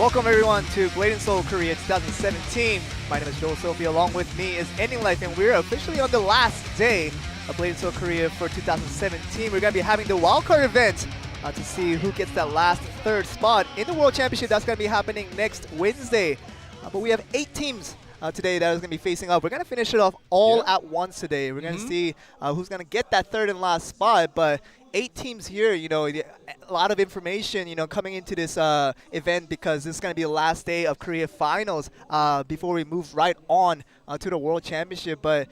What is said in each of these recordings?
Welcome everyone to blade&soul Korea 2017. My name is Joel Sophie. Along with me is Ending Life, and we're officially on the last day of blade&soul Korea for 2017. We're going to be having the wildcard event to see who gets that last third spot in the World Championship. That's going to be happening next Wednesday. But we have 8 teams today that is going to be facing up. We're going to finish it off all at once today. We're going to see who's going to get that third and last spot. But 8 teams here, a lot of information, coming into this event, because this is going to be the last day of Korea finals before we move right on to the World Championship. But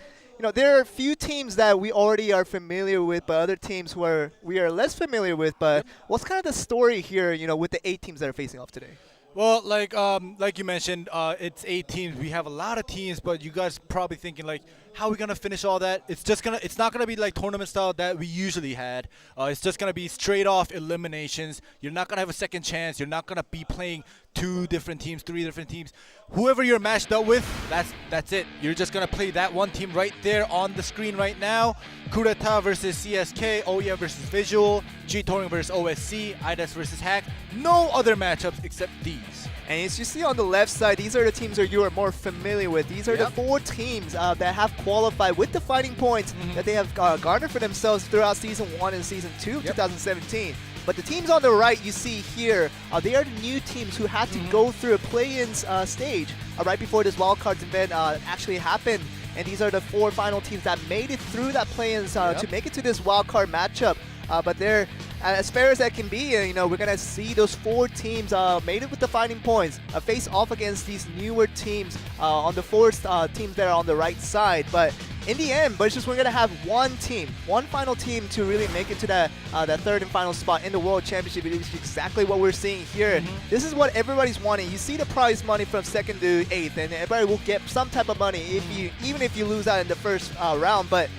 there are a few teams that we already are familiar with, but other teams who we are less familiar with. But what's kind of the story here, with the 8 teams that are facing off today? Well, like you mentioned, it's 8 teams. We have a lot of teams, but you guys probably thinking like, how are we gonna finish all that? It's not gonna be like tournament style that we usually had. It's just gonna be straight off eliminations. You're not gonna have a second chance. You're not gonna be playing 2 different teams, 3 different teams. Whoever you're matched up with, that's it. You're just gonna play that one team right there on the screen right now. Kureta versus CSK, OEM versus Visual, G-Touring versus OSC, IDES versus Hack. No other matchups except these. And as you see on the left side, these are the teams that you are more familiar with. These are the 4 teams that have qualified with the fighting points that they have garnered for themselves throughout Season 1 and Season 2 of 2017. But the teams on the right you see here, they are the new teams who had to go through a play-in stage right before this wildcards event actually happened. And these are the 4 final teams that made it through that play-ins to make it to this wildcard matchup. But they're as fair as that can be. We're gonna see those 4 teams made it with the fighting points face off against these newer teams on the 4 teams that are on the right side. But in the end, we're gonna have one final team to really make it to that third and final spot in the World Championship. It is exactly what we're seeing here. This is what everybody's wanting. You see the prize money from 2nd to 8th, and everybody will get some type of money even if you lose out in the first round. But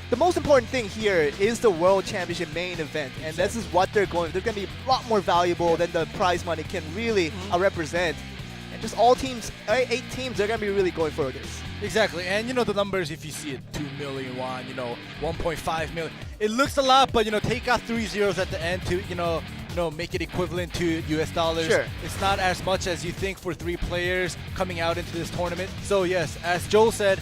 the most important thing here is the World Championship main event, and this is what they're going to be a lot more valuable than the prize money can really represent. And just all teams, 8 teams, they're going to be really going for this. Exactly, and the numbers, if you see it, 2 million won, 1.5 million. It looks a lot, but take out 3 zeros at the end to make it equivalent to US dollars. Sure. It's not as much as you think for 3 players coming out into this tournament. So yes, as Joel said,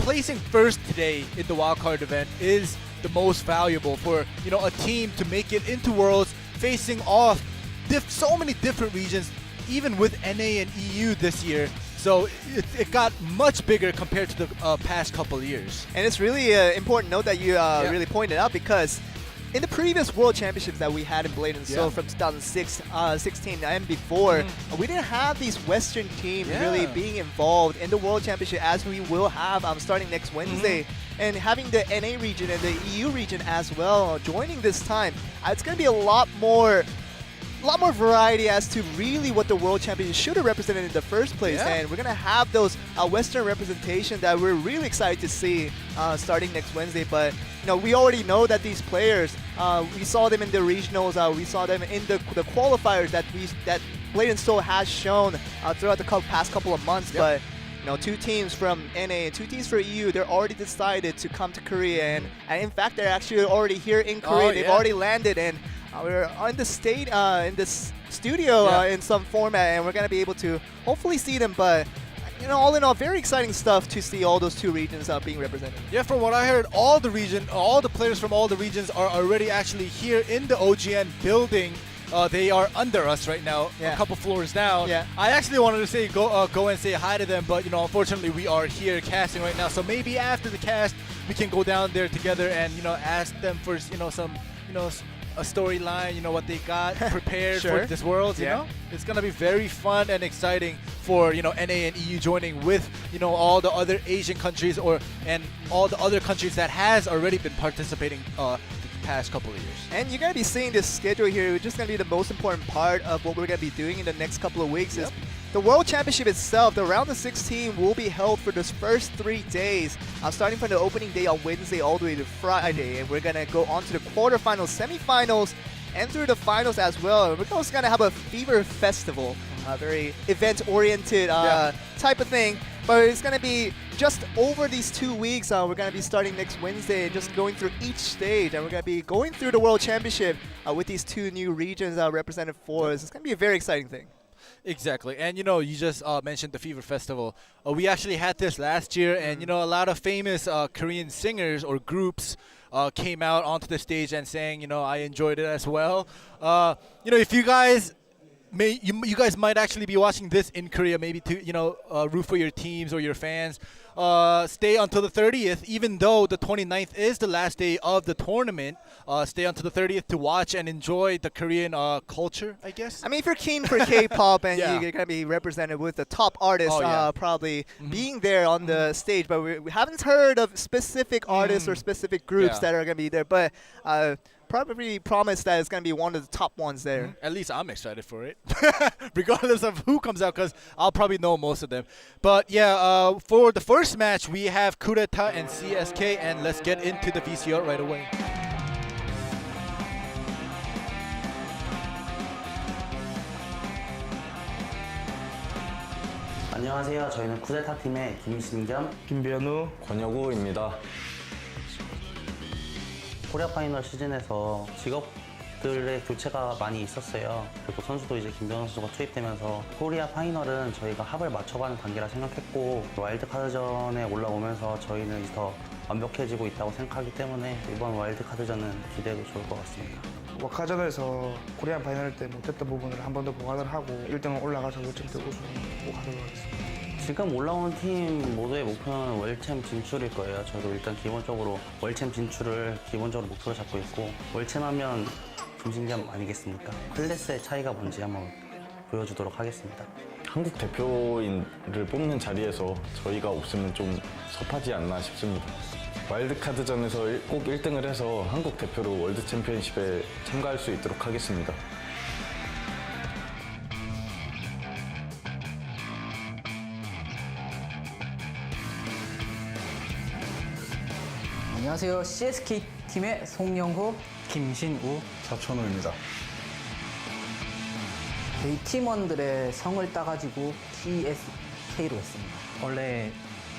placing first today in the wildcard event is the most valuable for a team to make it into Worlds, facing off so many different regions, even with NA and EU this year. So it got much bigger compared to the past couple of years. And it's really an important note that you really pointed out, because in the previous World Championships that we had in blade&soul from 2016 and before, we didn't have these Western teams really being involved in the World Championship as we will have starting next Wednesday. And having the NA region and the EU region as well joining this time, it's going to be a lot more variety as to really what the World Championship should have represented in the first place. And we're going to have those Western representation that we're really excited to see starting next Wednesday. But we already know that these players, we saw them in the regionals, we saw them in the qualifiers that blade&soul has shown throughout the past couple of months. But 2 teams from NA and 2 teams for EU, they're already decided to come to Korea, and in fact they're actually already here in Korea. They've already landed, and we're in this studio in some format, and we're going to be able to hopefully see them. But all in all, very exciting stuff to see all those 2 regions being represented. Yeah, from what I heard, all the players from all the regions are already actually here in the OGN building. They are under us right now, a couple floors down. I actually wanted to say go and say hi to them, but unfortunately we are here casting right now. So maybe after the cast we can go down there together and ask them for some a storyline, what they got prepared for this Worlds. It's gonna be very fun and exciting for NA and EU joining with all the other Asian countries and all the other countries that has already been participating the past couple of years. And you're gonna be seeing this schedule here, which is gonna be the most important part of what we're gonna be doing in the next couple of weeks. Is the World Championship itself, the round of 16 will be held for those first 3 days, starting from the opening day on Wednesday all the way to Friday. And we're going to go on to the quarterfinals, semifinals, and through the finals as well. And we're also going to have a fever festival, very event-oriented type of thing. But it's going to be just over these 2 weeks. We're going to be starting next Wednesday and just going through each stage. And we're going to be going through the World Championship with these 2 new regions represented for us. It's going to be a very exciting thing. Exactly. And you just mentioned the Fever Festival. We actually had this last year, and a lot of famous Korean singers or groups came out onto the stage and sang, I enjoyed it as well. If you guys you guys might actually be watching this in Korea, maybe to root for your teams or your fans. Stay until the 30th, even though the 29th is the last day of the tournament. Stay until the 30th to watch and enjoy the Korean culture, I guess. I mean, if you're keen for K-pop and you're going to be represented with the top artists probably being there on the stage, but we haven't heard of specific artists or specific groups that are going to be there. But probably promise that it's going to be one of the top ones there. At least I'm excited for it, regardless of who comes out, because I'll probably know most of them. But yeah, for the first match, we have Coup d'etat and CSK, and let's get into the VCR right away. 안녕하세요. 저희는 쿠데타 팀의 김신겸, 김변우, 권혁우입니다. 코리아 파이널 시즌에서 직업들의 교체가 많이 있었어요. 그리고 선수도 이제 김변우 선수가 투입되면서 코리아 파이널은 저희가 합을 맞춰가는 단계라 생각했고 와일드카드전에 올라오면서 저희는 더 완벽해지고 있다고 생각하기 때문에 이번 와일드카드전은 기대해도 좋을 것 같습니다. 워카전에서 코리안 파이널 때 못했던 부분을 한 번 더 보완을 하고 1등을 올라가서 월챔 때 우승하고 가도록 하겠습니다. 지금 올라온 팀 모두의 목표는 월챔 진출일 거예요. 저도 일단 기본적으로 월챔 진출을 기본적으로 목표로 잡고 있고 월챔하면 김신겸 아니겠습니까? 클래스의 차이가 뭔지 한번 보여주도록 하겠습니다. 한국 대표인을 뽑는 자리에서 저희가 없으면 좀 섭하지 않나 싶습니다. 와일드카드전에서 꼭 1등을 해서 한국 대표로 월드 챔피언십에 참가할 수 있도록 하겠습니다. 안녕하세요. CSK 팀의 송영호, 김신우, 차천우입니다. 저희 팀원들의 성을 따가지고 TSK로 했습니다. 원래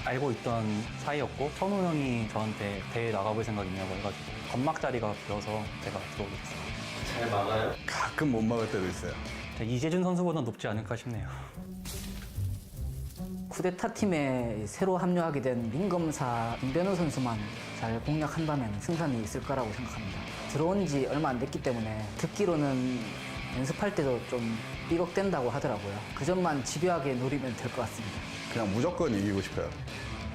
알고 있던 사이였고 천우 형이 저한테 대회 나가볼 생각 있냐고 해가지고 건막 자리가 비어서 제가 들어오게 됐습니다. 잘 막아요? 가끔 못 막을 때도 있어요. 이재준 선수보다 높지 않을까 싶네요. 쿠데타 팀에 새로 합류하게 된 민검사 김변우 선수만 잘 공략한다면 승산이 있을 거라고 생각합니다. 들어온 지 얼마 안 됐기 때문에 듣기로는 연습할 때도 좀 삐걱댄다고 하더라고요. 그 점만 집요하게 노리면 될 것 같습니다. 그냥 무조건 이기고 싶어요.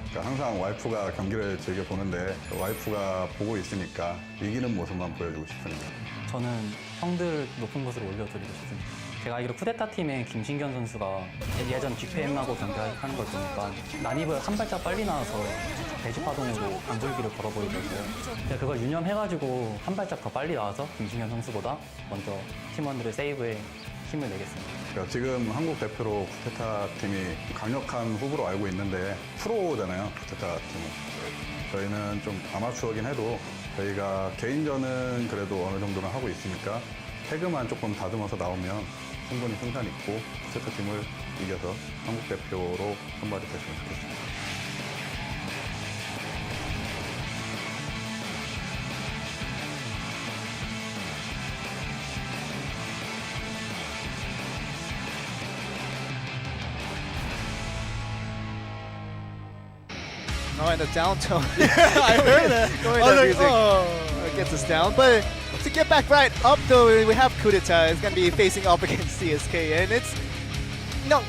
그러니까 항상 와이프가 경기를 즐겨 보는데 와이프가 보고 있으니까 이기는 모습만 보여주고 싶습니다. 저는 형들 높은 곳으로 올려드리고 싶습니다. 제가 알기로 쿠데타 팀의 김신견 선수가 예전 GPM하고 경기하는 걸 보니까 난입을 한 발짝 빨리 나와서 배지파동으로 안돌기를 걸어 보이더라고요. 제가 그걸 유념해가지고 한 발짝 더 빨리 나와서 김신견 선수보다 먼저 팀원들의 세이브에 힘을 내겠습니다. 그러니까 지금 한국 대표로 쿠데타 팀이 강력한 후보로 알고 있는데 프로잖아요, 쿠데타 팀은. 저희는 좀 아마추어긴 해도 저희가 개인전은 그래도 어느 정도는 하고 있으니까 태그만 조금 다듬어서 나오면 충분히 승산 있고 쿠데타 팀을 이겨서 한국 대표로 선발이 됐으면 좋겠습니다. Oh, and the down tone. I heard that. Music gets us down. But to get back right up, though, we have Coup d'etat. It's going to be facing up against CSK. And it's,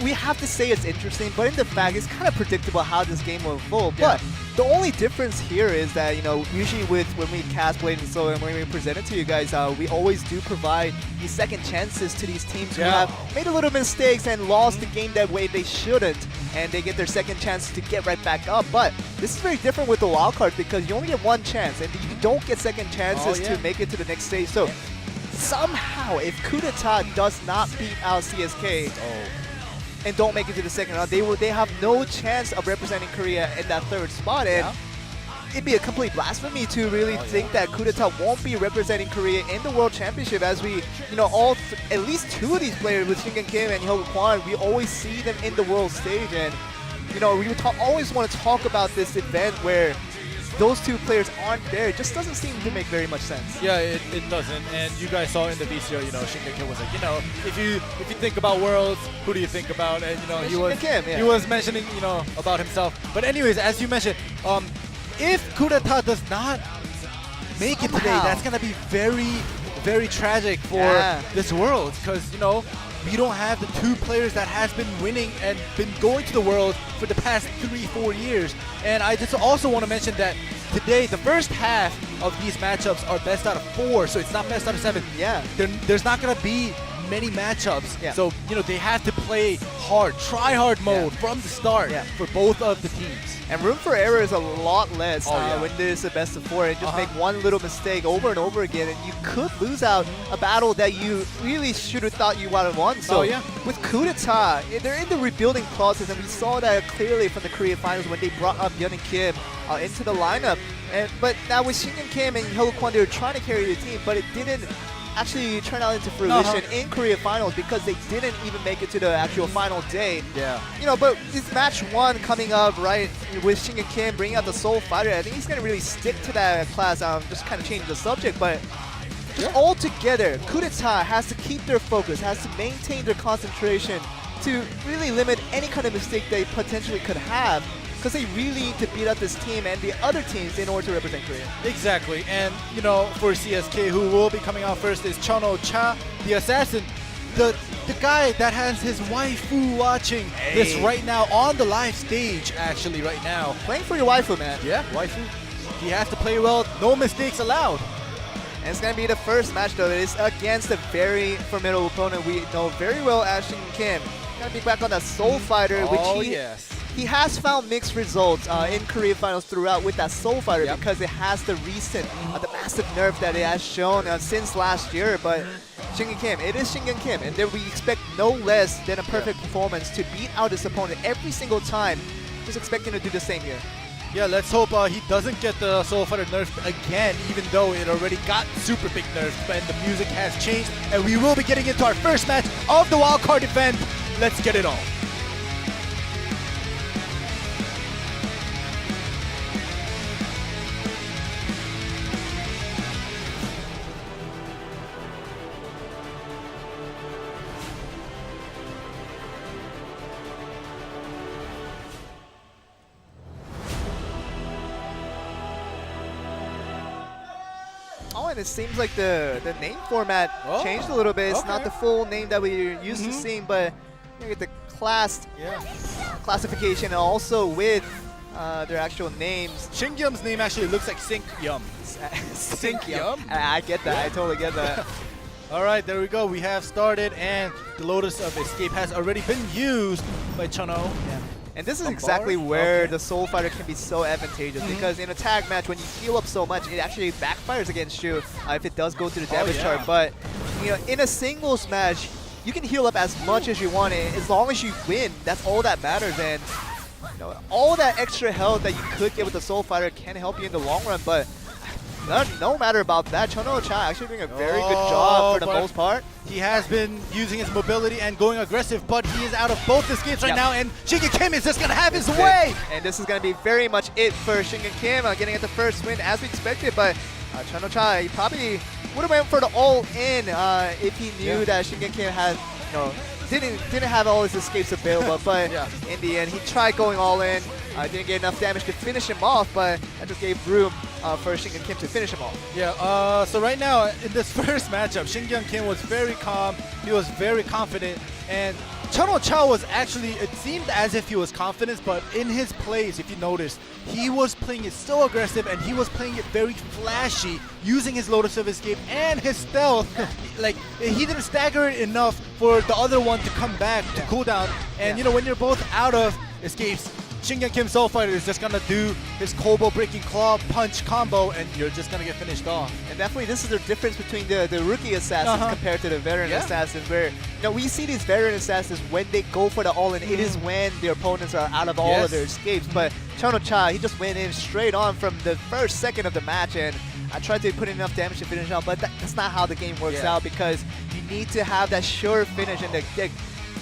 we have to say it's interesting, but in the fact, it's kind of predictable how this game will unfold. Yeah. But the only difference here is that, usually when we cast Blade and Soul and when we present it to you guys, we always do provide these second chances to these teams who have made a little mistakes and lost the game that way they shouldn't. And they get their second chance to get right back up. But this is very different with the wild card because you only get one chance and you don't get second chances to make it to the next stage. So somehow, if Coup d'etat does not beat out CSK and don't make it to the second round, they have no chance of representing Korea in that third spot. And it'd be a complete blasphemy to really think that Coup d'etat won't be representing Korea in the World Championship, as we, at least two of these players with Shingan Kim and Hyuk Kwan, we always see them in the world stage. And, we always want to talk about this event where those two players aren't there, it just doesn't seem to make very much sense. Yeah, it doesn't. And you guys saw in the VCR, Shinhancard was like, if you think about Worlds, who do you think about? And he was mentioning, about himself. But anyways, as you mentioned, if Coup d'etat does not make it today, that's gonna be very, very tragic for this Worlds, because we don't have the two players that has been winning and been going to the World for the past 3-4 years. And I just also want to mention that today, the first half of these matchups are best out of 4, so it's not best out of 7. Yeah. There's not going to be many matchups. Yeah. So, they have to play hard, try hard mode from the start for both of the teams. And room for error is a lot less when there's a best of 4 and just make one little mistake over and over again, and you could lose out a battle that you really should have thought you would have won. So with Coup d'etat, they're in the rebuilding process, and we saw that clearly from the Korea finals when they brought up Yeon and Kim into the lineup. But now with Shin and Kim and Hyuk Kwon, they were trying to carry the team, but it didn't actually turn out into fruition in Korea finals because they didn't even make it to the actual final day. Yeah. But this match 1 coming up, right, with Shin and Kim bringing out the Soul Fighter, I think he's going to really stick to that class. Just kind of change the subject, but just all together, Coup d'etat has to keep their focus, has to maintain their concentration to really limit any kind of mistake they potentially could have, because they really need to beat up this team and the other teams in order to represent Korea. Exactly. And, for CSK, who will be coming out first is Chunho Cha, the assassin. The guy that has his waifu watching this right now on the live stage, actually, right now. Playing for your waifu, man. Yeah, waifu. He has to play well, no mistakes allowed. And it's going to be the first match, though. It is against a very formidable opponent we know very well, Shin Kim. Going to be back on that Soul Fighter, which he has found mixed results in Korea finals throughout with that Soul Fighter because it has the recent, the massive nerf that it has shown since last year. But Shin Kim, it is Shin Kim, and then we expect no less than a perfect performance to beat out his opponent every single time. Just expecting to do the same here. Yeah, let's hope he doesn't get the Soul Fighter nerfed again, even though it already got super big nerfs, but the music has changed, and we will be getting into our first match of the wildcard event. Let's get it on. And it seems like the name format changed a little bit. It's not the full name that we're used to seeing, but you get the classification, and also with their actual names. Shingyum's name actually looks like Sink Yum. Sink Yum? I get that. I totally get that. All right, there we go. We have started, and the Lotus of Escape has already been used by Chunho. Yeah. And this is exactly where the Soul Fighter can be so advantageous, because in a tag match, when you heal up so much, it actually backfires against you if it does go to the damage chart. But in a singles match, you can heal up as much as you want, and as long as you win, that's all that matters. And all that extra health that you could get with the Soul Fighter can help you in the long run. But no matter about that, Chunho Cha actually doing a very good job for the most part. He has been using his mobility and going aggressive, but he is out of both escapes right now, and Shin Kim is just going to have his way! And this is going to be very much it for Shin Kim, getting at the first win as we expected, but Chunho Cha, he probably would have went for the all-in if he knew that Shin Kim had, didn't have all his escapes available, but in the end, he tried going all in. Didn't get enough damage to finish him off, but that just gave room for Shin Kim to finish him off. Yeah, so right now, in this first matchup, Shin Kim was very calm, he was very confident, and Chunho Cha was actually, it seemed as if he was confident, but in his plays, if you notice, he was playing it so aggressive, and he was playing it very flashy, using his Lotus of Escape and his stealth. Like, he didn't stagger it enough for the other one to come back to cooldown, and when you're both out of escapes, Shin Kim Soul Fighter is just gonna do his combo breaking claw punch combo, and you're just gonna get finished off. And definitely this is the difference between the rookie assassins compared to the veteran assassins, where we see these veteran assassins when they go for the all-in, it is when their opponents are out of all of their escapes. But Chunho Cha, he just went in straight on from the first second of the match, and I tried to put in enough damage to finish out, but that's not how the game works out, because you need to have that sure finish and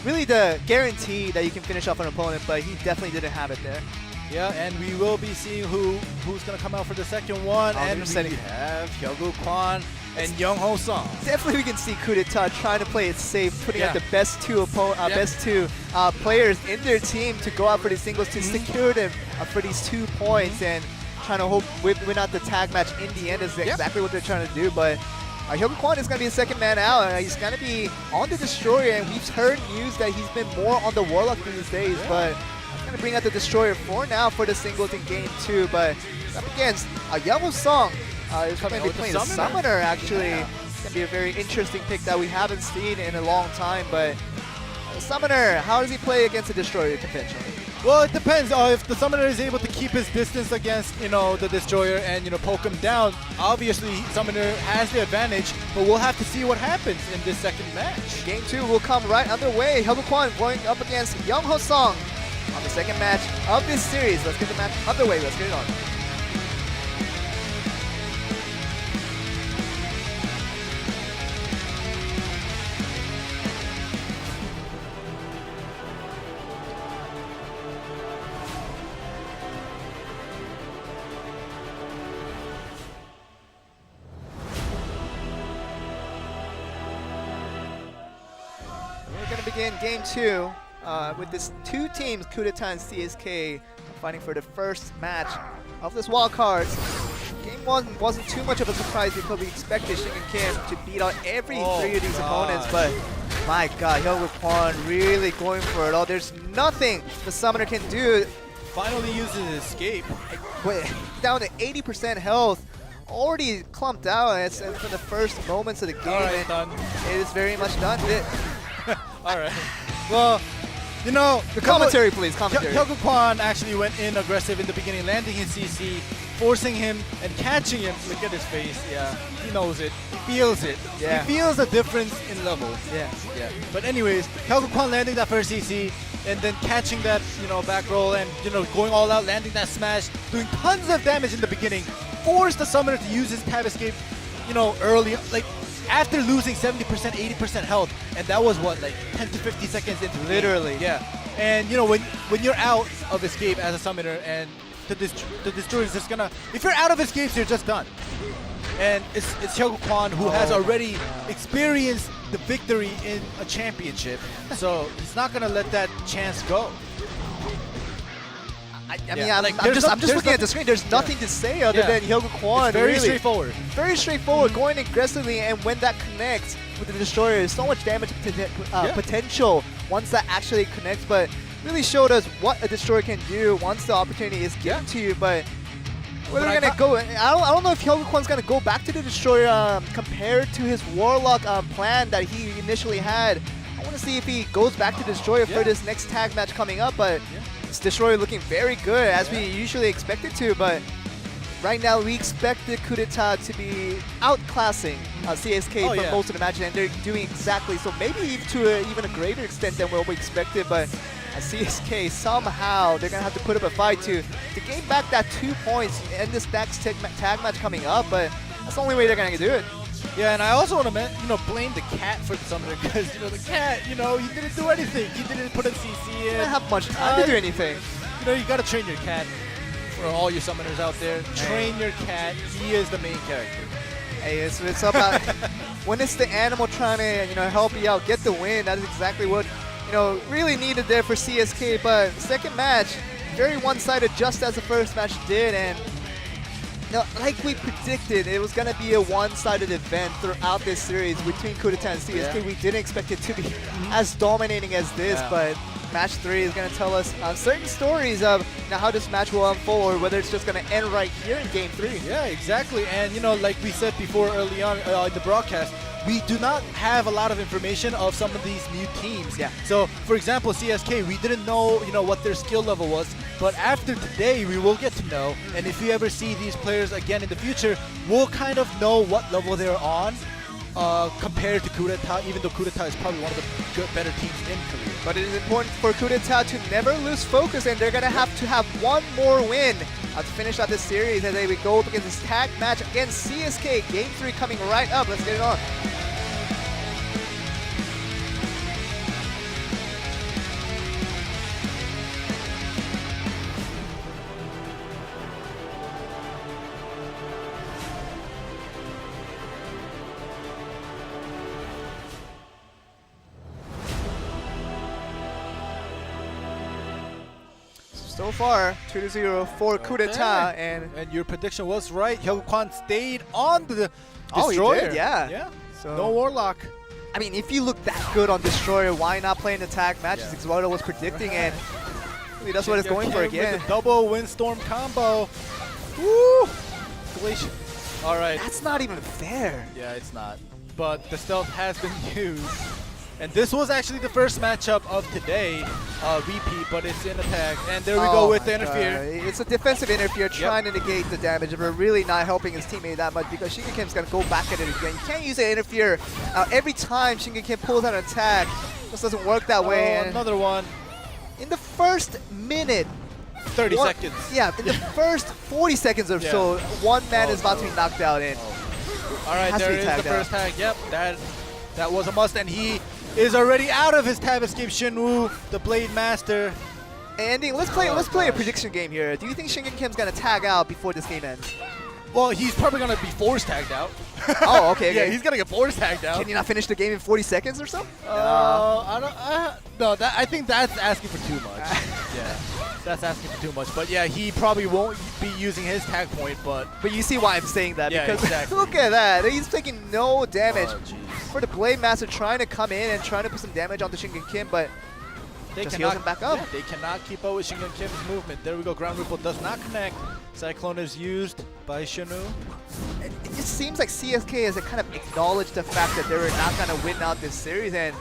really the guarantee that you can finish off an opponent, but he definitely didn't have it there. Yeah, and we will be seeing who's going to come out for the second one. And we have Hyogo Kwon and Young Ho Sung. Definitely we can see Coup d'etat trying to play it safe, putting out the best two players in their team to go out for the singles to secure them for these 2 points and trying to hope win out the tag match in the end is exactly what they're trying to do. But Hyogo Kwon is going to be the second man out. He's going to be on the Destroyer, and we've heard news that he's been more on the Warlock these days, but he's going to bring out the Destroyer for now for the singles in game 2. But up against Young Ho Sung, he's going to be playing the Summoner, actually. It's going to be a very interesting pick that we haven't seen in a long time, but the Summoner, how does he play against the Destroyer conventionally? Well, it depends. If the Summoner is able to keep his distance against, the Destroyer and, poke him down, obviously Summoner has the advantage, but we'll have to see what happens in this second match. Game 2 will come right underway. Hyogo Kwon going up against Young Ho Sung on the second match of this series. Let's get the match underway. Let's get it on. We're going to begin game 2 with this 2 teams, Coup d'etat and CSK, fighting for the first match of this wild card. Game 1 wasn't too much of a surprise because we expected Shinhancard to beat out every 3 of these opponents, but my god, Hyogo Kwon really going for it all. There's nothing the Summoner can do. Finally uses his escape. Down to 80% health. Already clumped out. It's for the first moments of the game. Alright, done. It is very much done. Alright. Well, the commentary, please. Commentary. Hyogo Kwon actually went in aggressive in the beginning, landing his CC, forcing him and catching him. Look at his face. Yeah, he knows it. He feels it. Yeah. He feels the difference in level. Yeah. But anyways, Hyogo Kwon landing that first CC and then catching that, back roll and, going all out, landing that smash, doing tons of damage in the beginning, forced the Summoner to use his tab escape, early, after losing 70%, 80% health, and that was what, 10 to 50 seconds into the Literally. game. Yeah. And when you're out of escape as a Summoner, and the Destroyer is just gonna, if you're out of escapes, you're just done. And it's Hyogo Kwon who has already experienced the victory in a championship, so he's not gonna let that chance go. I'm just looking at the screen. There's nothing to say other than Hyogo Kwon. It's very really straightforward. Very straightforward, going aggressively, and when that connects with the Destroyer, there's so much damage potential once that actually connects, but really showed us what a Destroyer can do once the opportunity is given to you. But whether we're gonna go, I don't know if Hyogo Kwon's gonna go back to the Destroyer compared to his Warlock plan that he initially had. I want to see if he goes back to Destroyer for this next tag match coming up, but this Destroyer looking very good as we usually expect it to, but right now we expect the Coup d'etat to be outclassing CSK for most of the matches, and they're doing exactly so, maybe to even a greater extent than what we expected, but CSK somehow they're gonna have to put up a fight to gain back that 2 points in this next tag match coming up, but that's the only way they're gonna do it. Yeah, and I also want to blame the cat for the Summoner, because the cat, he didn't do anything. He didn't put a CC in. He didn't have much time to do anything. You gotta train your cat. For all you Summoners out there, train your cat. He is the main character. Hey, it's about when it's the animal trying to help you out, get the win. That is exactly what really needed there for CSK. But second match, very one-sided, just as the first match did, and like we predicted, it was going to be a one-sided event throughout this series between Coup d'etat and CSK. We didn't expect it to be as dominating as this, but match 3 is going to tell us certain stories of how this match will unfold, whether it's just going to end right here in game 3. Yeah, exactly. And like we said before early on in the broadcast, we do not have a lot of information of some of these new teams. Yeah. So, for example, CSK, we didn't know, what their skill level was, but after today, we will get to know. And if we ever see these players again in the future, we'll kind of know what level they're on compared to Coup d'etat, even though Coup d'etat is probably one of the better teams in Korea. But it is important for Coup d'etat to never lose focus, and they're going to have one more win to finish out this series as they would go up against this tag match against CSK. Game 3 coming right up. Let's get it on. So far, 2-0 for coup d'etat, and your prediction was right. Hyokwan stayed on the oh, destroyer. he did, yeah. Yeah. So No Warlock. I mean, if you look that good on destroyer, why not play an attack match? As Exodo was predicting, and really that's what it's going for again. With the double windstorm combo. Woo! Glacier. All right. That's not even fair. Yeah, it's not. But the stealth has been used. And this was actually the first matchup of today, repeat, but it's in attack. And there we go with the interfere. It's a defensive interfere trying to negate the damage, but really not helping his teammate that much because Shinhancard's going to go back at it again. You can't use an interfere every time Shinhancard pulls out an attack. This doesn't work that way. And another one. in the first minute, 30 seconds. Yeah, in the first 40 seconds or so, one man is about to be knocked out in. All right, there is the first tag. Yep, that was a must, and he is already out of his tab escape. Shinwoo, the Blade Master. Andy, let's play a prediction game here. Do you think Shinhancard's gonna tag out before this game ends? Well, he's probably gonna be force tagged out. Oh, okay. Yeah, he's gonna get force tagged out. Can you not finish the game in 40 seconds or so? No, I think that's asking for too much. Yeah, that's asking for too much. But yeah, he probably won't be using his tag point. But you see why I'm saying that, yeah, because exactly. look at that. He's taking no damage. For the Blade Master trying to come in and trying to put some damage on the Shinhancard, but they just heals him back up. Yeah, they cannot keep up with Shinhancard's movement. There we go. Ground Ripple does not connect. Cyclone is used by Shinu. It just seems like CSK has kind of acknowledged the fact that they're not going to win out this series and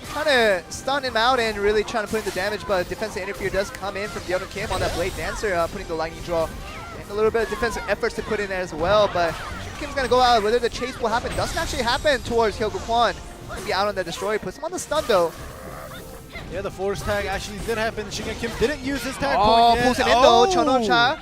trying to stun him out and really trying to put in the damage, but defensive interfere does come in from Kim on that Blade Dancer, putting the lightning draw and a little bit of defensive efforts to put in there as well, but Kim's going to go out. Whether the chase will happen doesn't actually happen towards Hyokwan. Going to be out on the destroy, puts him on the stun though. Yeah, the force tag actually did happen. Shinhancard didn't use his tag point. Oh, pulls it in though, Chono-cha.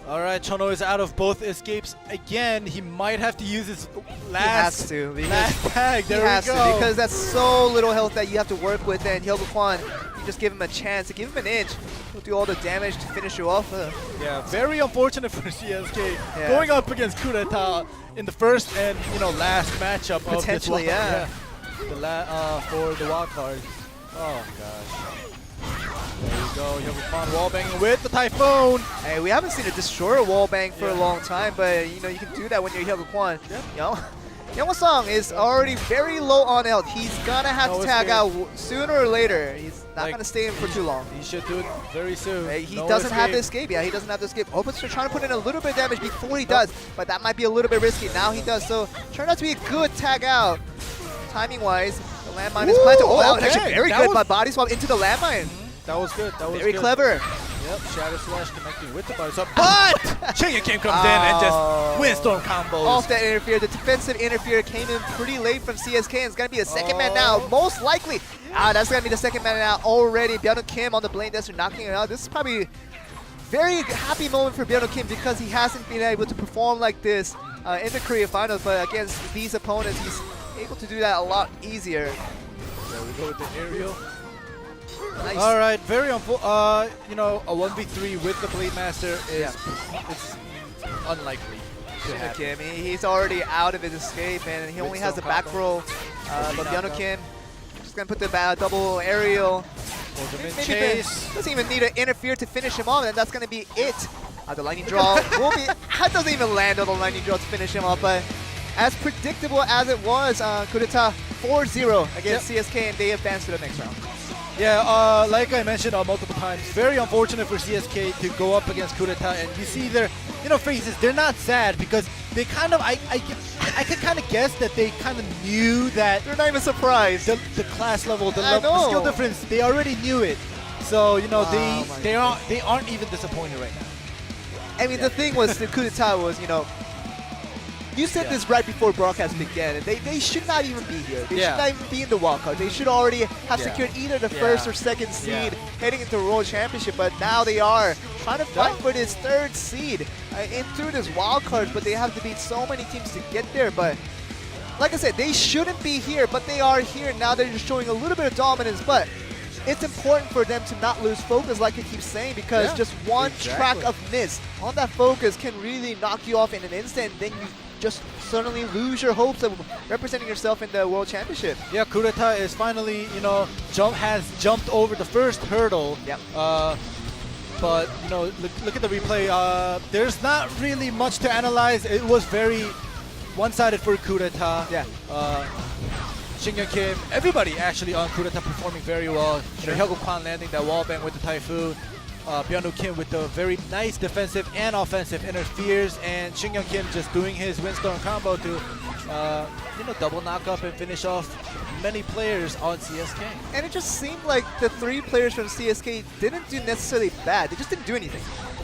Alright, Chono is out of both escapes again. He might have to use his last tag. There we go. Because that's so little health that you have to work with, and Hyokwan, you just give him a chance, to give him an inch. He'll do all the damage to finish you off. Yeah, very unfortunate for CSK. Going up against coup d'etat in the first and last matchup potentially, of this for the wild card. Oh gosh. There you go, Hyokwan wallbanging with the Typhoon. Hey, we haven't seen a destroyer wallbang for a long time, but you can do that when you're Hyokwan. Yeong-sung is already very low on health. He's gonna have to tag out sooner or later. He's not gonna stay in for too long. He should do it very soon. Hey, he doesn't have the escape. Yeah, he doesn't have the escape. Opens for trying to put in a little bit of damage before he does, but that might be a little bit risky. Now he does, so turned out to be a good tag out. Timing-wise, the landmine is planted. Oh, that was actually very good, but body swap into the landmine. That was good. That was very clever. Yep, Shadow Slash connecting with the body swap. But Shinhancard comes in and just windstorm combos. Off that interfere. The defensive interfere came in pretty late from CSK, and it's going to be the second man now, most likely. That's going to be the second man now already. Kim on the Blade Dancer knocking it out. This is probably a very happy moment for Kim because he hasn't been able to perform like this in the Korea Finals, but against these opponents, he's able to do that a lot easier. There we go with the aerial. Nice. All right, very a 1v3 with the Blade Master is it's unlikely to happen. He's already out of his escape, and he only has the back row. But Kim just gonna put the double aerial. Chase. Doesn't even need to interfere to finish him off, and that's gonna be it. The lightning draw will be. That doesn't even land on the lightning draw to finish him off, but as predictable as it was, coup d'etat 4-0 against CSK, and they advance to the next round. Yeah, like I mentioned multiple times, very unfortunate for CSK to go up against coup d'etat, and you see their faces. They're not sad because they kind of I can kind of guess that they kind of knew that. They're not even surprised. The class level, the skill difference, they already knew it. So they aren't even disappointed right now. I mean, the thing was, the coup d'etat was, you said this right before broadcast began, and they should not even be here. They should not even be in the wildcard. They should already have secured either the first or second seed heading into the World Championship, but now they are trying to fight for this third seed through this wildcard, but they have to beat so many teams to get there. But like I said, they shouldn't be here, but they are here. Now they're just showing a little bit of dominance, but it's important for them to not lose focus, like I keep saying, because just one track of miss on that focus can really knock you off in an instant, and then you just suddenly lose your hopes of representing yourself in the World Championship. Yeah, coup d'etat is finally, has jumped over the first hurdle. Yep. but you know, look at the replay. There's not really much to analyze. It was very one-sided for coup d'etat. Yeah. Shingyun Kim, everybody actually on coup d'etat performing very well. You know, Hyego Kwan landing that wall bang with the Typhoon. Byung-Woo Kim with the very nice defensive and offensive interferes, and Shingyun Kim just doing his Windstorm combo to you know, double knock up and finish off many players on CSK. And it just seemed like the 3 players from CSK didn't do necessarily bad. They just didn't do anything.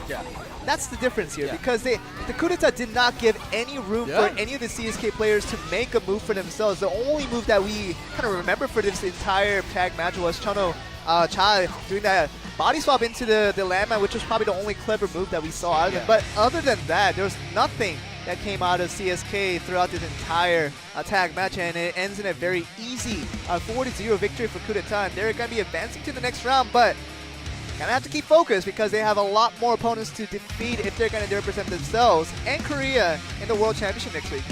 Yeah. That's the difference here, because the coup d'etat did not give any room for any of the CSK players to make a move for themselves. The only move that we kind of remember for this entire tag match was Chono Cha doing that body swap into the landmine, which was probably the only clever move that we saw out of them. But other than that, there was nothing that came out of CSK throughout this entire tag match, and it ends in a very easy 4-0 victory for coup d'etat. And they're going to be advancing to the next round, but gonna have to keep focused because they have a lot more opponents to defeat if they're going to represent themselves and Korea in the World Championship next week.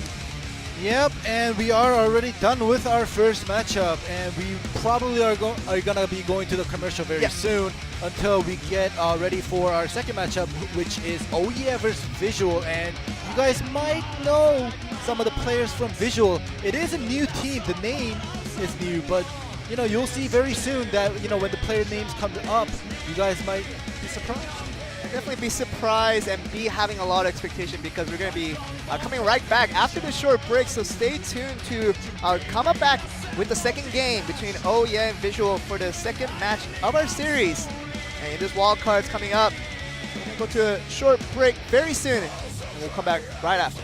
Yep, and we are already done with our first matchup, and we probably are gonna be going to the commercial very soon until we get ready for our second matchup, which is Oh Yeah versus Visual. And you guys might know some of the players from Visual. It is a new team. The name is new, but you know, you'll see very soon that, you know, when the player names come up, you guys might be surprised. Definitely be surprised and be having a lot of expectation, because we're going to be coming right back after this short break. So stay tuned to come up back with the second game between Oh Yeah and Visual for the second match of our series. And this wild card's coming up. We're going to go to a short break very soon, and we'll come back right after.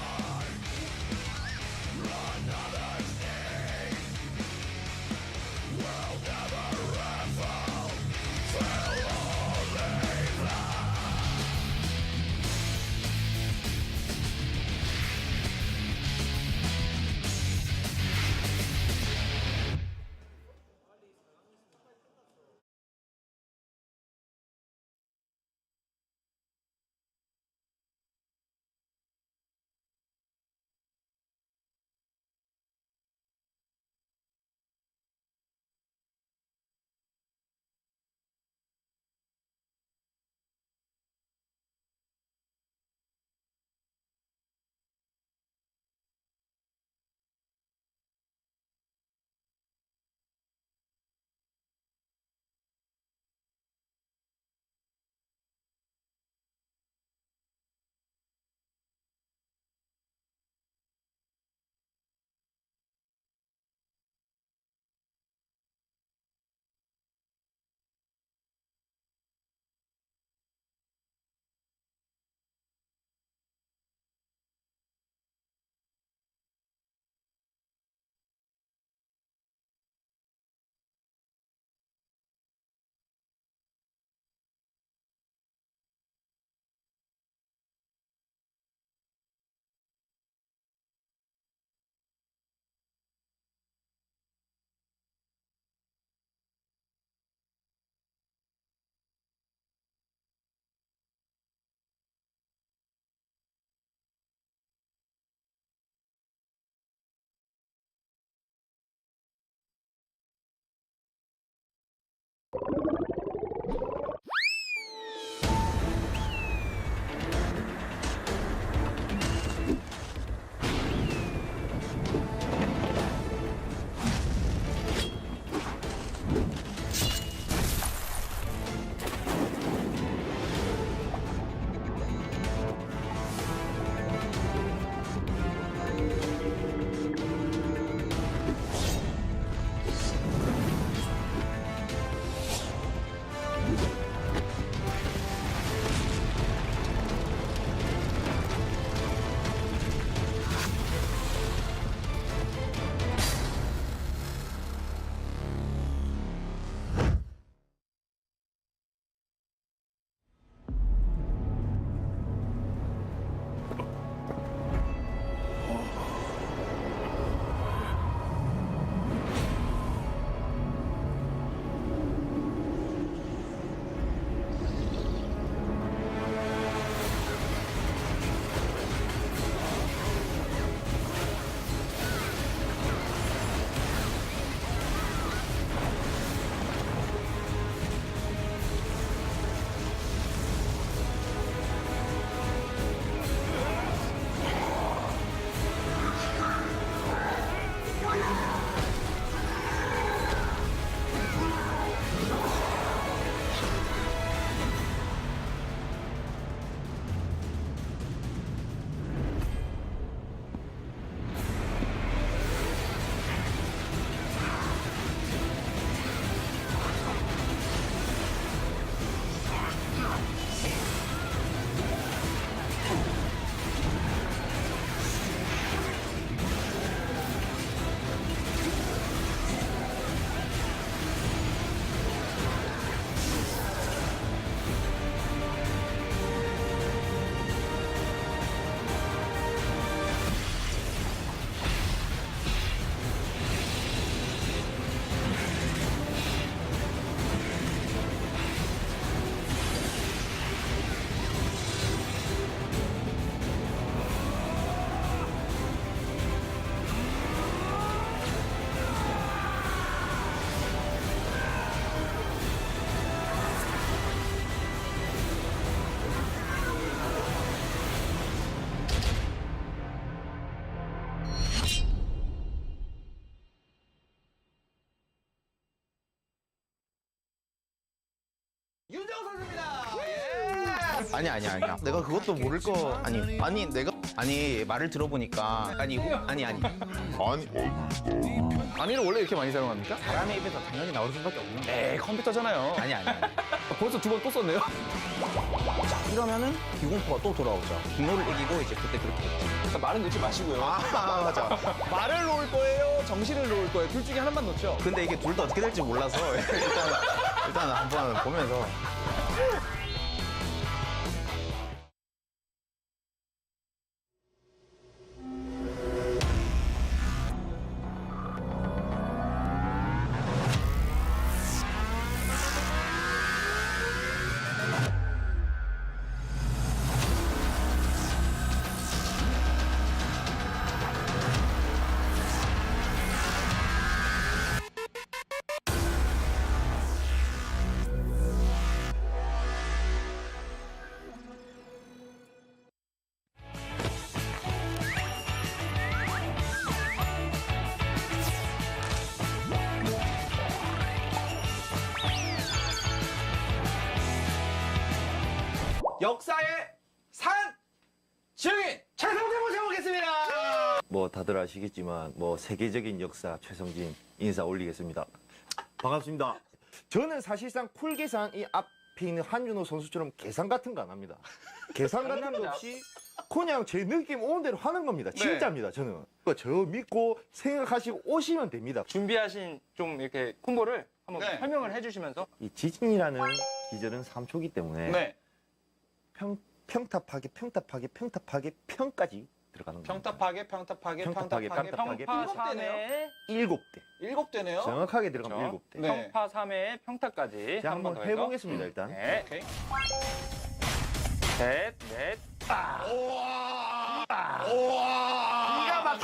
박주영 선수입니다. 예. 아니야. 내가 그것도 모를 거 아니 내가 말을 들어보니까 아니를 원래 이렇게 많이 사용합니까? 사람의 입에서 당연히 나올 수밖에 없는 거야. 에이 컴퓨터잖아요. 아니. 벌써 2번 또 썼네요. 자, 이러면은 비공포가 또 돌아오죠. 분노를 이기고 이제 그때 그렇게 했지. 말은 넣지 마시고요. 맞아. 말을 놓을 거예요, 정신을 놓을 거예요. 둘 중에 하나만 넣죠. 근데 이게 둘 다 어떻게 될지 몰라서 일단 한번 보면서. 역사의 산 증인 최성진 모셔보겠습니다. 뭐 다들 아시겠지만 뭐 세계적인 역사 최성진 인사 올리겠습니다. 반갑습니다. 저는 사실상 콜 계산 이 앞에 있는 한준호 선수처럼 계산 같은 거 안 합니다. 계산 같은 거 없이 그냥 제 느낌 오는 대로 하는 겁니다. 진짜입니다. 저는 저 믿고 생각하시고 오시면 됩니다. 준비하신 좀 이렇게 콤보를 한번 설명을 해주시면서 이 지진이라는 기절은 3초기 때문에 평탑하게 평까지 들어가는 겁니다. 평탑하게 평파 3회 7대. 7대네요. 정확하게 들어가면 7대. 평파 3회 평타까지 자, 한번 해보겠습니다. 일단. 네. 셋, 넷. 기가 막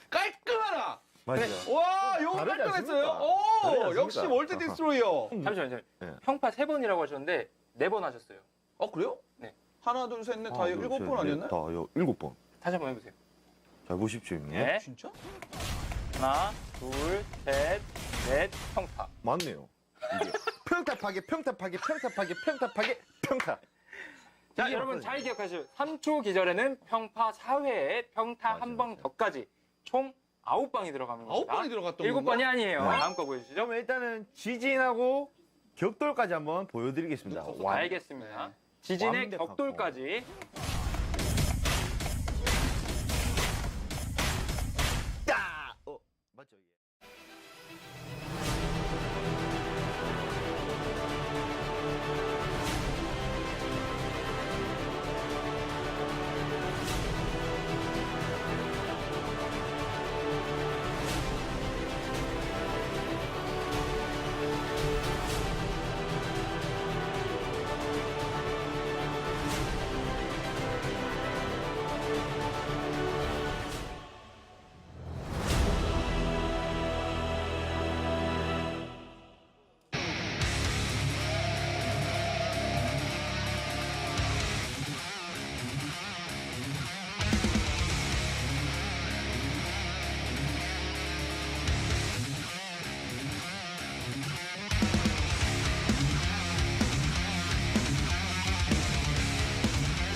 깔끔하다. 맞죠. 와, 요거 다르지 깔끔했어요. 않습니까? 오, 다르지 않습니까? 역시 월드 디스트로이어. 잠시만요. 네. 평파 3번이라고 하셨는데 4번 하셨어요. 그래요? 네. 하나, 둘, 셋, 넷, 다 7번 아니었나요? 다요 7번. 다시 한번 해보세요. 잘 보십시오, 형님. 네. 진짜? 하나, 둘, 셋, 넷, 평타. 맞네요. 이게 평탑하게 평타. 자, 여러분 잘 기억하시죠. 3초 기절에는 평파 4회에 평타 한 방 더까지 총 9방이 들어가는 겁니다. 9방이 들어갔던 7번이 아니에요. 네. 다음 거 보여주시죠. 그럼 일단은 지진하고 격돌까지 한번 보여드리겠습니다. 알겠습니다. 지진의 완벽하고. 격돌까지. 맞죠? 이게.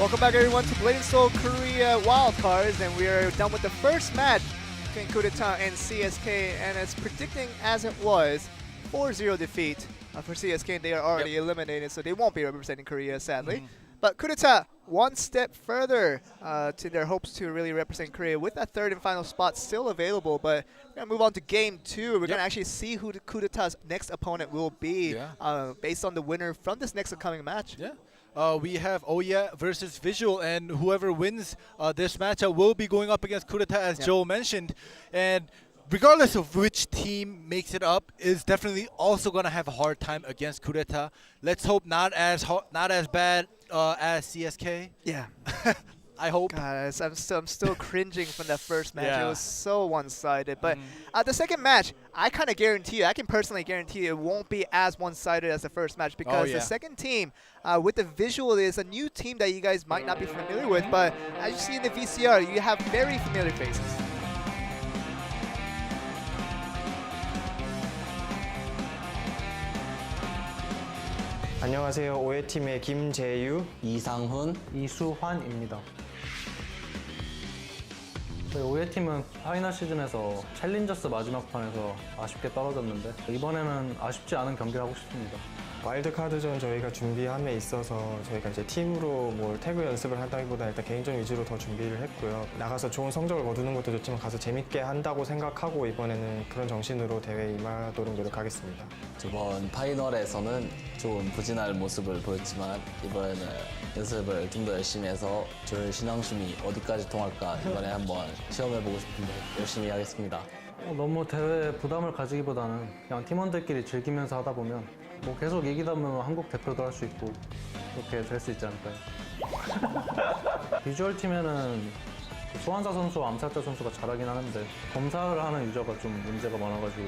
Welcome back everyone to blade&soul Korea Wildcards, and we are done with the first match between Coup d'etat and CSK, and it's predicting as it was 4-0 defeat for CSK, and they are already eliminated, so they won't be representing Korea, sadly. But Coup d'etat one step further to their hopes to really represent Korea with that third and final spot still available. But we're going to move on to game 2. We're going to actually see who the Coup d'etat's next opponent will be based on the winner from this next upcoming match. We have Oya versus Visual, and whoever wins this matchup will be going up against Coup d'etat, as Joel mentioned. And regardless of which team makes it up, is definitely also going to have a hard time against Coup d'etat. Let's hope not as bad as CSK. Yeah. I hope. Guys, I'm still cringing from that first match. It was so one-sided. But the second match, I can personally guarantee it won't be as one-sided as the first match, because the second team with the Visual is a new team that you guys might not be familiar with. But as you see in the VCR, you have very familiar faces. 안녕하세요. 오해팀의 김재유, 이상훈, 이수환입니다. 저희 오해팀은 파이널 시즌에서 챌린저스 마지막 판에서 아쉽게 떨어졌는데 이번에는 아쉽지 않은 경기를 하고 싶습니다. 와일드카드전 저희가 준비함에 있어서 저희가 이제 팀으로 뭘 태그 연습을 한다기보다 일단 개인전 위주로 더 준비를 했고요. 나가서 좋은 성적을 거두는 것도 좋지만 가서 재밌게 한다고 생각하고 이번에는 그런 정신으로 대회에 임하도록 노력하겠습니다. 저번 파이널에서는 좀 부진할 모습을 보였지만 이번에는 연습을 좀 더 열심히 해서 저의 신앙심이 어디까지 통할까 이번에 한번 시험해보고 싶은데 열심히 하겠습니다. 너무 대회에 부담을 가지기보다는 그냥 팀원들끼리 즐기면서 하다 보면 뭐 계속 이기다 보면 한국 대표도 할 수 있고 그렇게 될 수 있지 않을까요? 비주얼 팀에는 소환사 선수와 암살자 선수가 잘하긴 하는데 검사를 하는 유저가 좀 문제가 많아가지고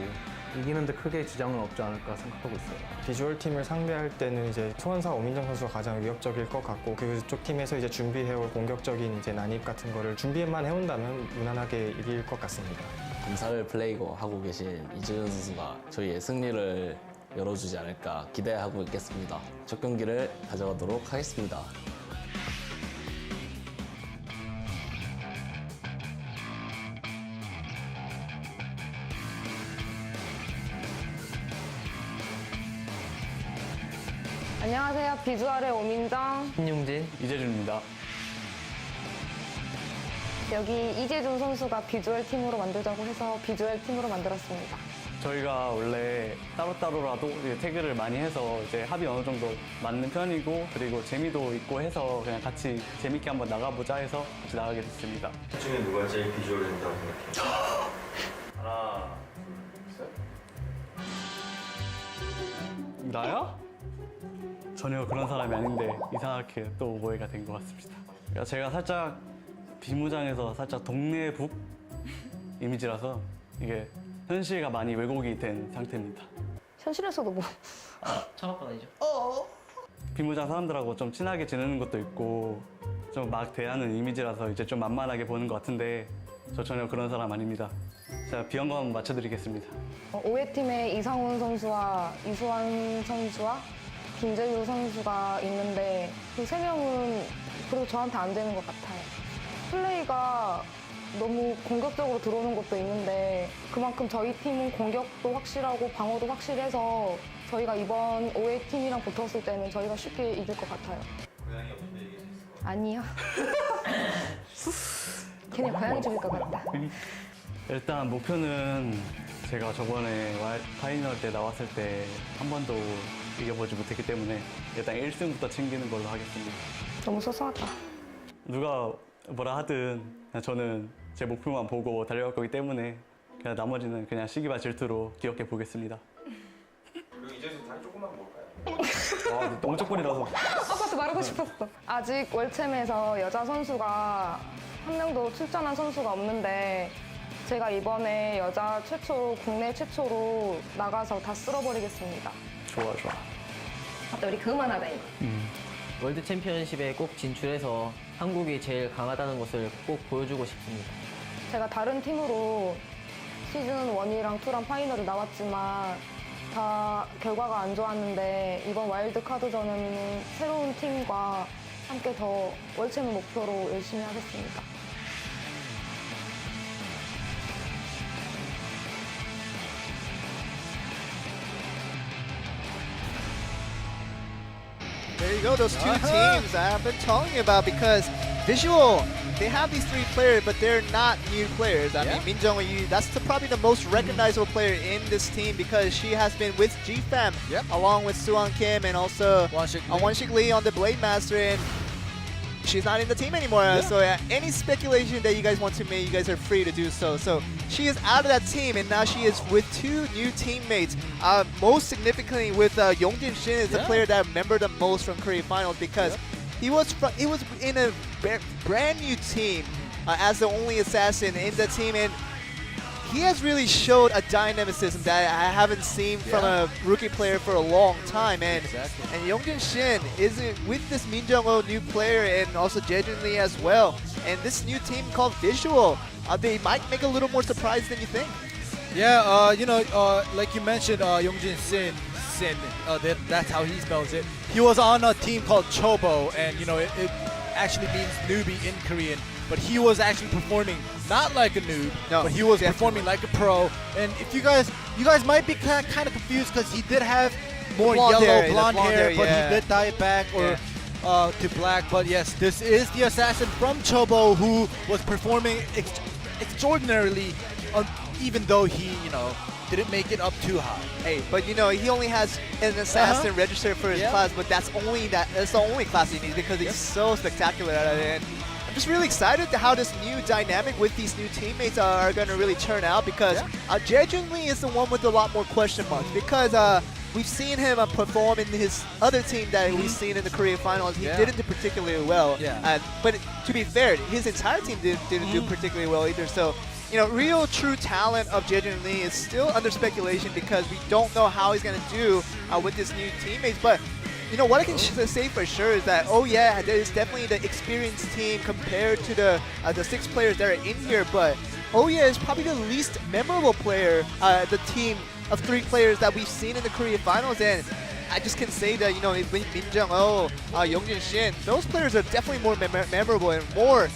이기는데 크게 지장은 없지 않을까 생각하고 있어요. 비주얼 팀을 상대할 때는 이제 소환사 오민정 선수가 가장 위협적일 것 같고 그쪽 팀에서 이제 준비해올 공격적인 이제 난입 같은 거를 준비만 해온다면 무난하게 이길 것 같습니다. 검사를 플레이고 하고 계신 이재윤 선수가 저희의 승리를 열어주지 않을까 기대하고 있겠습니다. 첫 경기를 가져가도록 하겠습니다. 안녕하세요. 비주얼의 오민정, 신용진, 이재준입니다. 여기 이재준 선수가 비주얼 팀으로 만들자고 해서 비주얼 팀으로 만들었습니다. 저희가 원래 따로따로라도 이제 태그를 많이 해서 이제 합이 어느 정도 맞는 편이고 그리고 재미도 있고 해서 그냥 같이 재밌게 한번 나가보자 해서 같이 나가게 됐습니다. 그 중에 누가 제일 비주얼 된다고 생각해요? 하나, 둘, 셋. 나요? 전혀 그런 사람이 아닌데 이상하게 또 오해가 된 것 같습니다. 그러니까 제가 살짝 비무장에서 살짝 동네북 이미지라서 이게 현실과 많이 왜곡이 된 상태입니다. 현실에서도 뭐 창업관 아니죠? 비무장 사람들하고 좀 친하게 지내는 것도 있고 좀 막 대하는 이미지라서 이제 좀 만만하게 보는 것 같은데 저 전혀 그런 사람 아닙니다. 제가 비언감 한번 맞춰드리겠습니다. 오해팀에 이상훈 선수와 이수환 선수와 김재유 선수가 있는데 그 세 명은 그래도 저한테 안 되는 것 같아요. 플레이가 너무 공격적으로 들어오는 것도 있는데 그만큼 저희 팀은 공격도 확실하고 방어도 확실해서 저희가 이번 오해팀이랑 붙었을 때는 저희가 쉽게 이길 것 같아요. 고양이 없는데 이길 수 있을 것 같아요. 아니요. 걔네 고양이 죽일 것 같다. 일단 목표는 제가 저번에 파이널 때 나왔을 때 한 번도 이겨보지 못했기 때문에 일단 1승부터 챙기는 걸로 하겠습니다. 너무 소소하다. 누가 뭐라 하든 그냥 저는 제 목표만 보고 달려갈 거기 때문에 그냥 나머지는 그냥 시기와 질투로 귀엽게 보겠습니다. 그리고 이제서 다리 조금만 볼까요? 와, 너무 쪽골이라서. 아빠한테 말하고 싶었어. 아직 월챔에서 여자 선수가 한 명도 출전한 선수가 없는데 제가 이번에 여자 최초, 국내 최초로 나가서 다 쓸어버리겠습니다. 좋아. 맞다, 우리 그만하다 이거. 월드 챔피언십에 꼭 진출해서 한국이 제일 강하다는 것을 꼭 보여주고 싶습니다. 제가 다른 팀으로 시즌 1이랑 2랑 파이널을 나왔지만 다 결과가 안 좋았는데 이번 와일드카드전에는 새로운 팀과 함께 더 월챔을 목표로 열심히 하겠습니다. There you go, those two teams I've been talking about because Visual, they have these three players, but they're not new players. I mean, Min Jung-woo, that's probably the most recognizable player in this team because she has been with GFAM along with Suwon Kim and also Won-Shik Lee on the Blade Master, and she's not in the team anymore. So any speculation that you guys want to make, you guys are free to do so. So she is out of that team, and now she is with two new teammates. Most significantly, with Yongjin Shin is the player that I remember the most from Korea Finals because he was in a brand new team as the only assassin in the team, and he has really showed a dynamicism that I haven't seen from a rookie player for a long time. And Yongjin Shin is with this Min Jung-woo new player and also Jejun Lee as well. And this new team called Visual, they might make a little more surprise than you think. Yeah, like you mentioned, Yongjin Sin, that's how he spells it. he was on a team called Chobo, and you know it actually means newbie in Korean. But he was actually performing not like a noob, but he was performing like a pro. And if you guys might be kind of confused because he did have more blonde hair, but he did dye it back or to black. But yes, this is the assassin from Chobo who was performing extraordinarily, even though he, you know, didn't make it up too high. Hey, but you know, he only has an assassin registered for his class, but that's the only class he needs because he's so spectacular at it. And I'm just really excited to how this new dynamic with these new teammates are going to really turn out because Jae-Jun Lee is the one with a lot more question marks because we've seen him perform in his other team that we've seen in the Korea finals. He didn't do particularly well. But to be fair, his entire team didn't do particularly well either. So, you know, real true talent of Jae-Jun Lee is still under speculation because we don't know how he's going to do with his new teammates. But you know what I can say for sure is that there is definitely the experienced team compared to the 6 players that are in here. But is probably the least memorable player, the team of 3 players that we've seen in the Korea finals, and I just can say that, you know, Min Jung-oh, Youngjin Shin, those players are definitely more memorable and more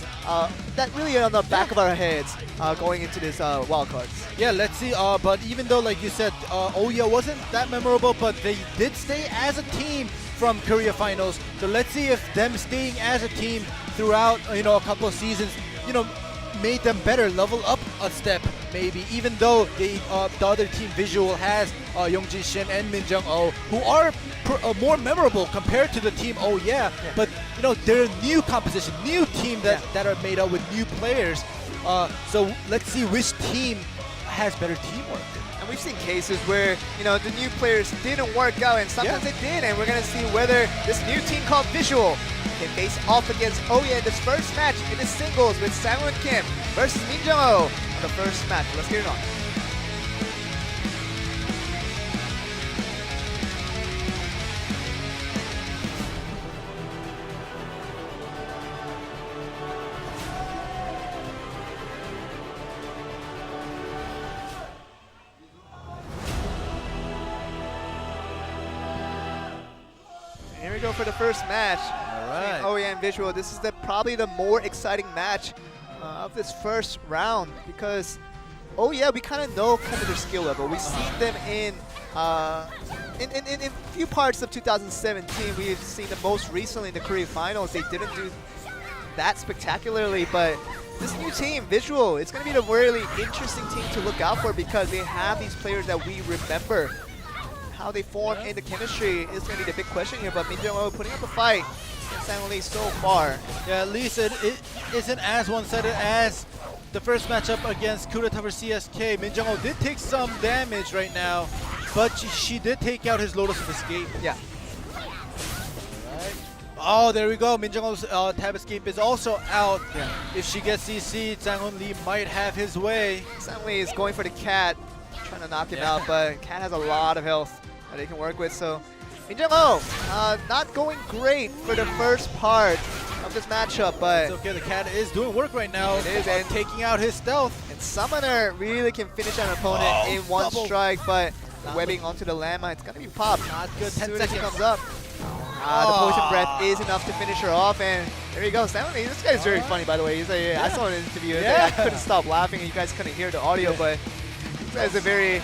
that really are on the back of our heads going into this wildcards. Yeah, let's see. But even though, like you said, wasn't that memorable, but they did stay as a team from Korea finals. So let's see if them staying as a team throughout, you know, a couple of seasons, you know, made them better, level up a step maybe, even though the other team Visual has Youngjin Shin and Min Jung-oh, who are more memorable compared to the team but you know, they're a new composition, new team that are made up with new players. So let's see which team has better teamwork. And we've seen cases where, you know, the new players didn't work out and sometimes they did, and we're going to see whether this new team called Visual can face off against in this first match in the singles with Sang-Won Kim versus Min Jung-oh on the first match. Let's get it on. Here we go for the first match. All right. And Visual. This is probably the more exciting match of this first round because we kind of know kind of their skill level. We've seen them in few parts of 2017. We've seen them most recently in the Korea finals. They didn't do that spectacularly, but this new team, Visual, it's going to be a really interesting team to look out for because they have these players that we remember. How they form in the chemistry is going to be the big question here, but Min Jung-oh putting up a fight against Sang-Won Lee so far. Yeah, at least it isn't as one-sided as the first matchup against Kurata vs CSK. Min Jung-oh did take some damage right now, but she did take out his Lotus of Escape. Yeah. Right. Oh, there we go. Min Jung-oh's Tab Escape is also out. Yeah. If she gets CC'd, Sang-Won Lee might have his way. Sang-Won Lee is going for the cat, trying to knock him out, but Cat has a lot of health that they can work with. So Min Jung-oh not going great for the first part of this matchup, but it's okay. The Cat is doing work right now. It is, and taking out his stealth. And Summoner really can finish an opponent in one strike, but the webbing onto the landmine, it's gonna be popped. Not good. 10 seconds. seconds. It comes up. The poison breath is enough to finish her off, and there you go. This guy is very funny, by the way. He's like, I saw an interview. I couldn't stop laughing. You guys couldn't hear the audio, but is a very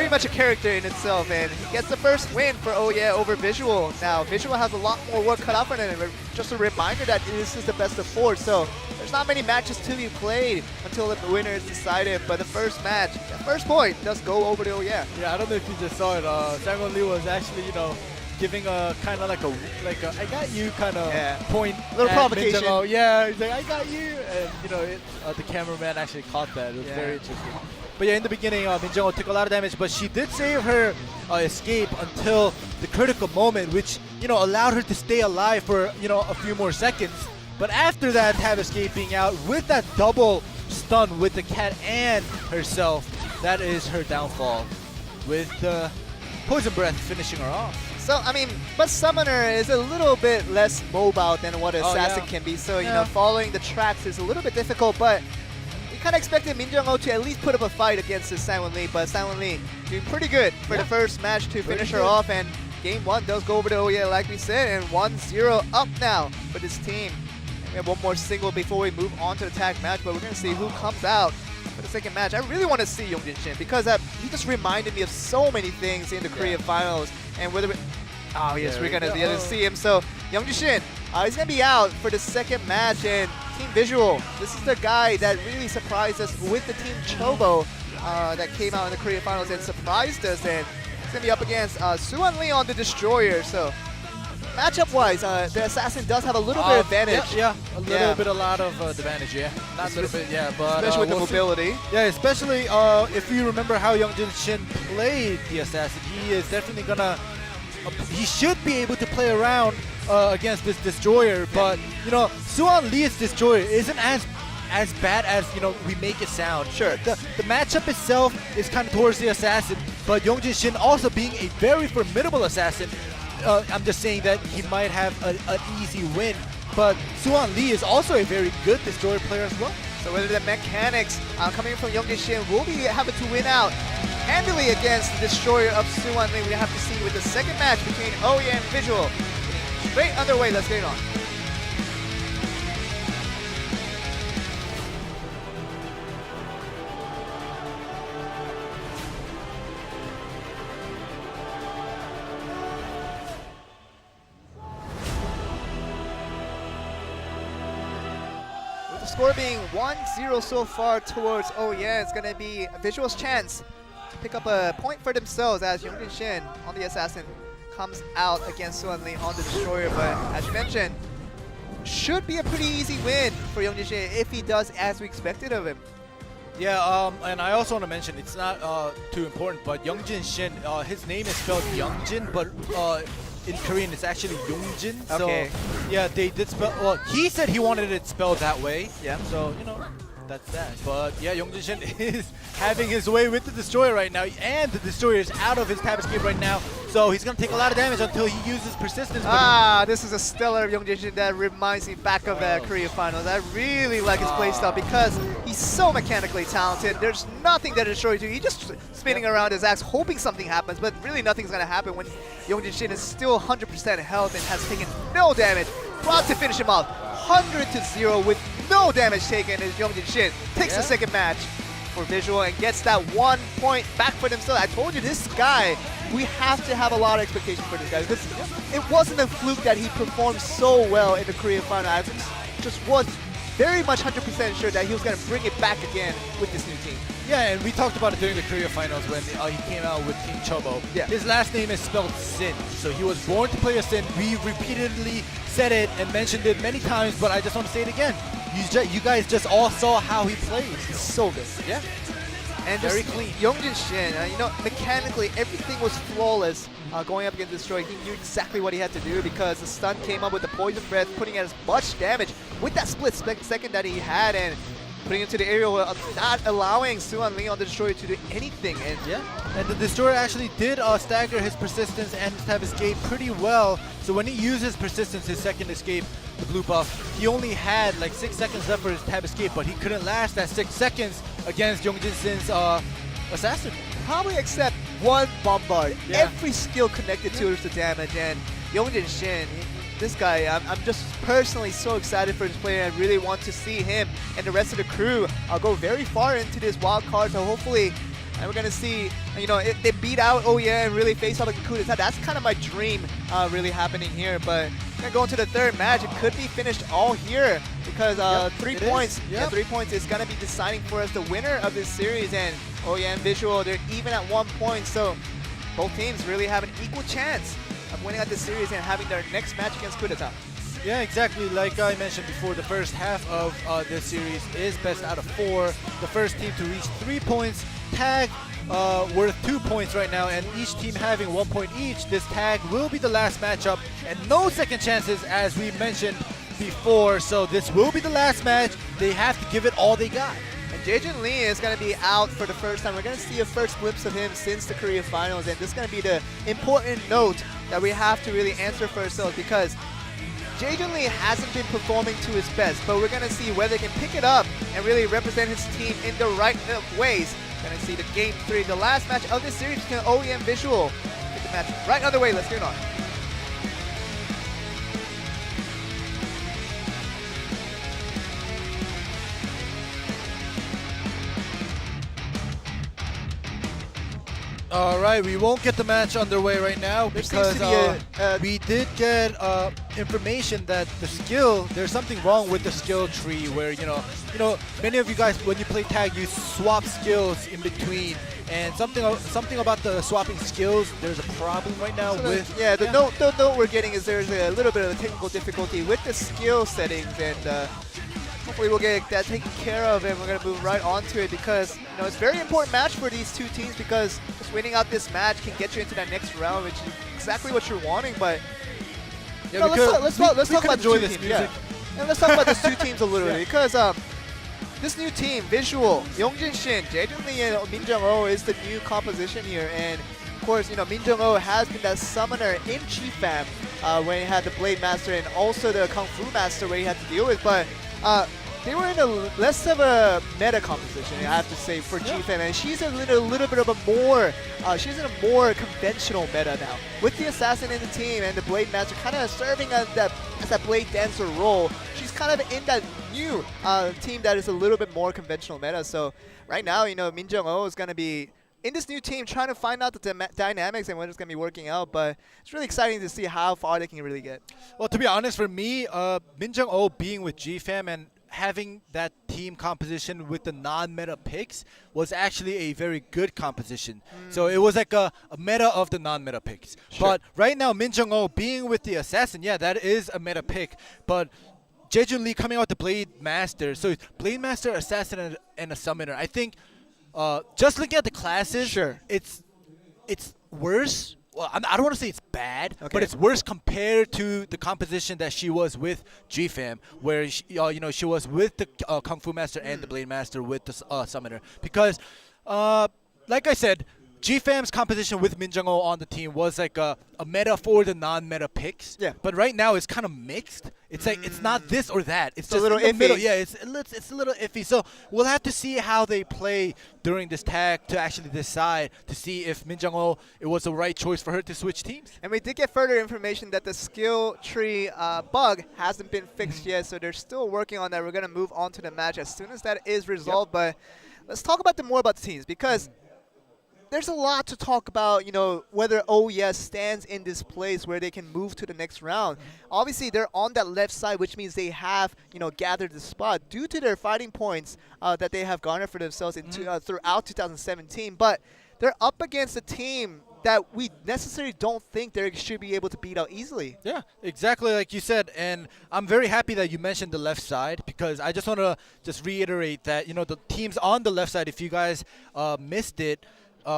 much a character in itself, and he gets the first win for over Visual. Now Visual has a lot more work cut out for them. Just a reminder that this is the best of 4, so there's not many matches to be played until the winner is decided. But the first match, the first point, does go over to Yeah, I don't know if you just saw it. Sang-Won Lee was actually, you know, giving a kind of like a I got you kind of point, a little provocation. Yeah, he's like I got you, and you know the cameraman actually caught that. It was very interesting. But yeah, in the beginning, Min Jung-oh took a lot of damage, but she did save her escape until the critical moment, which, you know, allowed her to stay alive for, you know, a few more seconds. But after that, Tab Escape being out with that double stun with the Cat and herself, that is her downfall, with the Poison Breath finishing her off. So, I mean, but Summoner is a little bit less mobile than what Assassin can be, so, you know, following the tracks is a little bit difficult, but kind of expected Min Jung-oh to at least put up a fight against Sang-Won Lee, but Sang-Won Lee doing pretty good for the first match to finish her off, and game 1 does go over to OEN, like we said, and 1-0 up now for this team. We have one more single before we move on to the tag match, but we're going to see who comes out for the second match. I really want to see Yongjin Shin because he just reminded me of so many things in the Korea finals. And whether oh yes, we're going to see him. So Yongjin Shin, he's going to be out for the second match. And Team Visual, this is the guy that really surprised us with the Team Chobo that came out in the Korea finals and surprised us. And he's going to be up against Suwon Lee on the Destroyer. So matchup-wise, the Assassin does have a little bit of advantage. Yeah, a lot of advantage, yeah. Not a little bit, yeah, but especially with the mobility. Yeah, especially if you remember how Yongjin Shin played the Assassin, he is definitely gonna. He should be able to play around against this Destroyer, but you know, Suwon Lee's Destroyer isn't as bad as we make it sound. Sure. The matchup itself is kind of towards the Assassin, but Yongjin Shin also being a very formidable Assassin. I'm just saying that he might have an easy win, but Suwon Lee is also a very good Destroyer player as well. So whether the mechanics coming from Yongjin Shin will be having to win out handily against the Destroyer of Suwon Lee, we have to see with the second match between OEN and Visual. Straight underway, let's get it on. Score being 1-0 so far towards OEN. It's going to be Visual's chance to pick up a point for themselves as Yongjin Shin on the Assassin comes out against Suwon Lee on the Destroyer. But as you mentioned, should be a pretty easy win for Yongjin Shin if he does as we expected of him. Yeah, and I also want to mention, it's not too important, but Yongjin Shin, his name is spelled Youngjin, but in Korean it's actually Yongjin. Okay. So yeah, they did spell. Well, he said he wanted it spelled that way. Yeah. So that's that. But yeah, Yongjin Shin is having his way with the Destroyer right now, and the Destroyer is out of his tab escape right now. So he's gonna take a lot of damage until he uses Persistence. This is a stellar Yongjin Shin that reminds me back of that Korea finals. I really like his playstyle because he's so mechanically talented. There's nothing that Destroyer do. He's just spinning around his axe, hoping something happens, but really nothing's gonna happen when Yongjin Shin is still 100% health and has taken no damage. About to finish him off, 100-0 with no damage taken as Yongjin Shin takes the second match for Visual and gets that 1 point back for themselves. I told you, this guy, we have to have a lot of expectation for this guy because it wasn't a fluke that he performed so well in the Korean final. I just was very much 100% sure that he was going to bring it back again with this new team. Yeah, and we talked about it during the Korea finals when he came out with Team Chobo. Yeah. His last name is spelled Sin, so he was born to play a Sin. We repeatedly said it and mentioned it many times, but I just want to say it again. You guys just all saw how he plays. He's so good. Yeah. And very just clean. Yongjin Shin, mechanically everything was flawless going up against Destroyer. He knew exactly what he had to do because the stun came up with the Poison Breath, putting as much damage with that split second that he had and putting him to the area, not allowing Suwon Lee on the Destroyer to do anything. And the Destroyer actually did stagger his Persistence and his tab escape pretty well. So when he uses Persistence, his second escape, the blue buff, he only had like 6 seconds left for his tab escape, but he couldn't last that 6 seconds against Yongjin Shin's Assassin. Probably except one bombard. Yeah. Every skill connected to it is the damage, and Yongjin Shin, this guy, I'm just personally so excited for this player. I really want to see him and the rest of the crew go very far into this wild card. So hopefully, and we're gonna see, if they beat out OEN and really face off like a coup d'etat. That's kind of my dream, really happening here. But we're gonna go into the third match. It could be finished all here because 3 points. Yeah, 3 points is gonna be deciding for us the winner of this series. And OEN Visual, they're even at 1 point. So both teams really have an equal chance of winning out this series and having their next match against coup d'etat. Yeah, exactly. Like I mentioned before, the first half of this series is best out of 4. The first team to reach 3 points. Tag worth 2 points right now, and each team having 1 point each. This tag will be the last matchup, and no second chances as we mentioned before. So this will be the last match. They have to give it all they got. And Jaejun Lee is going to be out for the first time. We're going to see a first glimpse of him since the Korea finals, and this is going to be the important note that we have to really answer for ourselves because Jaejun Lee hasn't been performing to his best, but we're going to see whether he can pick it up and really represent his team in the right ways. Going to see the game 3, the last match of this series between OEN Visual. The second match right underway. Let's get it on. All right, we won't get the match underway right now because we did get information that there's something wrong with the skill tree where, many of you guys, when you play tag, you swap skills in between. And something about the swapping skills, there's a problem right now with... The note we're getting is there's a little bit of a technical difficulty with the skill settings, and hopefully we'll get that taken care of, and we're going to move right on to it because it's a very important match for these two teams because just winning out this match can get you into that next round, which is exactly what you're wanting. But let's talk about the two teams. Yeah. And let's talk about these two teams a little bit because this new team, Visual, Yongjin Shin, Jaejun Lee, and Min Jung-oh is the new composition here. And of course, Min Jung-oh has been that summoner in GFAM when he had the Blade Master and also the Kung Fu Master where he had to deal with. But they were in a less of a meta composition, I have to say, for GFAM, and she's in a little bit of a more, she's in a more conventional meta now. With the Assassin in the team and the Blade Master kind of serving as that Blade Dancer role, she's kind of in that new team that is a little bit more conventional meta. So right now, Min Jung-oh is going to be in this new team trying to find out the dynamics and when it's going to be working out, but it's really exciting to see how far they can really get. Well, to be honest, for me, Min Jung-oh being with GFAM and having that team composition with the non-meta picks was actually a very good composition. So it was like a meta of the non-meta picks. Sure. But right now, Min Jung-oh being with the Assassin, yeah, that is a meta pick. But Jaejun Lee coming out with the Blade Master. So Blade Master, Assassin, and a Summoner. I think just looking at the classes, it's worse. Well, I don't want to say it's bad, but it's worse compared to the composition that she was with GFAM, where she was with the Kung Fu Master and the Blade Master with the Summoner. Because, like I said, GFAM's composition with Min Jung-oh on the team was like a meta for the non-meta picks. Yeah. But right now it's kind of mixed. It's like it's not this or that. It's just a little iffy. Middle. Yeah, it's a little iffy. So we'll have to see how they play during this tag to actually decide to see if Min Jung-oh, it was the right choice for her to switch teams. And we did get further information that the skill tree bug hasn't been fixed yet, so they're still working on that. We're going to move on to the match as soon as that is resolved. But let's talk about more about the teams because there's a lot to talk about, whether OES stands in this place where they can move to the next round. Obviously, they're on that left side, which means they have, gathered the spot due to their fighting points that they have garnered for themselves throughout 2017. But they're up against a team that we necessarily don't think they should be able to beat out easily. Yeah, exactly like you said. And I'm very happy that you mentioned the left side because I just want to reiterate that, the teams on the left side, if you guys missed it,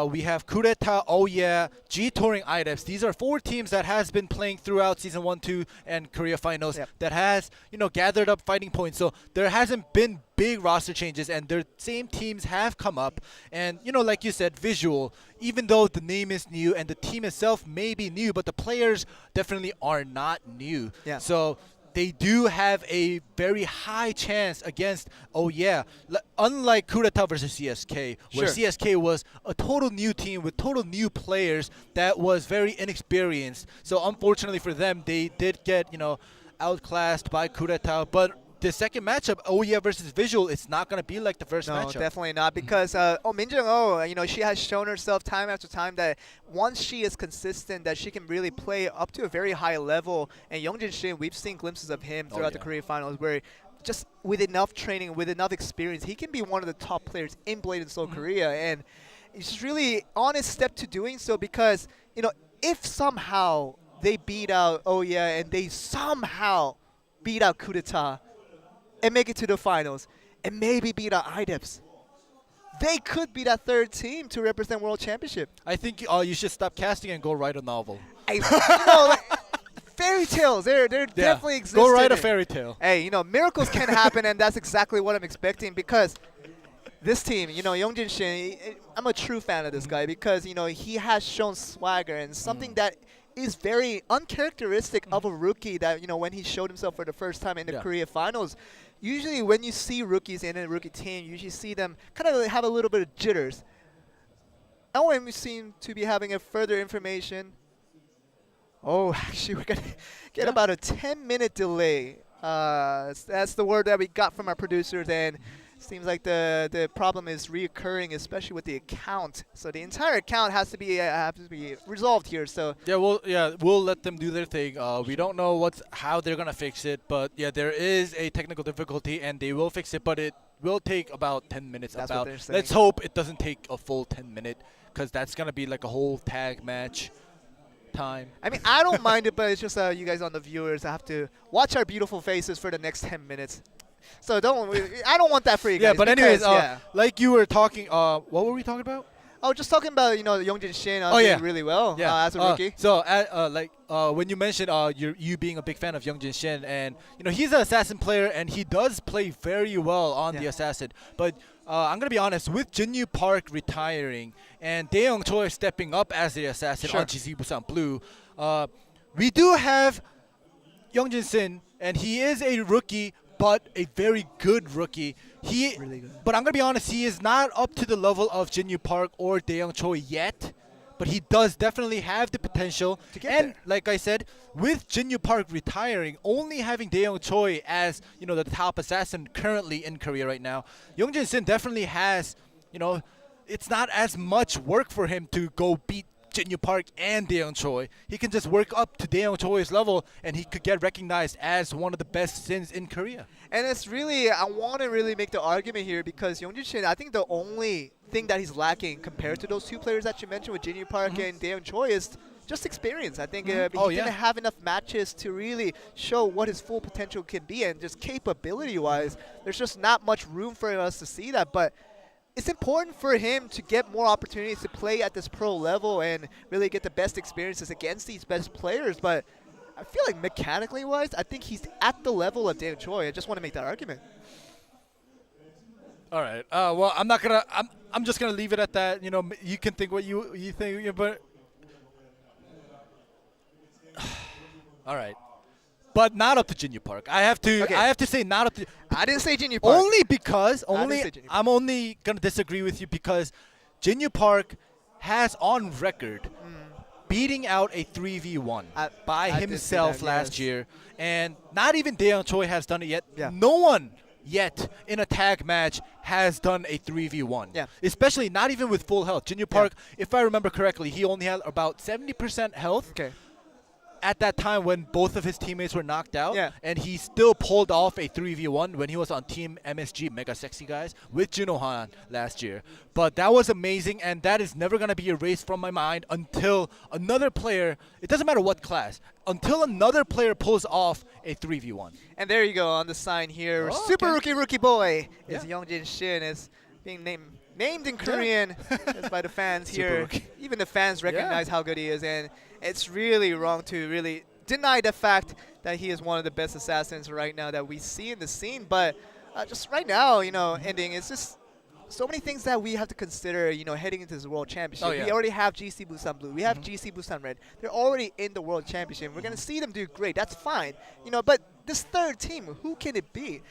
we have Kureta, Oh Yeah, G-Touring IDEPS. These are 4 teams that has been playing throughout Season 1, 2, and Korea Finals that has, gathered up fighting points. So there hasn't been big roster changes, and their same teams have come up. And, like you said, Visual, even though the name is new and the team itself may be new, but the players definitely are not new. Yeah. So they do have a very high chance against, unlike Kureta versus CSK, where CSK was a total new team with total new players that was very inexperienced. So unfortunately for them, they did get, outclassed by Kureta. But the second matchup, Oh Yeah versus Visual, it's not going to be like the first matchup. No, definitely not, because Min Jung-oh, she has shown herself time after time that once she is consistent, that she can really play up to a very high level. And Yongjin Shin, we've seen glimpses of him throughout the Korea Finals where just with enough training, with enough experience, he can be one of the top players in Blade & Soul Korea. And he's really on his step to doing so because, if somehow they beat out Oh Yeah and they somehow beat out Kureta, and make it to the finals, and maybe beat out IDEPS, they could be that third team to represent World Championship. I think you should stop casting and go write a novel. Fairy tales, they're definitely existing. Go write a fairy tale. Hey, miracles can happen, and that's exactly what I'm expecting because this team, Yongjin Shin, I'm a true fan of this guy because, he has shown swagger and something that is very uncharacteristic of a rookie that, when he showed himself for the first time in the Korea Finals. Usually when you see rookies in a rookie team, you usually see them kind of have a little bit of jitters. OM seem to be having a further information Oh, actually, we're going to get about a 10-minute delay. That's the word that we got from our producers, and seems like the problem is reoccurring, especially with the account. So the entire account has to be resolved here. So we'll let them do their thing. We don't know how they're gonna fix it, but yeah, there is a technical difficulty, and they will fix it, but it will take about 10 minutes. That's what they're saying. Let's hope it doesn't take a full 10 minutes, because that's gonna be like a whole tag match time. I mean, I don't mind it, but it's just you guys on the viewers have to watch our beautiful faces for the next 10 minutes. So I don't want that for you guys. Yeah, but anyways, yeah. like you were talking, what were we talking about? I was just talking about, Youngjin Shin doing really well as a rookie. So when you mentioned you being a big fan of Youngjin Shin, and he's an assassin player, and he does play very well on the assassin. But I'm gonna be honest, with Jinyu Park retiring and Daeyoung Choi stepping up as the assassin on GC Busan Blue, we do have Youngjin Shin, and he is a rookie, but a very good rookie. Really good. But I'm going to be honest, he is not up to the level of Jinyu Park or Daeyoung Choi yet, but he does definitely have the potential to get and there. Like I said, with Jinyu Park retiring, only having Daeyoung Choi as, the top assassin currently in Korea right now, Youngjin Shin definitely has, it's not as much work for him to go beat Jinyu Park and Daeyoung Choi. He can just work up to Daeyoung Choi's level, and he could get recognized as one of the best Sins in Korea. And it's really, I want to really make the argument here, because Youngjin Shin, I think the only thing that he's lacking compared to those two players that you mentioned with Jinyu Park and Daeyoung Choi is just experience. I think he didn't have enough matches to really show what his full potential can be, and just capability-wise, there's just not much room for us to see that. But it's important for him to get more opportunities to play at this pro level and really get the best experiences against these best players. But I feel like mechanically-wise, I think he's at the level of Daeyoung Choi. I just want to make that argument. All right. Well, I'm not gonna. I'm just gonna leave it at that. You can think what you think, but all right. But not up to Jinyu Park. I have to say not up to. I didn't say Jinyu Park. Only because I'm only gonna disagree with you because Jinyu Park has on record beating out a 3v1 by himself last year, and not even Daeyoung Choi has done it yet. Yeah. No one yet in a tag match has done a 3v1. Yeah. Especially not even with full health. Jinyu Park, if I remember correctly, he only had about 70% health. Okay. At that time when both of his teammates were knocked out, Yeah. and he still pulled off a 3v1 when he was on Team MSG Mega Sexy Guys with Juno Han last year. But that was amazing, and that is never going to be erased from my mind until another player, it doesn't matter what class, until another player pulls off a 3v1. And there you go on the sign here. Oh, Super okay. rookie boy is Yeah. Youngjin Shin. Is being named in Korean as by the fans Super here. rookie. Even the fans recognize how good he is, and it's really wrong to really deny the fact that he is one of the best assassins right now that we see in the scene. But just right now, ending, it's just so many things that we have to consider, heading into this World Championship. Oh, yeah. We already have GC Busan Blue. We have GC Busan Red. They're already in the World Championship. We're going to see them do great. That's fine. But this third team, who can it be?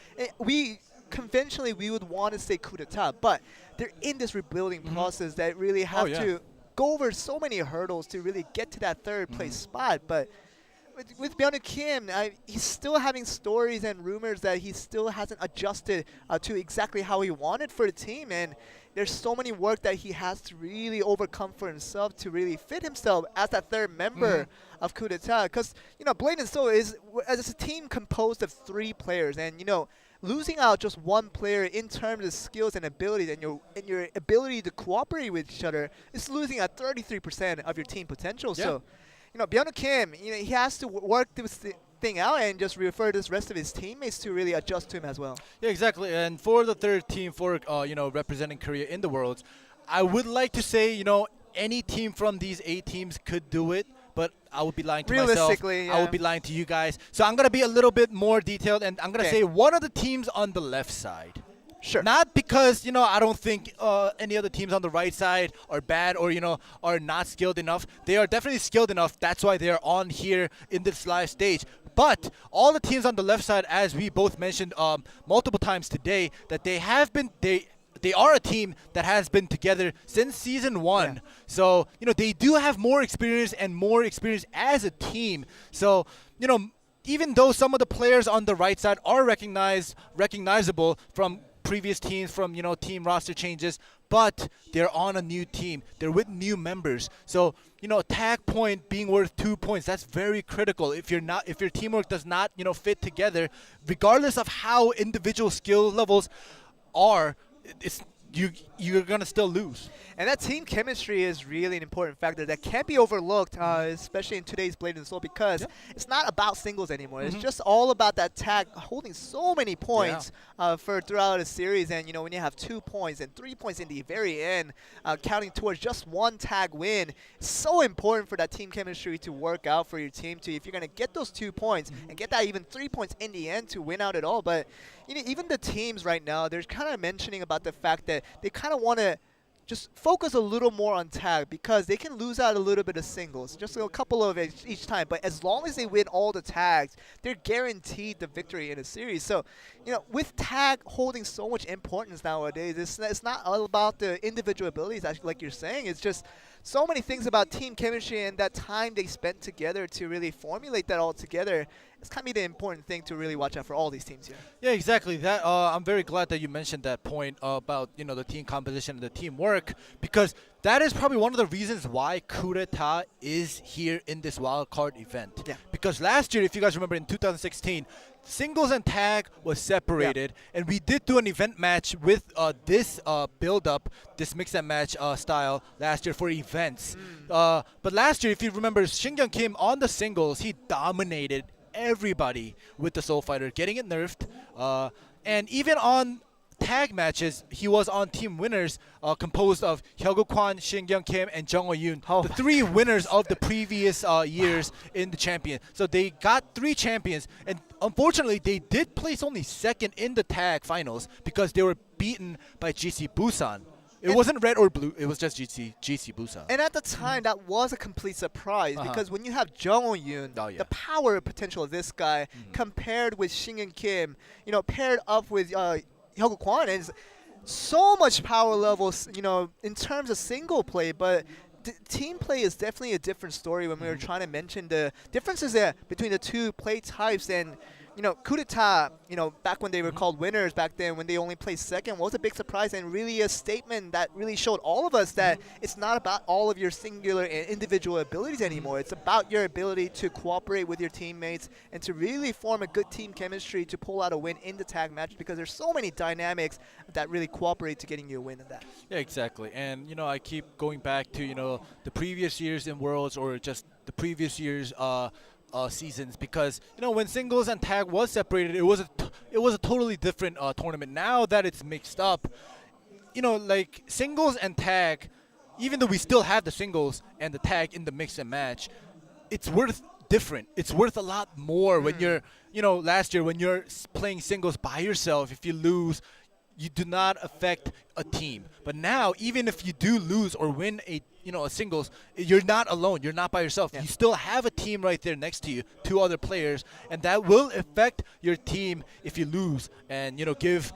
Conventionally, we would want to say coup d'etat, but they're in this rebuilding process that really have to go over so many hurdles to really get to that third place spot. But with Byung Kim, he's still having stories and rumors that he still hasn't adjusted to exactly how he wanted for the team, and there's so many work that he has to really overcome for himself to really fit himself as that third member of coup d'etat. Because Blade and Soul is as a team composed of 3 players, and losing out just one player in terms of skills and abilities and your ability to cooperate with each other is losing at 33% of your team potential. Yeah. So, Byung Kim, he has to work this thing out and just refer this rest of his teammates to really adjust to him as well. Yeah, exactly. And for the third team, for representing Korea in the Worlds, I would like to say, any team from these 8 teams could do it, but I would be lying to myself. Realistically, I would be lying to you guys. So I'm going to be a little bit more detailed, and I'm going to say one of the teams on the left side. Sure. Not because, I don't think any other teams on the right side are bad or, are not skilled enough. They are definitely skilled enough. That's why they're on here in this live stage. But all the teams on the left side, as we both mentioned multiple times today, that they are a team that has been together since season 1. So, they do have more experience as a team. So, even though some of the players on the right side are recognizable from previous teams, from team roster changes, but they're on a new team. They're with new members. So, attack point being worth 2 points, that's very critical. If your teamwork does not, fit together, regardless of how individual skill levels are, you're gonna still lose. And that team chemistry is really an important factor that can't be overlooked, especially in today's Blade and Soul, because it's not about singles anymore. It's just all about that tag holding so many points for throughout a series. And when you have 2 points and 3 points in the very end, counting towards just one tag win, it's so important for that team chemistry to work out for your team. If you're gonna get those 2 points and get that even 3 points in the end to win out at all. But even the teams right now, they're kind of mentioning about the fact that they kind of want to just focus a little more on tag because they can lose out a little bit of singles, just a couple of each time. But as long as they win all the tags, they're guaranteed the victory in a series. So, with tag holding so much importance nowadays, it's not all about the individual abilities, like you're saying. It's just so many things about team chemistry and that time they spent together to really formulate that all together. It's kind of the important thing to really watch out for all these teams here. Yeah, exactly. That I'm very glad that you mentioned that point about the team composition and the teamwork, because that is probably one of the reasons why coup d'etat is here in this wildcard event. Yeah. Because last year, if you guys remember, in 2016, singles and tag was separated, and we did do an event match with this build-up, this mix and match style last year for events. But last year, if you remember, Shinhyun Kim on the singles, he dominated everybody with the Soul Fighter, getting it nerfed. And even on tag matches, he was on team winners composed of Hyegu Kwan, Shinhyun Kim, and Jung Ho-yoon, the 3 winners of the previous years in the champion. So they got 3 champions, and unfortunately, they did place only 2nd in the tag finals because they were beaten by GC Busan. It wasn't red or blue. It was just GC Busan. And at the time, that was a complete surprise because when you have Jung Ho-yoon, the power potential of this guy compared with Shinhyun Kim, paired up with Hyegu Kwan, is so much power levels, in terms of single play. But team play is definitely a different story when we were trying to mention the differences there between the 2 play types. And coup d'etat, back when they were called winners back then, when they only placed 2nd, was a big surprise and really a statement that really showed all of us that it's not about all of your singular and individual abilities anymore. It's about your ability to cooperate with your teammates and to really form a good team chemistry to pull out a win in the tag match, because there's so many dynamics that really cooperate to getting you a win in that. Yeah, exactly. And, I keep going back to, the previous years in Worlds, or just the previous years seasons, because when singles and tag was separated, it was a totally different tournament. Now that it's mixed up, like singles and tag, even though we still have the singles and the tag in the mix and match, it's worth different. It's worth a lot more when you're last year when you're playing singles by yourself. If you lose, you do not affect a team. But now, even if you do lose or win a singles, you're not alone. You're not by yourself. You still have a team right there next to you, 2 other players, and that will affect your team if you lose and give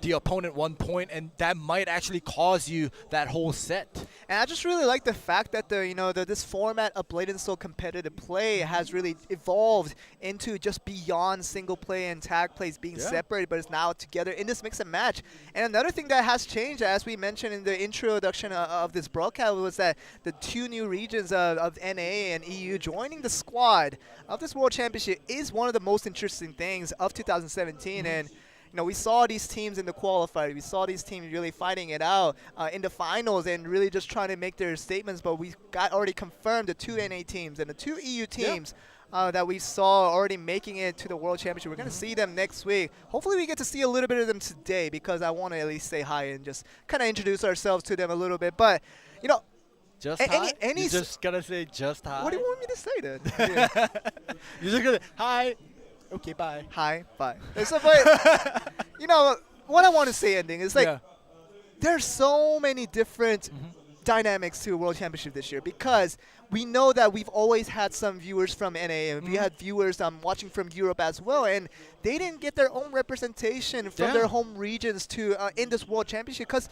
the opponent 1 point, and that might actually cause you that whole set. And I just really like the fact that this format of Blade and Soul competitive play has really evolved into just beyond single play and tag plays being separated, but it's now together in this mix and match. And another thing that has changed, as we mentioned in the introduction of this broadcast, was that the 2 new regions of NA and EU joining the squad of this World Championship is one of the most interesting things of 2017. And we saw these teams in the qualifier. We saw these teams really fighting it out in the finals and really just trying to make their statements. But we got already confirmed the 2 NA teams and the 2 EU teams that we saw already making it to the World Championship. We're going to see them next week. Hopefully we get to see a little bit of them today, because I want to at least say hi and just kind of introduce ourselves to them a little bit. But, just hi? You just got to say just hi? What do you want me to say then? You're just going to, hi. Okay, bye. Hi, bye. So, but, what I want to say ending is there's so many different dynamics to World Championship this year, because we know that we've always had some viewers from NA, and we had viewers watching from Europe as well, and they didn't get their own representation from their home regions to in this World Championship, because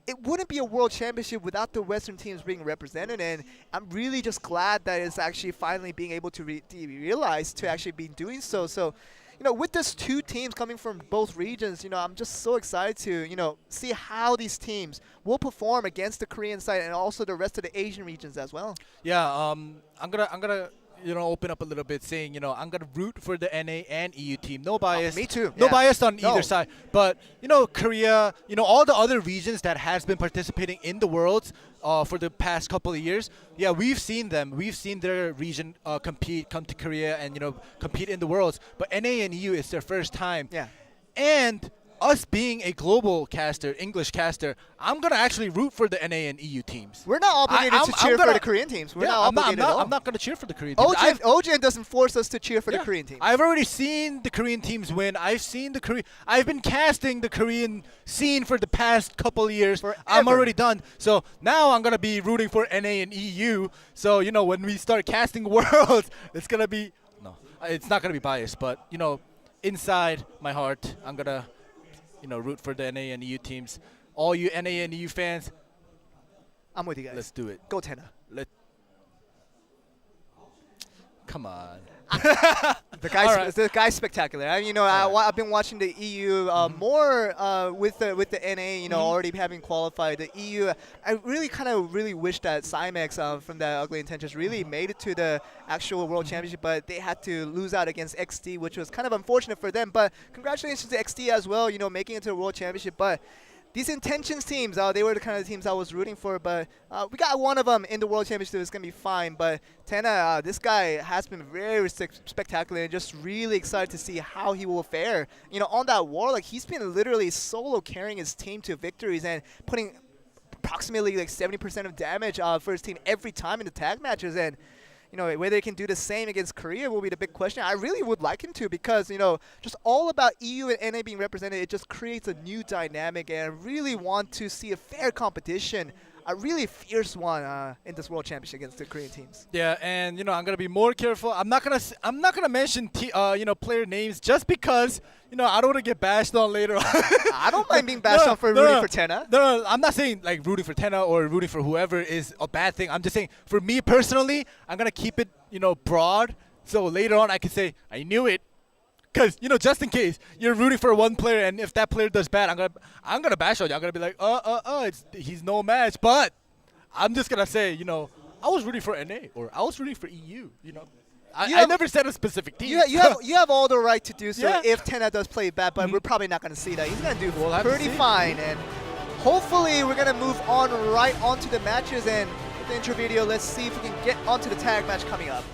it wouldn't be a World Championship without the Western teams being represented, and I'm really just glad that it's actually finally being able to be realized to actually be doing so. So, you know, with this 2 teams coming from both regions, you know, I'm just so excited to, you know, see how these teams will perform against the Korean side and also the rest of the Asian regions as well. Yeah, I'm gonna you know, open up a little bit, saying, you know, I'm gonna root for the NA and EU team. No bias. Me too. No bias on either side. But you know, Korea, you know, all the other regions that has been participating in the Worlds for the past couple of years. Yeah, we've seen them. We've seen their region compete, come to Korea, and you know, compete in the Worlds. But NA and EU is their first time. Yeah. And us being a global caster, English caster, I'm gonna actually root for the NA and EU teams. We're not obligated to cheer for the Korean teams. We're not obligated at all. I'm not gonna cheer for the Korean teams. OGN doesn't force us to cheer for the Korean teams. I've already seen the Korean teams win. I've been casting the Korean scene for the past couple of years. Forever. I'm already done. So now I'm gonna be rooting for NA and EU. So you know, when we start casting Worlds, it's gonna be it's not gonna be biased, but you know, inside my heart, I'm gonna, you know, root for the NA and EU teams. All you NA and EU fans, I'm with you guys. Let's do it. Go Tenna. Come on. The guy's spectacular. I mean, you know, I've been watching the EU more with the NA. You know, already having qualified the EU. I really wish that Cymex from the Ugly Intentions really made it to the actual World Championship, but they had to lose out against XD, which was kind of unfortunate for them. But congratulations to XD as well. You know, making it to the World Championship, but. These Intentions teams, they were the kind of teams I was rooting for, but we got one of them in the World Championship. It's going to be fine. But Tenna, this guy has been very spectacular, and just really excited to see how he will fare. You know, on that war, like, he's been literally solo carrying his team to victories and putting approximately like 70% of damage for his team every time in the tag matches. And you know, whether he can do the same against Korea will be the big question. I really would like him to, because, you know, just all about EU and NA being represented, it just creates a new dynamic, and I really want to see a fair competition, a really fierce one in this World Championship against the Korean teams. Yeah, and you know, I'm gonna be more careful. I'm not gonna mention you know, player names, just because, you know, I don't want to get bashed on later on. I don't mind being bashed on for rooting for Tenna. No, I'm not saying like rooting for Tenna or rooting for whoever is a bad thing. I'm just saying, for me personally, I'm gonna keep it, you know, broad, so later on I can say I knew it. Because, you know, just in case you're rooting for one player, and if that player does bad, I'm gonna bash on you. I'm gonna be like, he's no match. But I'm just gonna say, you know, I was rooting for NA, or I was rooting for EU. You know, I never said a specific team. You have all the right to do so if Tenna does play bad, but we're probably not gonna see that. He's gonna do pretty fine, and hopefully we're gonna move on right onto the matches. And with the intro video, let's see if we can get onto the tag match coming up.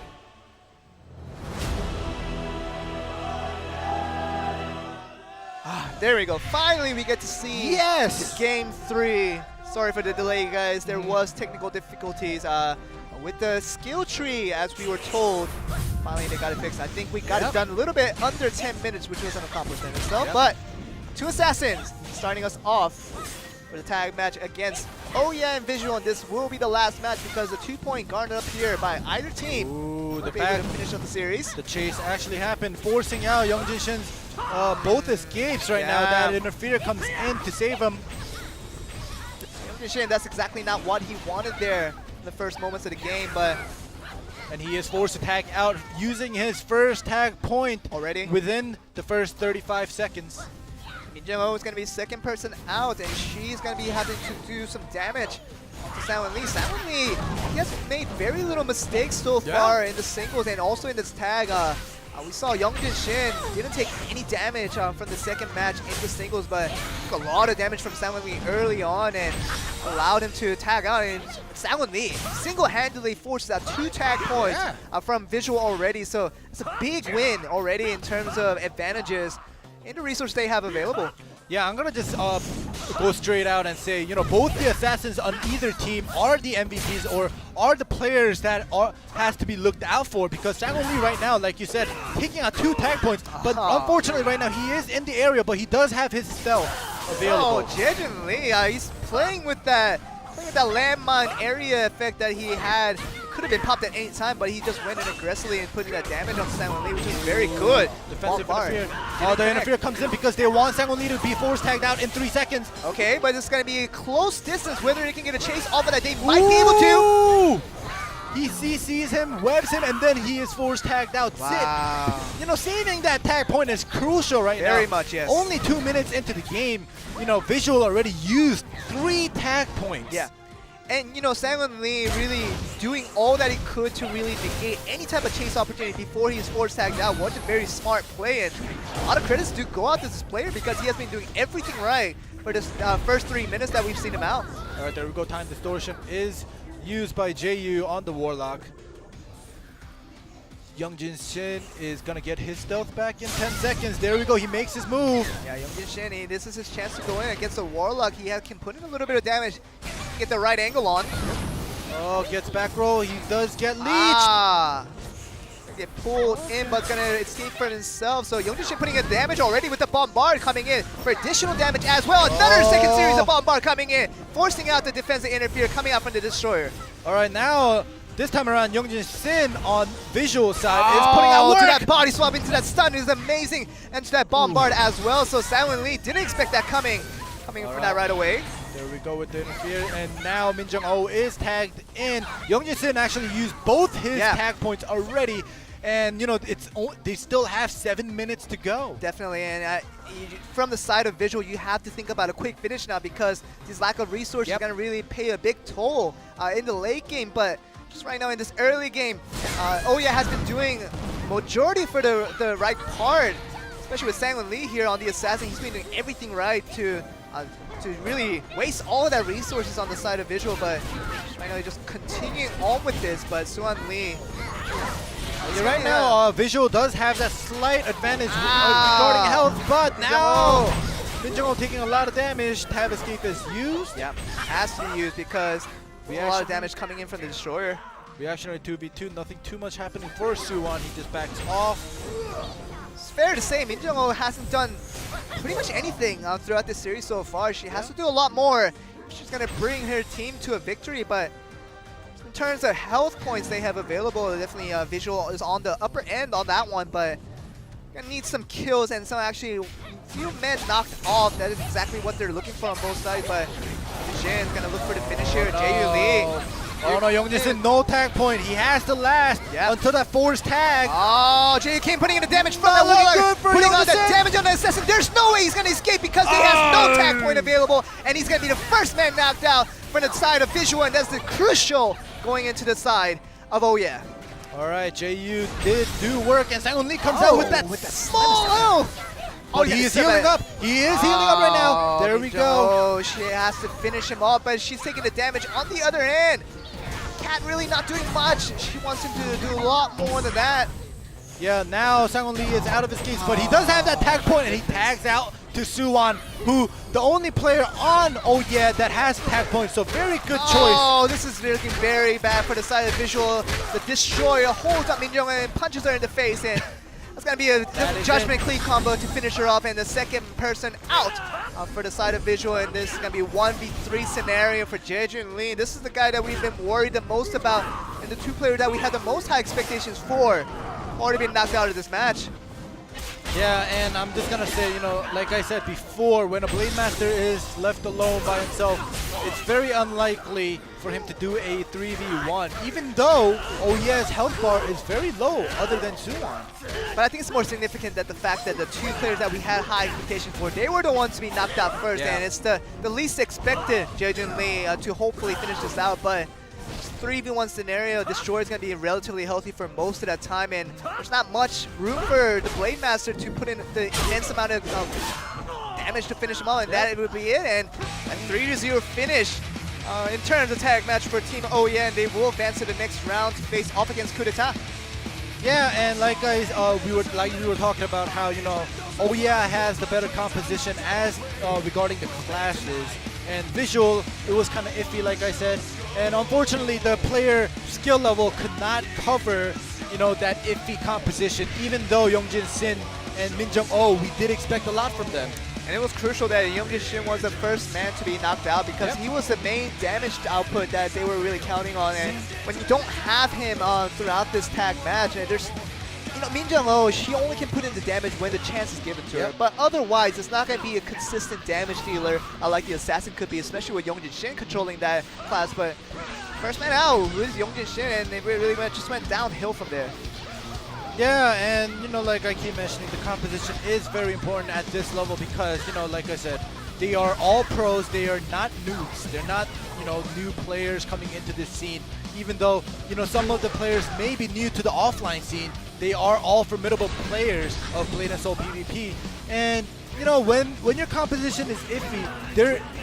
There we go. Finally, we get to see Game 3. Sorry for the delay, guys. There was technical difficulties with the skill tree, as we were told. Finally, they got it fixed. I think we got it done a little bit under 10 minutes, which was an accomplishment itself. But 2 Assassins starting us off for the tag match against Oya and Visual, and this will be the last match because the 2-point garnered up here by either team. Ooh, the fact to finish up the series. The chase actually happened, forcing out Youngjin Shin's both escapes right now. That interferer comes in to save him. Youngjin Shin, that's exactly not what he wanted there in the first moments of the game, but and he is forced to tag out using his first tag point already within the first 35 seconds. Minjung is going to be second person out, and she's going to be having to do some damage to Samwon Lee. Samwon Lee, he has made very little mistakes so far in the singles and also in this tag. We saw Youngjin Shin didn't take any damage from the second match in the singles, but took a lot of damage from Samwon Lee early on and allowed him to tag out. And Samwon Lee single-handedly forces out 2 tag points from Visual already, so it's a big win already in terms of advantages in the resource they have available. Yeah, I'm gonna just go straight out and say, you know, both the Assassins on either team are the MVPs, or are the players that has to be looked out for, because Samwon Lee right now, like you said, taking out 2 tag points, but unfortunately right now he is in the area, but he does have his stealth available. Oh, genuinely, he's playing with that Look at that landmine area effect that he had. It could have been popped at any time, but he just went in aggressively and put that damage on Sang-Won Lee, which was very good. Defensive interfere. The interfere comes in because they want Sang-Won Lee to be force tagged out in 3 seconds. Okay, but it's going to be a close distance whether he can get a chase off of that. They might be able to. He CCs him, webs him, and then he is force tagged out. Wow. You know, saving that tag point is crucial right now. Very much, yes. Only 2 minutes into the game, you know, Visual already used 3 tag points. Yeah. And, you know, Sang-Won Lee really doing all that he could to really negate any type of chase opportunity before he is force tagged out. What a very smart play. And a lot of credits do go out to this player because he has been doing everything right for this first 3 minutes that we've seen him out. All right, there we go. Time distortion is used by JU on the Warlock. Youngjin Shin is gonna get his stealth back in 10 seconds. There we go, he makes his move. Yeah, Youngjin Shin, this is his chance to go in against the Warlock. He can put in a little bit of damage, get the right angle on. Oh, gets back roll, he does get leeched. Get pulled in, but gonna escape for himself. So Youngjin Shin putting in damage already with the Bombard coming in for additional damage as well. Another second series of Bombard coming in, forcing out the defensive interfere coming out from the Destroyer. All right, now this time around, Youngjin Shin on Visual side is putting out work. To that body swap into that stun is amazing, and to that Bombard as well. So Sang-Won Lee didn't expect that coming from that right away. There we go with the interfere, and now Min Jung-oh is tagged in. Youngjin Shin actually used both his tag points already, and you know they still have 7 minutes to go. Definitely, and from the side of Visual, you have to think about a quick finish now because this lack of resources is going to really pay a big toll in the late game. But just right now in this early game, Oya has been doing majority for the right part, especially with Sang-Won Lee here on the Assassin. He's been doing everything right to really waste all of that resources on the side of Visual, but right now he's just continuing on with this. But Suan Lee, right now, Visual does have that slight advantage regarding health, but now Min Jung-oh taking a lot of damage. Tab escape is used. Yep, has to be used because a lot of damage coming in from the Destroyer. Reactionary 2v2, nothing too much happening for Suwon. He just backs off. It's fair to say Min Jung-oh hasn't done pretty much anything throughout this series so far. She has to do a lot more. She's going to bring her team to a victory, but in terms of health points they have available, definitely Visual is on the upper end on that one, but gonna need some kills and some actually few men knocked off. That is exactly what they're looking for on both sides, but Jin's gonna look for the finish here. Jae-yu Lee. Oh no, Youngjin Shin, no tag point. He has to last until that force tag. Oh, Jae-yu Kim putting in the damage from the Warlock, putting on the damage on the Assassin. There's no way he's gonna escape because he has no tag point available, and he's gonna be the first man knocked out from the side of Visual, and that's the crucial going into the side of Oh Yeah. All right, JU did do work, and Sang-Won Lee comes out with that small but he is healing up. He is healing up right now. There we go. Oh, she has to finish him off, but she's taking the damage on the other hand. Cat really not doing much. She wants him to do a lot more than that. Yeah, now Sang-Won Lee is out of his case, but he does have that tag point, and he tags out to Suwon, who the only player on Oh Yeah that has tag points, so very good choice. Oh, this is looking very bad for the side of Visual. The Destroyer holds up Min Jung-oh and punches her in the face, and that's going to be a Judgment Clean combo to finish her off, and the second person out for the side of Visual, and this is going to be a 1v3 scenario for Jae-Jun Lee. This is the guy that we've been worried the most about, and the two players that we had the most high expectations for already been knocked out of this match. Yeah, and I'm just gonna say, you know, like I said before, when a Blade Master is left alone by himself, it's very unlikely for him to do a 3v1, even though Oh Yeah's health bar is very low, other than Suwon. But I think it's more significant that the fact that the two players that we had high expectations for, they were the ones to be knocked out first, and it's the least expected Jae-Jun Lee to hopefully finish this out. But 3v1 scenario, Destroyer is going to be relatively healthy for most of that time, and there's not much room for the Blade Master to put in the immense amount of damage to finish him off, and that would be it. And a 3-0 finish in terms of tag match for Team Oh Yeah, and they will advance to the next round to face off against Coup d'etat. Yeah, and like we were talking about how, you know, Oh Yeah has the better composition as regarding the classes, and Visual, it was kind of iffy, like I said. And unfortunately, the player skill level could not cover, you know, that iffy composition, even though Youngjin Shin and Min Jung-oh, we did expect a lot from them. And it was crucial that Youngjin Shin was the first man to be knocked out because he was the main damage output that they were really counting on. And when you don't have him throughout this tag match, and there's, Min Jung-oh, she only can put in the damage when the chance is given to her. But otherwise, it's not going to be a consistent damage dealer like the Assassin could be, especially with Youngjin Shin controlling that class. But first man out with Youngjin Shin, and they really just went downhill from there. Yeah, and like I keep mentioning, the composition is very important at this level because, like I said, they are all pros. They are not noobs. They're not, new players coming into this scene. Even though, some of the players may be new to the offline scene, they are all formidable players of Blade and Soul PvP. And when your composition is iffy,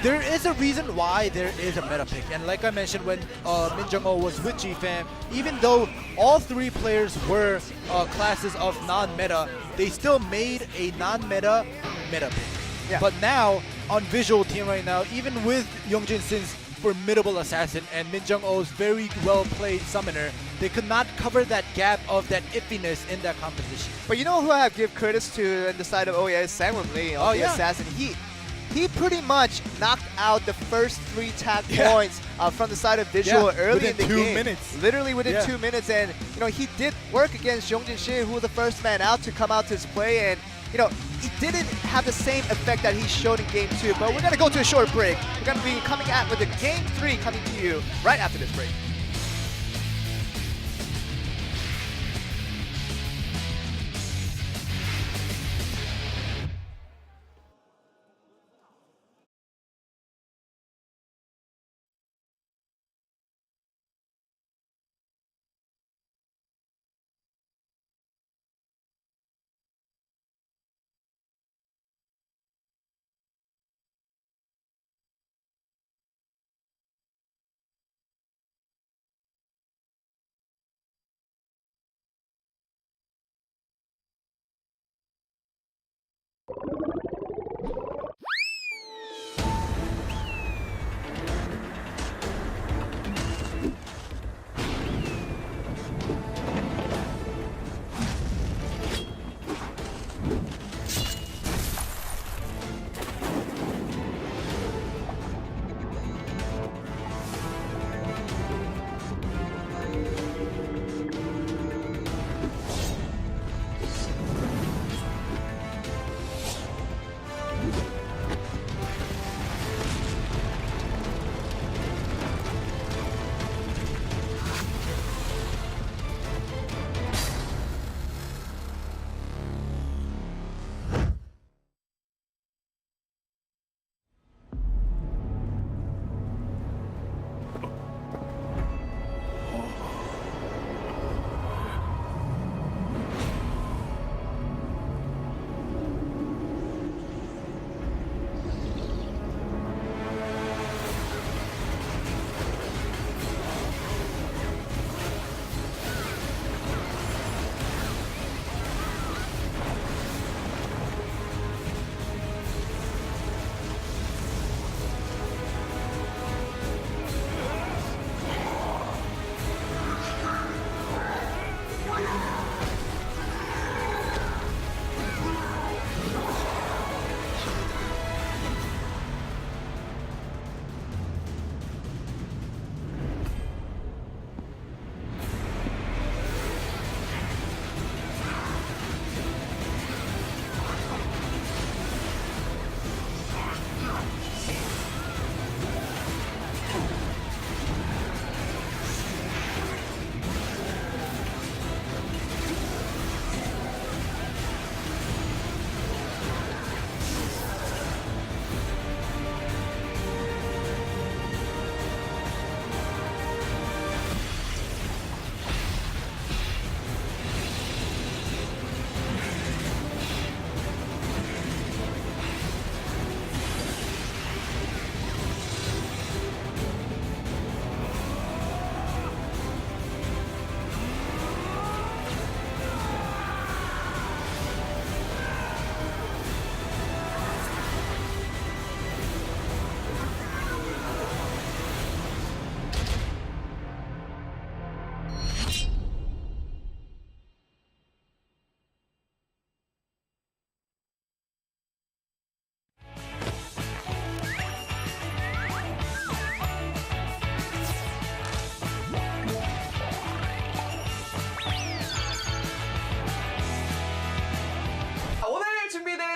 there is a reason why there is a meta pick. And like I mentioned, when Min Jung-oh was with GFAM, even though all three players were classes of non-meta, they still made a non-meta meta pick. Yeah. But now, on Visual Team right now, even with Youngjin Sin's formidable assassin and Min Jung-oh's very well-played summoner, they could not cover that gap of that iffiness in that composition. But you know who I have to give credits to on the side of Sangwon Lee, the assassin. He pretty much knocked out the first 3 tag points from the side of Visual early in the game. Within 2 minutes. Literally within 2 minutes, and he did work against Youngjin Shin, who was the first man out to come out to his play, and it didn't have the same effect that he showed in Game 2, but we're going to go to a short break. We're going to be coming at with the Game 3 coming to you right after this break.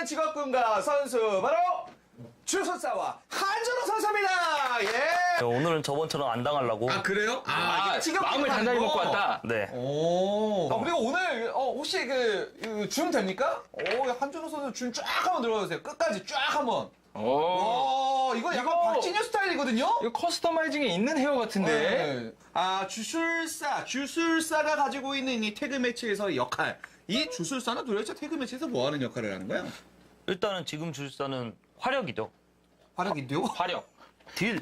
오늘의 직업군가 선수 바로 주술사와 한준호 선수입니다. 예. 오늘은 저번처럼 안 당하려고. 아 그래요? 지금 마음을 단단히 먹고 왔다. 네. 오. 그리고 오늘 혹시 준 됩니까? 한준호 선수 준 쫙 한번 들어주세요. 끝까지 쫙 한번. 오. 이거 약간 박진효 스타일이거든요. 이거 커스터마이징에 있는 헤어 같은데. 네. 주술사가 가지고 있는 이 태그 매치에서의 역할. 이 주술사는 도대체 태그 매치에서 뭐 하는 역할을 하는 거야? 일단은 지금 주술사는 화력이죠. 화력인데요? 화력. 딜.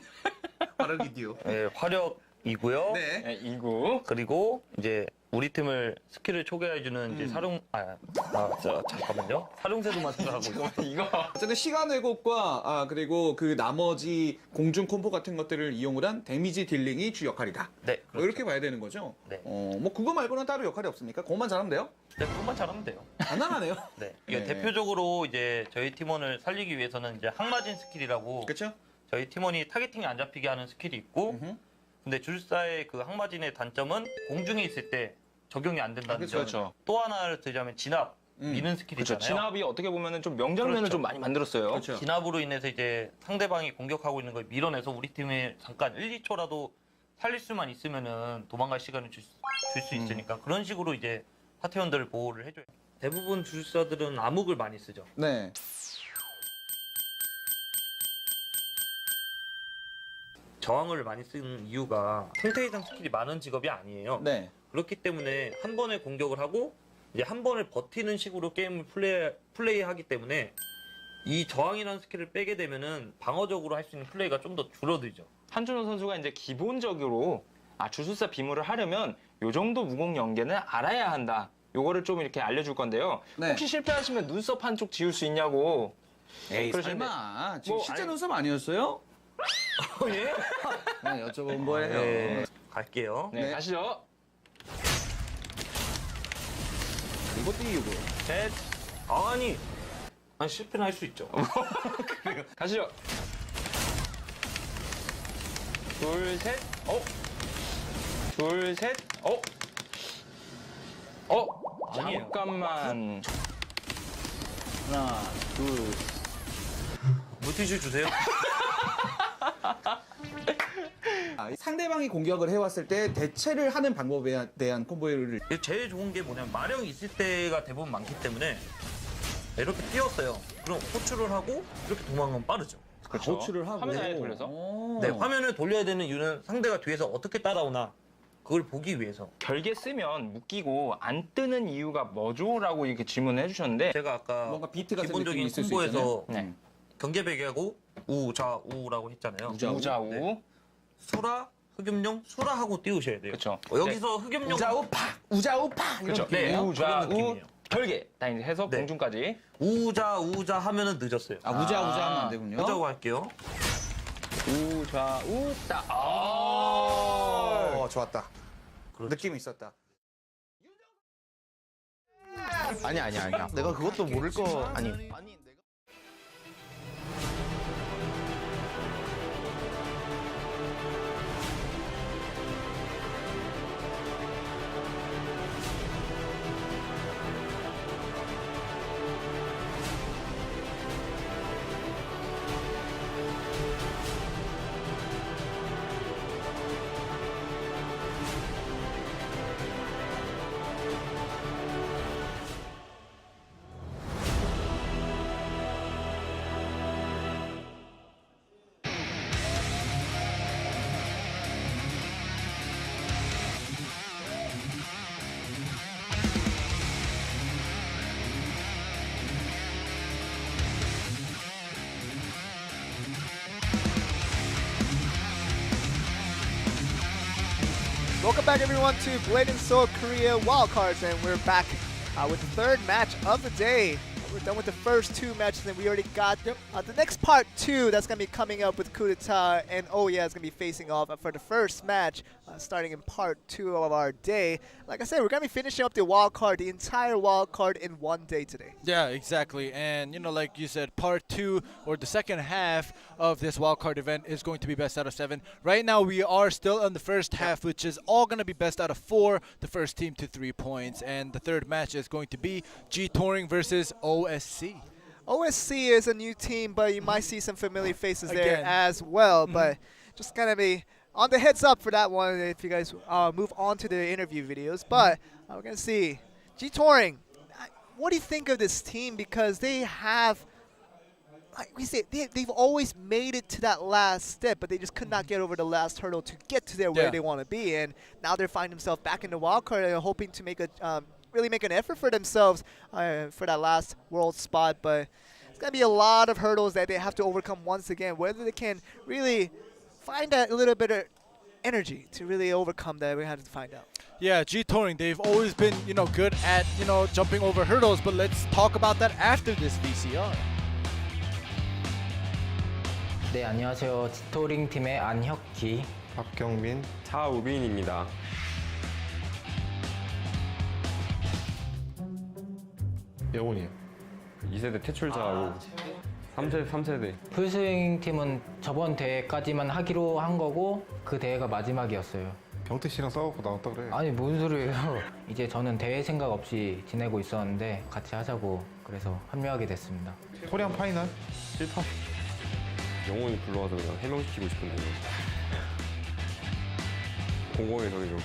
화력이디요. 네, 화력이고요. 네. 이구. 그리고 이제 우리 팀을 스킬을 초기화해주는 이제 잠깐만요. 사룡새도만 생각하고 있어요. 이거. 어쨌든 시간 왜곡과 그리고 그 나머지 공중 콤보 같은 것들을 이용을 한 데미지 딜링이 주 역할이다. 네. 뭐 이렇게 봐야 되는 거죠? 네. 뭐 그거 말고는 따로 역할이 없습니까? 그것만 잘하면 돼요? 네, 그것만 잘하면 돼요. 간단하네요. 네. 이게 네. 대표적으로 이제 저희 팀원을 살리기 위해서는 이제 항마진 스킬이라고. 그렇죠? 저희 팀원이 타겟팅이 안 잡히게 하는 스킬이 있고, 근데 주술사의 그 항마진의 단점은 공중에 있을 때 적용이 안 된다는 점. 그렇죠. 또 하나를 들자면 진압, 미는 스킬이 그렇죠. 있잖아요. 진압이 어떻게 보면은 좀 명장면을 그렇죠. 좀 많이 만들었어요. 그렇죠. 진압으로 인해서 이제 상대방이 공격하고 있는 걸 밀어내서 우리 팀에 잠깐 1, 2초라도 살릴 수만 있으면은 도망갈 시간을 줄 수 있으니까 그런 식으로 이제 파티원들을 보호를 해줘요. 대부분 주술사들은 암흑을 많이 쓰죠. 네. 저항을 많이 쓰는 이유가 상태 이상 스킬이 많은 직업이 아니에요. 네. 그렇기 때문에 한 번에 공격을 하고 이제 한 번을 버티는 식으로 게임을 플레이하기 때문에 이 저항이라는 스킬을 빼게 되면은 방어적으로 할 수 있는 플레이가 좀 더 줄어들죠. 한준호 선수가 이제 기본적으로 주술사 비물을 하려면 요 정도 무공 연계는 알아야 한다. 요거를 좀 이렇게 알려줄 건데요. 네. 혹시 실패하시면 눈썹 한쪽 지울 수 있냐고. 에이 그러시는데 설마 지금 뭐, 실제 아니- 눈썹 아니었어요? 예? 그냥 여쭤본 거예요. 네. 갈게요. 네, 가시죠. 이것도 이유고. 셋. 아니 실패는 할 수 있죠. 가시죠. 둘, 셋. 둘, 셋. 아니에요. 잠깐만. 하나, 둘. 물티슈 주세요. 상대방이 공격을 해왔을 때 대체를 하는 방법에 대한 콤보를 제일 좋은 게 뭐냐면 마령이 있을 때가 대부분 많기 때문에 이렇게 뛰었어요. 그럼 호출을 하고 이렇게 도망가면 빠르죠. 그렇죠. 호출을 하고 화면 아예 돌려서. 네, 화면을 돌려야 되는 이유는 상대가 뒤에서 어떻게 따라오나 그걸 보기 위해서. 결계 쓰면 묶이고 안 뜨는 이유가 뭐죠?라고 이렇게 질문을 해주셨는데 제가 아까 뭔가 비트 같은 느낌이 기본적인 있을 수 콤보에서 네. 경계배기하고 우좌우라고 했잖아요. 우좌우. 네. 수라, 흑염룡, 수라하고 띄우셔야 돼요. 그렇죠. 여기서 흑염룡 우자우파 그렇죠. 네, 그런 우좌우 느낌이에요. 결계 다 이제 해서 네. 공중까지. 우자 하면은 늦었어요. 우자우자 하면 안 되군요. 우자고 할게요. 우좌우 따. 좋았다. 느낌이 있었다. 아니야. 내가 그것도 모를 거 아니. Welcome back, everyone, to Blade and Soul Korea Wildcards, and we're back with the third match of the day. We're done with the first two matches, and we already got the next part two that's going to be coming up with Coup d'etat, and oh yeah, it's going to be facing off for the first match, starting in part two of our day. Like I said, we're going to be finishing up the wild card, the entire wild card in one day today. Yeah, exactly. And, you know, like you said, part two or the second half of this wildcard event is going to be best out of 7. Right now, we are still in the first half, which is all going to be best out of 4, the first team to 3 points. And the third match is going to be G Touring versus OSC. OSC is a new team, but you might see some familiar faces there as well. But just gonna be on the heads up for that one if you guys move on to the interview videos. But we're gonna see G-Touring. What do you think of this team? Because they have, like we say, they've always made it to that last step, but they just could not get over the last hurdle to get to there where they want to be. And now they're finding themselves back in the wildcard and hoping to make a really make an effort for themselves for that last world spot. But it's going to be a lot of hurdles that they have to overcome once again, whether they can really find that little bit of energy to really overcome that. We have to find out. Yeah, G-Touring, they've always been, good at, jumping over hurdles, but let's talk about that after this VCR. 네, 안녕하세요. G-Touring 팀의 안혁기, 박경민, 차우빈입니다. 영훈이요. 2세대 퇴출자하고 3세대. 풀스윙 팀은 저번 대회까지만 하기로 한 거고 그 대회가 마지막이었어요. 경태 씨랑 싸우고 나왔다 그래. 아니 뭔 소리예요. 이제 저는 대회 생각 없이 지내고 있었는데 같이 하자고 그래서 합류하게 됐습니다. 코리안 파이널? 싫다. 영훈이 불러와서 그냥 해명시키고 싶은데 공공에서 이렇게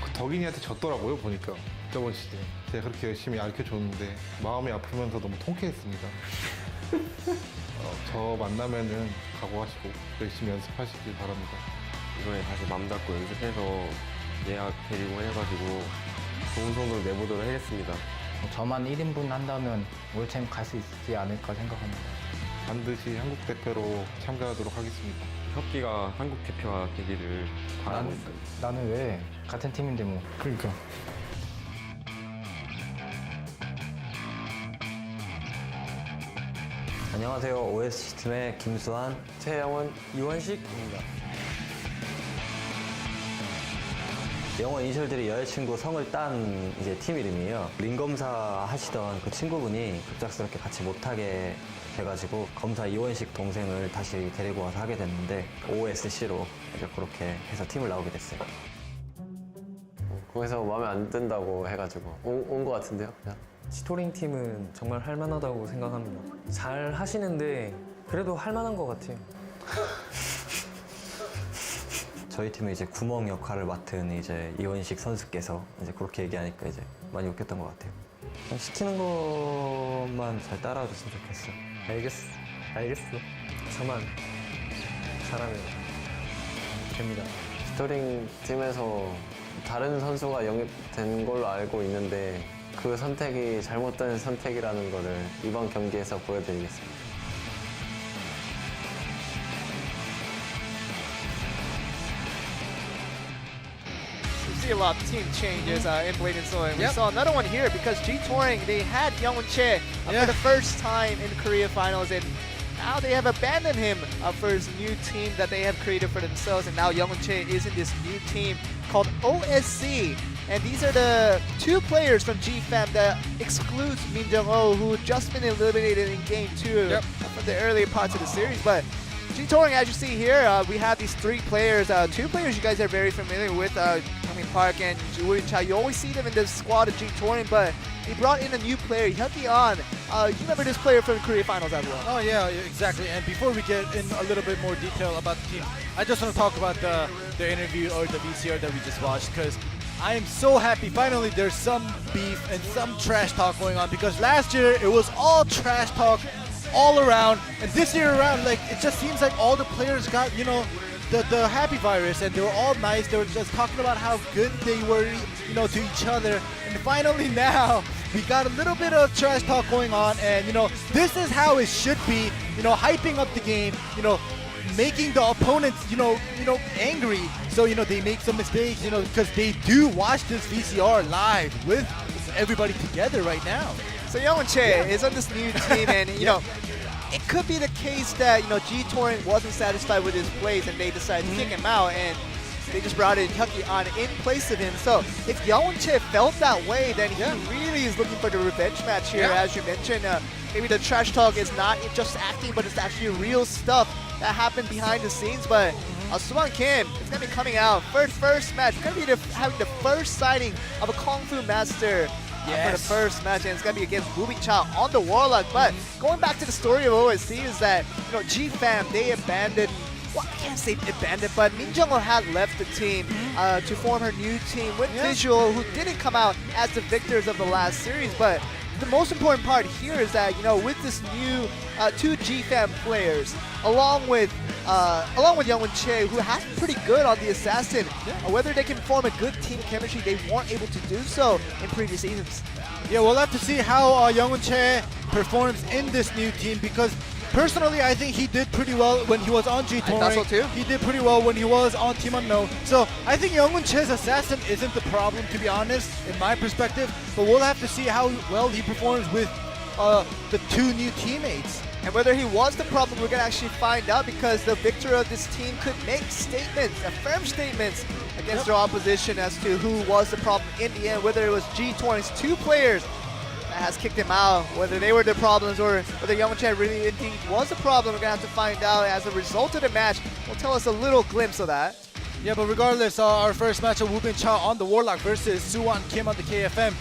그 덕인이한테 졌더라고요 보니까 저번 시즌 제가 그렇게 열심히 가르쳐줬는데 마음이 아프면서 너무 통쾌했습니다. 저 만나면은 각오하시고 열심히 연습하시길 바랍니다. 이번에 다시 맘 잡고 연습해서 예약 데리고 해가지고 좋은 성적을 내보도록 하겠습니다. 저만 1인분 한다면 올챔 갈 수 있지 않을까 생각합니다. 반드시 한국 대표로 참가하도록 하겠습니다. 혁기가 한국 대표가 되기를 바라고 있습니다. 나는 왜? 같은 팀인데 뭐. 그러니까. 안녕하세요. OSC 팀의 김수환, 최영원, 이원식입니다. 영원 이니셜들이 여자친구 성을 딴 이제 팀 이름이에요. 링 검사 하시던 그 친구분이 급작스럽게 같이 못하게 돼가지고 검사 이원식 동생을 다시 데리고 와서 하게 됐는데 OSC로 이제 그렇게 해서 팀을 나오게 됐어요. 거기서 마음에 안 든다고 해가지고 온 것 같은데요, 그냥. G-Touring 팀은 정말 할만하다고 생각합니다. 잘 하시는데 그래도 할만한 것 같아요. 저희 팀의 이제 구멍 역할을 맡은 이제 이원식 선수께서 이제 그렇게 얘기하니까 이제 많이 웃겼던 것 같아요. 그냥 시키는 것만 잘 따라와줬으면 좋겠어. 알겠어. 저만 잘하면 됩니다. G-Touring 팀에서 다른 선수가 영입된 걸로 알고 있는데 그 선택이 잘못된 선택이라는 거를 이번 경기에서 보여드리겠습니다. See a lot of team changes in Blade and Soul. And we saw another one here because G-Touring, they had Youngwon Che for the first time in Korea finals, and now they have abandoned him for his new team that they have created for themselves. And now Youngwon Che is in this new team called OSC. And these are the two players from GFAM that excludes Min Jung-ho, who just been eliminated in Game 2 from the earlier parts of the series. But G-Touring, as you see here, we have these three players. Two players you guys are very familiar with, Kyung-min Park and Woo Cha. You always see them in the squad of G-Touring, but they brought in a new player, Hyuki An. You remember this player from the Korea Finals as well? Oh yeah, exactly. And before we get in a little bit more detail about the team, I just want to talk about the interview or the VCR that we just watched, because I am so happy finally there's some beef and some trash talk going on, because last year it was all trash talk all around, and this year around, like, it just seems like all the players got, the happy virus, and they were all nice. They were just talking about how good they were, to each other. And finally now, we got a little bit of trash talk going on, and this is how it should be. Hyping up the game, making the opponents, angry. So they make some mistakes, because they do watch this VCR live with everybody together right now. So Youngwon Che is on this new team, and it could be the case that G-Touring wasn't satisfied with his plays and they decided to kick him out, and they just brought in Hyuki An in place of him. So if Youngwon Che felt that way, then he really is looking for the revenge match here, as you mentioned. Maybe the trash talk is not just acting, but it's actually real stuff that happened behind the scenes. But Suwon Kim is going to be coming out for first match. We're going to be having the first sighting of a Kung Fu master for the first match, and it's going to be against Wubin Cha on the Warlock. But going back to the story of OSC is that, G-Fam, they abandoned, well, I can't say abandoned, but Min Jung-ho had left the team to form her new team with Visual, who didn't come out as the victors of the last series. But the most important part here is that, with this new two G-Fam players, along with Youngwon Chae, who has been pretty good on the Assassin, whether they can form a good team chemistry, they weren't able to do so in previous seasons. Yeah, we'll have to see how Youngwon Chae performs in this new team, because personally, I think he did pretty well when he was on G-Touring. I thought so too. He did pretty well when he was on Team Unknown. So I think Youngwon Chae's Assassin isn't the problem, to be honest, in my perspective. But we'll have to see how well he performs with the two new teammates. And whether he was the problem, we're going to actually find out, because the victor of this team could make statements, firm statements, against their opposition as to who was the problem in the end, whether it was G-Touring's two players that has kicked him out, whether they were the problems or whether Youngwon Chae really indeed was the problem. We're going to have to find out as a result of the match. Will tell us a little glimpse of that. Yeah, but regardless, our first match of Wubin Cha on the Warlock versus Soo-Won Kim on the KFM.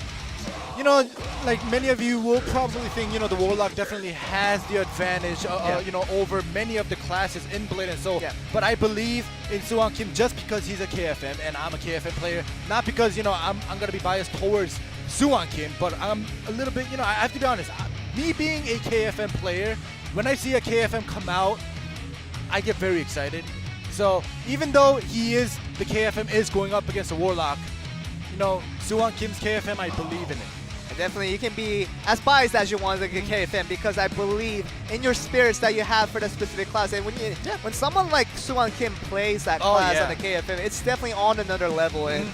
Like many of you will probably think, the Warlock definitely has the advantage, over many of the classes in Blade and Soul. But I believe in Soo-Won Kim just because he's a KFM and I'm a KFM player, not because, I'm going to be biased towards Soo-Won Kim, but I'm a little bit, I have to be honest, me being a KFM player, when I see a KFM come out, I get very excited. So even though the KFM is going up against the Warlock, Soo-Won Kim's KFM, I believe in it. And definitely, you can be as biased as you want as a KFM, because I believe in your spirits that you have for that specific class. And when someone like Soo-Won Kim plays that class on the KFM, it's definitely on another level. And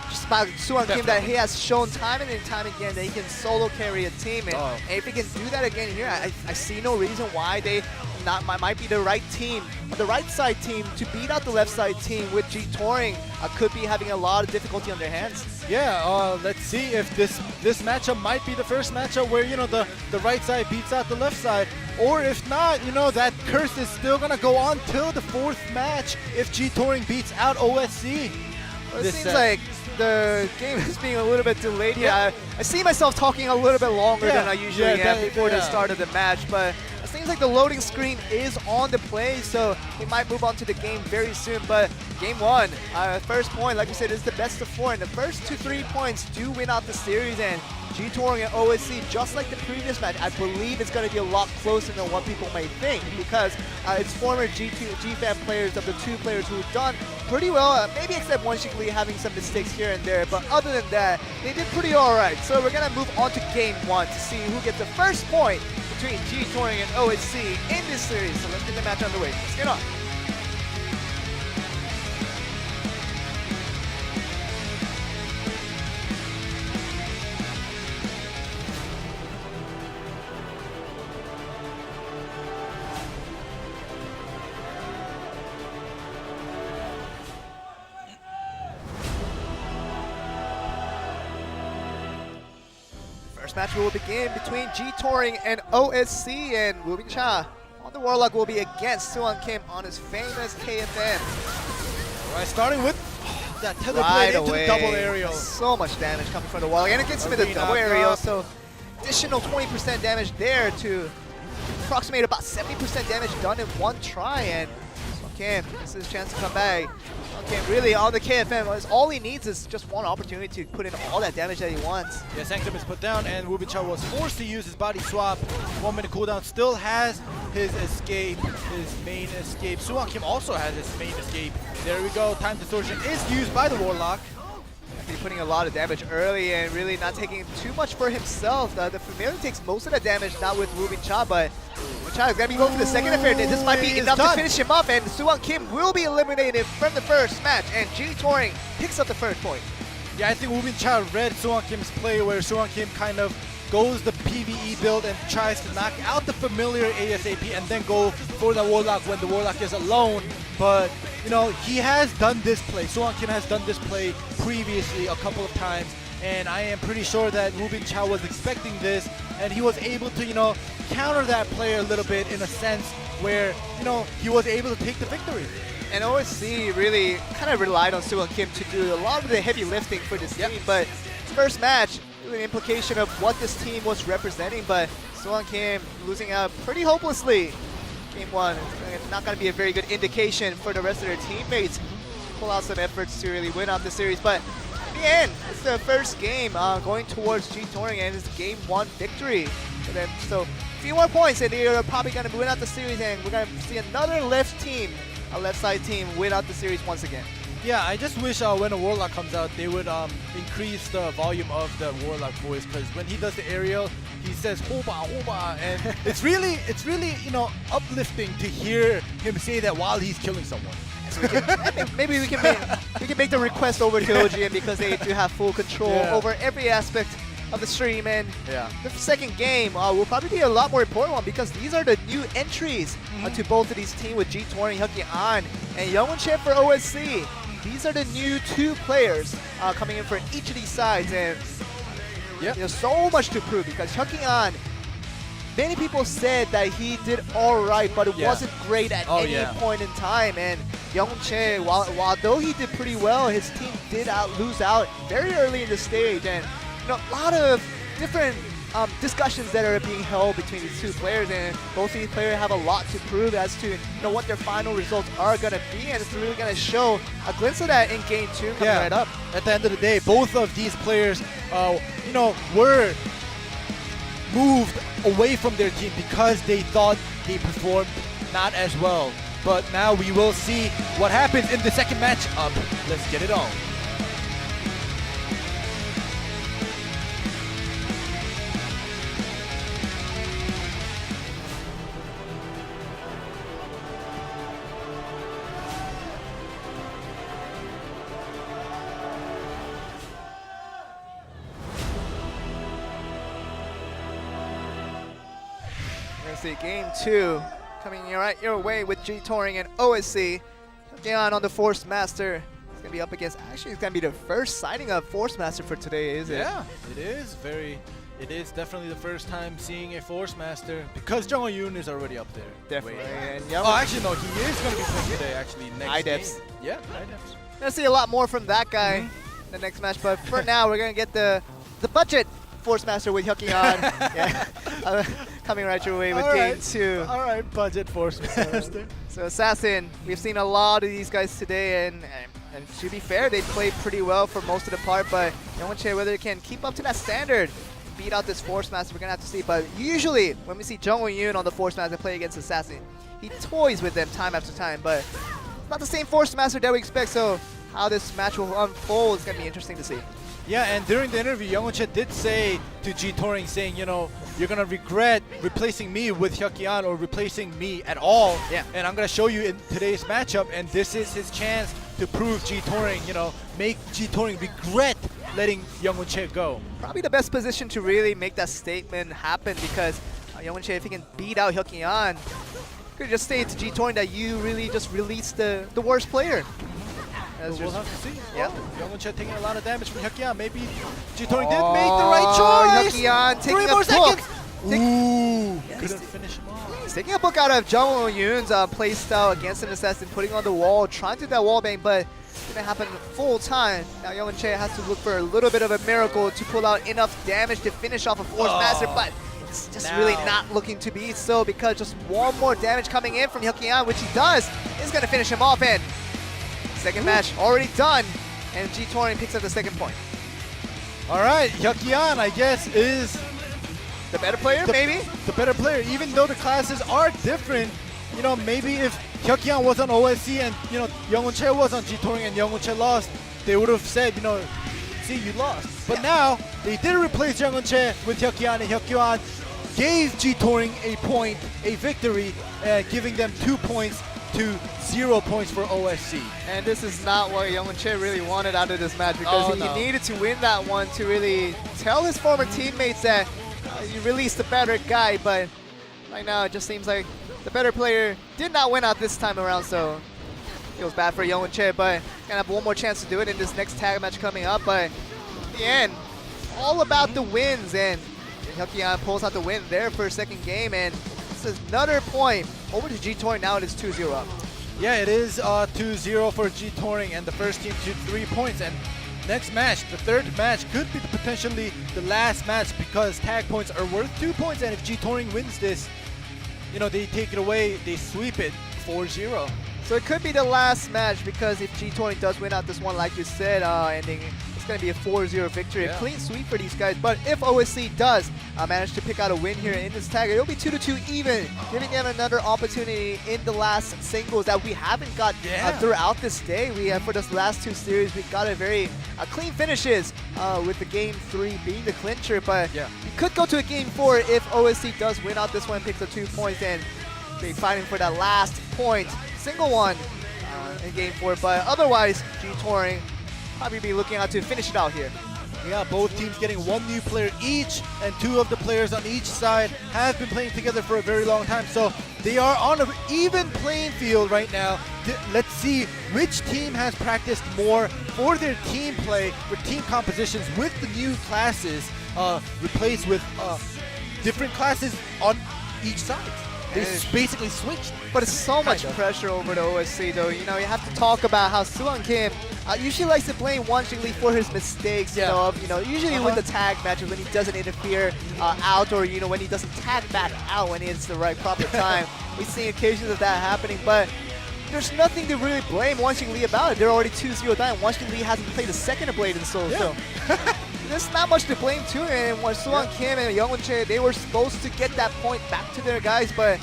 just about Soo-Won Kim, that he has shown time and time again that he can solo carry a team. And if he can do that again here, I see no reason why they might be the right team, the right side team to beat out the left side team with G-Touring. Could be having a lot of difficulty on their hands. Yeah, let's see if this matchup might be the first matchup where, the right side beats out the left side. Or if not, that curse is still going to go on till the fourth match if G-Touring beats out OSC. Well, it seems like the game is being a little bit delayed here. I see myself talking a little bit longer than I usually am before the start of the match, but it seems like the loading screen is on the play, so we might move on to the game very soon. But game one, first point, like we said, is the best of four, and the first 2-3 points do win out the series. And G-Touring and OSC, just like the previous match, I believe it's going to be a lot closer than what people may think, because it's former G-Fam players of the two players who've done pretty well, maybe except one Shigli having some mistakes here and there, but other than that, they did pretty alright. So we're going to move on to game one to see who gets the first point between G-Touring and OSC in this series. So let's get the match underway. Let's get on. First match will begin between G-Touring and OSC, and Wubin Cha on the Warlock will be against Soo-Won Kim on his famous KFM. All right, starting with that tether blade into the double aerial. So much damage coming from the Warlock, and it gets him with the double aerial, so additional 20% damage there to approximate about 70% damage done in one try. And Kim, this is his chance to come back. Okay, really on the KFM, all he needs is just one opportunity to put in all that damage that he wants. Yeah, Sanctum is put down, and Wubin Cha was forced to use his body swap. 1 minute cooldown, still has his escape, his main escape. Soo-Won Kim also has his main escape. There we go, time distortion is used by the Warlock. He's putting a lot of damage early and really not taking too much for himself. The Familiar takes most of the damage, not with Wubin Cha, but Wubin Cha is going to be going for the second affair. This might be enough to finish him up, and Soo-Won Kim will be eliminated from the first match, and G-Touring picks up the first point. Yeah, I think Wubin Cha read Soo-Won Kim's play, where Soo-Won Kim kind of goes the PvE build and tries to knock out the Familiar ASAP and then go for the Warlock when the Warlock is alone. But, he has done this play. Soo-Won Kim has done this play previously a couple of times, and I am pretty sure that Wubin Cha was expecting this, and he was able to, counter that play a little bit in a sense where, he was able to take the victory. And OSC really kind of relied on Soo-Won Kim to do a lot of the heavy lifting for this team, but first match, really an implication of what this team was representing, but Suwon Kim losing out pretty hopelessly. Game 1, it's not going to be a very good indication for the rest of their teammates to pull out some efforts to really win out the series, but in the end, it's the first game going towards G Touring, and it's Game 1 victory for them. So a few more points, and they're probably going to win out the series, and we're going to see another left side team win out the series once again. Yeah, I just wish when a Warlock comes out, they would increase the volume of the Warlock voice, because when he does the aerial, he says "hoba hoba," and it's really uplifting to hear him say that while he's killing someone. So maybe we can make the request over to OGN, because they do have full control over every aspect of the stream, and the second game will probably be a lot more important one, because these are the new entries to both of these teams with G Touring, Hyuk-An, and Youngwon Choi for OSC. These are the new 2 players coming in for each of these sides, and there's so much to prove, because Hyuk-An, many people said that he did all right, but it wasn't great at any point in time. And Youngwon Choi, while though he did pretty well, his team did lose out very early in the stage, and a lot of different discussions that are being held between these 2 players, and both of these players have a lot to prove as to what their final results are going to be, and it's really going to show a glimpse of that in Game 2 coming right up. At the end of the day, both of these players, were moved away from their team because they thought they performed not as well. But now we will see what happens in the second match up. Let's get it on. See Game 2 coming right your way with G Touring and OSC. Hyuk-An on the Force Master. It's going to be up against, actually it's going to be the first sighting of Force Master for today, is it? Yeah, it is. It is definitely the first time seeing a Force Master, because Jung Yoon is already up there. Definitely. And actually no, he is going to be playing today, actually, next IDEPS. game. Yeah, IDEPS. Going to see a lot more from that guy in the next match, but for now we're going to get the budget Force Master with Hyuk-An. Coming right your way with Game 2. All right, budget Force Master. So Assassin, we've seen a lot of these guys today, and to be fair, they played pretty well for most of the part, but Youngwon Choi, whether they can keep up to that standard, beat out this Force Master, we're going to have to see. But usually, when we see Jungwon Yoon on the Force Master play against Assassin, he toys with them time after time, but it's not the same Force Master that we expect, so how this match will unfold is going to be interesting to see. Yeah, and during the interview, Youngwon Choi did say to G Touring, saying, you're going to regret replacing me with Hyuk-An or replacing me at all. Yeah. And I'm going to show you in today's matchup, and this is his chance to prove G Touring, make G Touring regret letting Youngwon Choi go. Probably the best position to really make that statement happen, because Youngwon Choi, if he can beat out Hyuk-An, could just say to G Touring that you really just released the worst player. We'll have to see. Yeah. Youngwon Choi taking a lot of damage from Hyuk-An. Maybe G Touring did make the right choice. Hyuk-An taking 3 more a seconds. book. Ooh, Yeah, couldn't finish him off. He's taking a book out of Jungwon Yoon's play style against an Assassin, putting on the wall, trying to do that wall bang, but it's going to happen full time. Now Youngwon Choi has to look for a little bit of a miracle to pull out enough damage to finish off a Force Master, but it's just really not looking to be so, because just one more damage coming in from Hyuk-An, which he does, is going to finish him off, and second match already done, and G Touring picks up the second point. All right, Hyuk-An, I guess, is the better player, maybe? The better player, even though the classes are different. Maybe if Hyuk-An was on OSC and, Youngwon Choi was on G Touring and Youngwon Choi lost, they would have said, see, you lost. But now, they did replace Youngwon Choi with Hyuk-An, and Hyuk-An gave G Touring a point, a victory, giving them 2 points to 0 points for OSC. And this is not what Youngwon Choi really wanted out of this match, because he needed to win that one to really tell his former teammates that you released the better guy, but right now it just seems like the better player did not win out this time around, so it feels bad for Youngwon Choi, but gonna have one more chance to do it in this next tag match coming up. But in the end, all about the wins, and Hyuk-An pulls out the win there for a second game, and this is another point over to G Touring. Now it is 2-0 up. Yeah, it is 2-0 for G Touring, and the first team to 3 points. And next match, the third match, could be potentially the last match because tag points are worth 2 points, and if G-Touring wins this, you know, they take it away, they sweep it 4-0. So it could be the last match because if G-Touring does win out this one, like you said, ending, it's going to be a 4-0 victory, a clean sweep for these guys. But if OSC does manage to pick out a win here in this tag, it'll be 2-2 even, giving them another opportunity in the last singles that we haven't got throughout this day. We have, for this last 2 series, we got a very clean finishes with the game 3 being the clincher. But you could go to a game 4 if OSC does win out this one, picks up 2 points, and be fighting for that last point, single one in game 4. But otherwise, G-Touring probably be looking out to finish it out here. Yeah, both teams getting 1 new player each, and 2 of the players on each side have been playing together for a very long time. So they are on an even playing field right now. Let's see which team has practiced more for their team play, for team compositions with the new classes replaced with different classes on each side. They basically switched. But it's so much pressure over the OSC though. You know, you have to talk about how Suwon Kim usually likes to blame Wonjing Lee for his mistakes, usually with the tag matches when he doesn't interfere out, or when he doesn't tag back out when it's the right proper time. We've seen occasions of that happening, but there's nothing to really blame Wonjing Lee about it. They're already 2-0 down. Wonjing Lee hasn't played a second of Blade and Soul, so there's not much to blame to it. And when Suwon Kim and Youngwon Chae, they were supposed to get that point back to their guys, but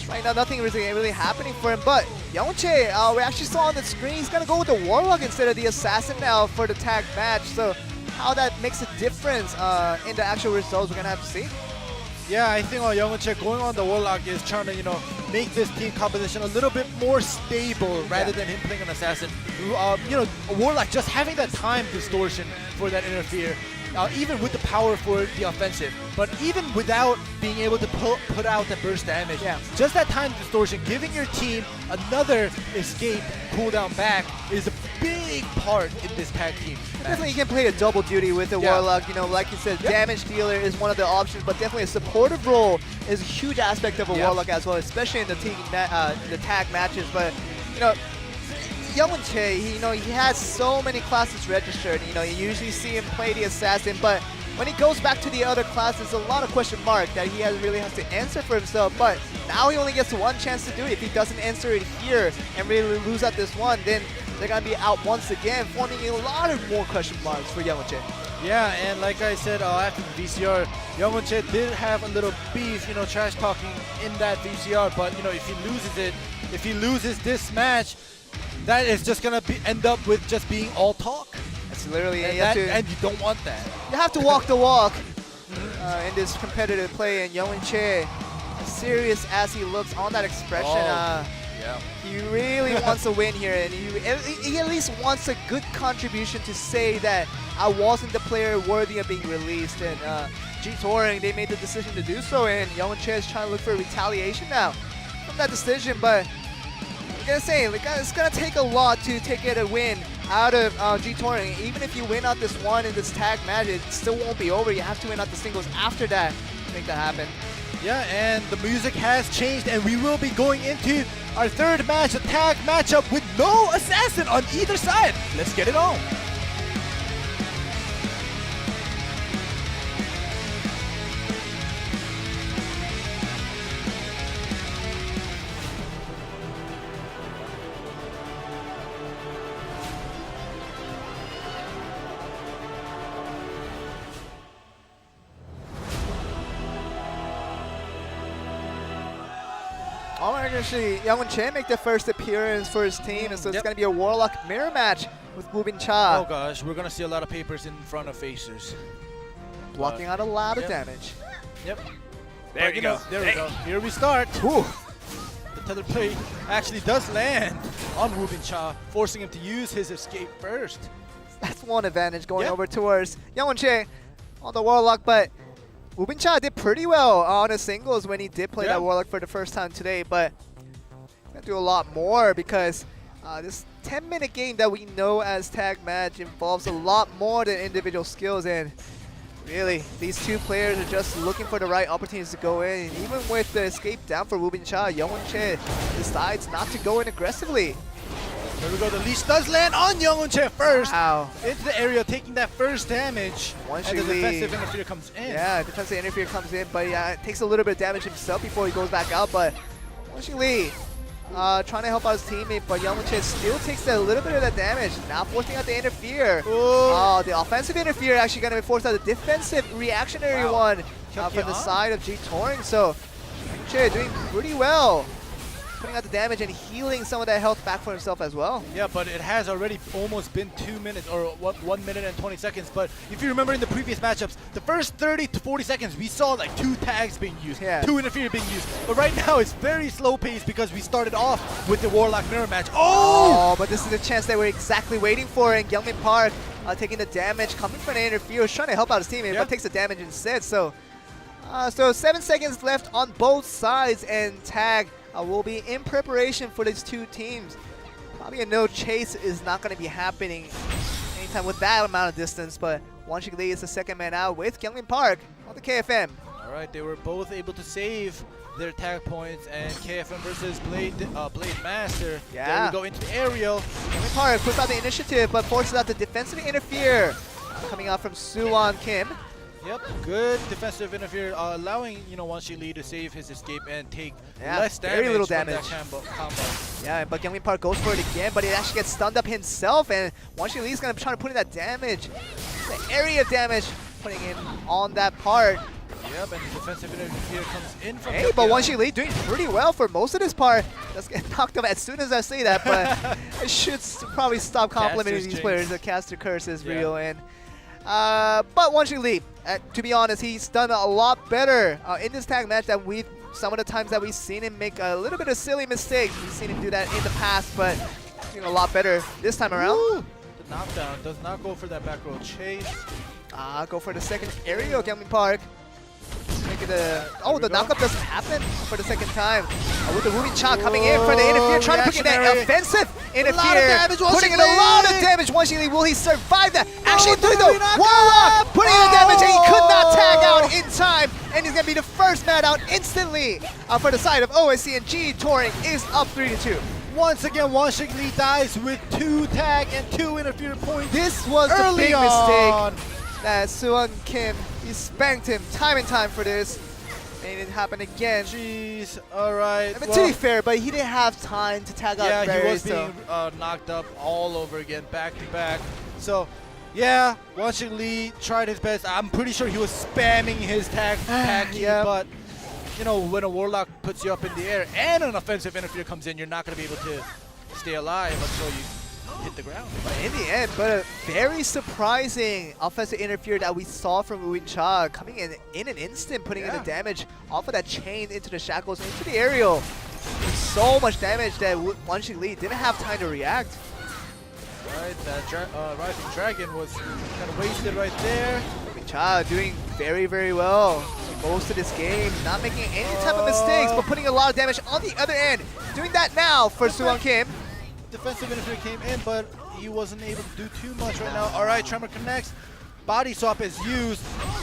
right now nothing really happening for him. But Youngwon Chae, we actually saw on the screen, he's gonna go with the Warlock instead of the Assassin now for the tag match. So how that makes a difference in the actual results, we're gonna have to see. Yeah, I think Youngwon Chae going on the Warlock is trying to, make this team composition a little bit more stable rather than him playing an Assassin. A Warlock just having that time distortion for that interfere, even with the power for the offensive. But even without being able to put out the burst damage, just that time distortion, giving your team another escape cooldown back is a big part in this tag team. Definitely you can play a double duty with the Warlock. Like you said, damage dealer is one of the options, but definitely a supportive role is a huge aspect of a Warlock as well, especially in the tag matches. But Youngwon Chae, he has so many classes registered. You usually see him play the Assassin, but when he goes back to the other classes, a lot of question mark that he really has to answer for himself. But now he only gets 1 chance to do it. If he doesn't answer it here and really lose out this one, then they're gonna be out once again, forming a lot of more question marks for Youngwon Chae. Yeah, and like I said, after the VCR, Youngwon Chae did have a little beef, trash talking in that VCR. But if he loses this match, that is just gonna end up with just being all talk. It's literally, and you don't want that. You have to walk the walk in this competitive play. And Youngwon Chae, as serious as he looks on that expression, he really wants a win here, and he at least wants a good contribution to say that I wasn't the player worthy of being released. And G-Touring, they made the decision to do so, and Youngwon Chae is trying to look for retaliation now from that decision. But I'm gonna say, it's gonna take a lot to get a win out of G-Touring. Even if you win out this one in this tag match, it still won't be over. You have to win out the singles after that to make that happen. Yeah, and the music has changed, and we will be going into our third match, a tag matchup with no Assassin on either side. Let's get it on. Actually, Youngwon Chae make the first appearance for his team, and so it's going to be a Warlock mirror match with Woo-Bin Cha. Oh gosh, we're going to see a lot of papers in front of Facers. Blocking out a lot of damage. Yep. There you go. There we go. Here we start. Ooh. The tether plate actually does land on Woo-Bin Cha, forcing him to use his escape first. That's one advantage going over towards Youngwon Chae on the Warlock, but Woo-Bin Cha did pretty well on his singles when he did play that Warlock for the first time today, but he's going to do a lot more because this 10-minute game that we know as tag match involves a lot more than individual skills, and really, these two players are just looking for the right opportunities to go in. And even with the escape down for Woo-Bin Cha, Youngwon Chae decides not to go in aggressively. There we go. The leash does land on Youngwon first. Wow. Into the area, taking that first damage. And the defensive interfere comes in. Yeah, defensive interfere comes in, but it takes a little bit of damage himself before he goes back out. But Wonshi Lee trying to help out his teammate, but Youngwon still takes a little bit of that damage. Now forcing out the interfere. Oh, the offensive interfere actually going to be forced out. The defensive reactionary one from the side of G Touring. So Youngwon doing pretty well, putting out the damage and healing some of that health back for himself as well. Yeah, but it has already almost been 2 minutes or 1 minute and 20 seconds. But if you remember in the previous matchups, the first 30 to 40 seconds, we saw like 2 tags being used, 2 interfere being used. But right now it's very slow paced because we started off with the Warlock mirror match. Oh! But this is the chance that we're exactly waiting for, and Youngmin Park taking the damage coming from the interfere, trying to help out his teammate, but takes the damage instead. So 7 seconds left on both sides, and tag will be in preparation for these two teams. Probably a no chase is not going to be happening anytime with that amount of distance, but Wonshi Lee is the second man out with Youngmin Park on the KFM. All right, they were both able to save their tag points, and KFM versus Blade Master. Yeah. There we go into the aerial. Youngmin Park puts out the initiative, but forces out the defensive interfere coming out from Suwon Kim. Yep, good defensive interfere, allowing Wonshi Lee to save his escape and take less damage. Very little from damage. that combo. Yeah, but Youngmin Park goes for it again, but it actually gets stunned up himself, and Wonshi Lee's gonna try to put in that damage, the area damage, putting in on that part. Yep, and the defensive interfere comes in from. Hey, but Wonshi Lee doing pretty well for most of this part. Does get knocked up as soon as I say that, but I should probably stop complimenting these players. The caster curse is real, and but Wonshi Lee, to be honest, he's done a lot better in this tag match than some of the times that we've seen him make a little bit of silly mistakes. We've seen him do that in the past, but doing a lot better this time around. Ooh, the knockdown does not go for that back row chase. Go for the second aerial, Youngmin Park. The knockup doesn't happen for the second time. With the Woomy Cha coming in for the interfere, trying to put in that offensive interfere, putting in a lot of damage. Wonshi Lee, will he survive that? Actually, through the Warlock, putting in damage, and he could not tag out in time, and he's going to be the first man out instantly for the side of OSC, and G Touring is up 3-2. Once again, Wonshi Lee dies with 2 tag and 2 interfere points. This was the big mistake that Suwon Kim, he spanked him time and time for this. And it happened again. Jeez, alright. I mean, to be fair, but he didn't have time to tag out. Yeah, he was being knocked up all over again, back to back. So, yeah, Wonshi Lee tried his best. I'm pretty sure he was spamming his tag key, but when a Warlock puts you up in the air and an offensive interfere comes in, you're not going to be able to stay alive until you hit the ground. But in the end, but a very surprising offensive interfere that we saw from Woomy Cha coming in an instant, putting in the damage off of that chain into the shackles, into the aerial. So much damage that Wonshi Lee didn't have time to react. Right, that Rising Dragon was kind of wasted right there. Woomy Cha doing very, very well most of this game, not making any type of mistakes, but putting a lot of damage on the other end. Doing that now for Suwon Kim. Defensive interfere came in, but he wasn't able to do too much right now. All right, Tremor connects. Body swap is used.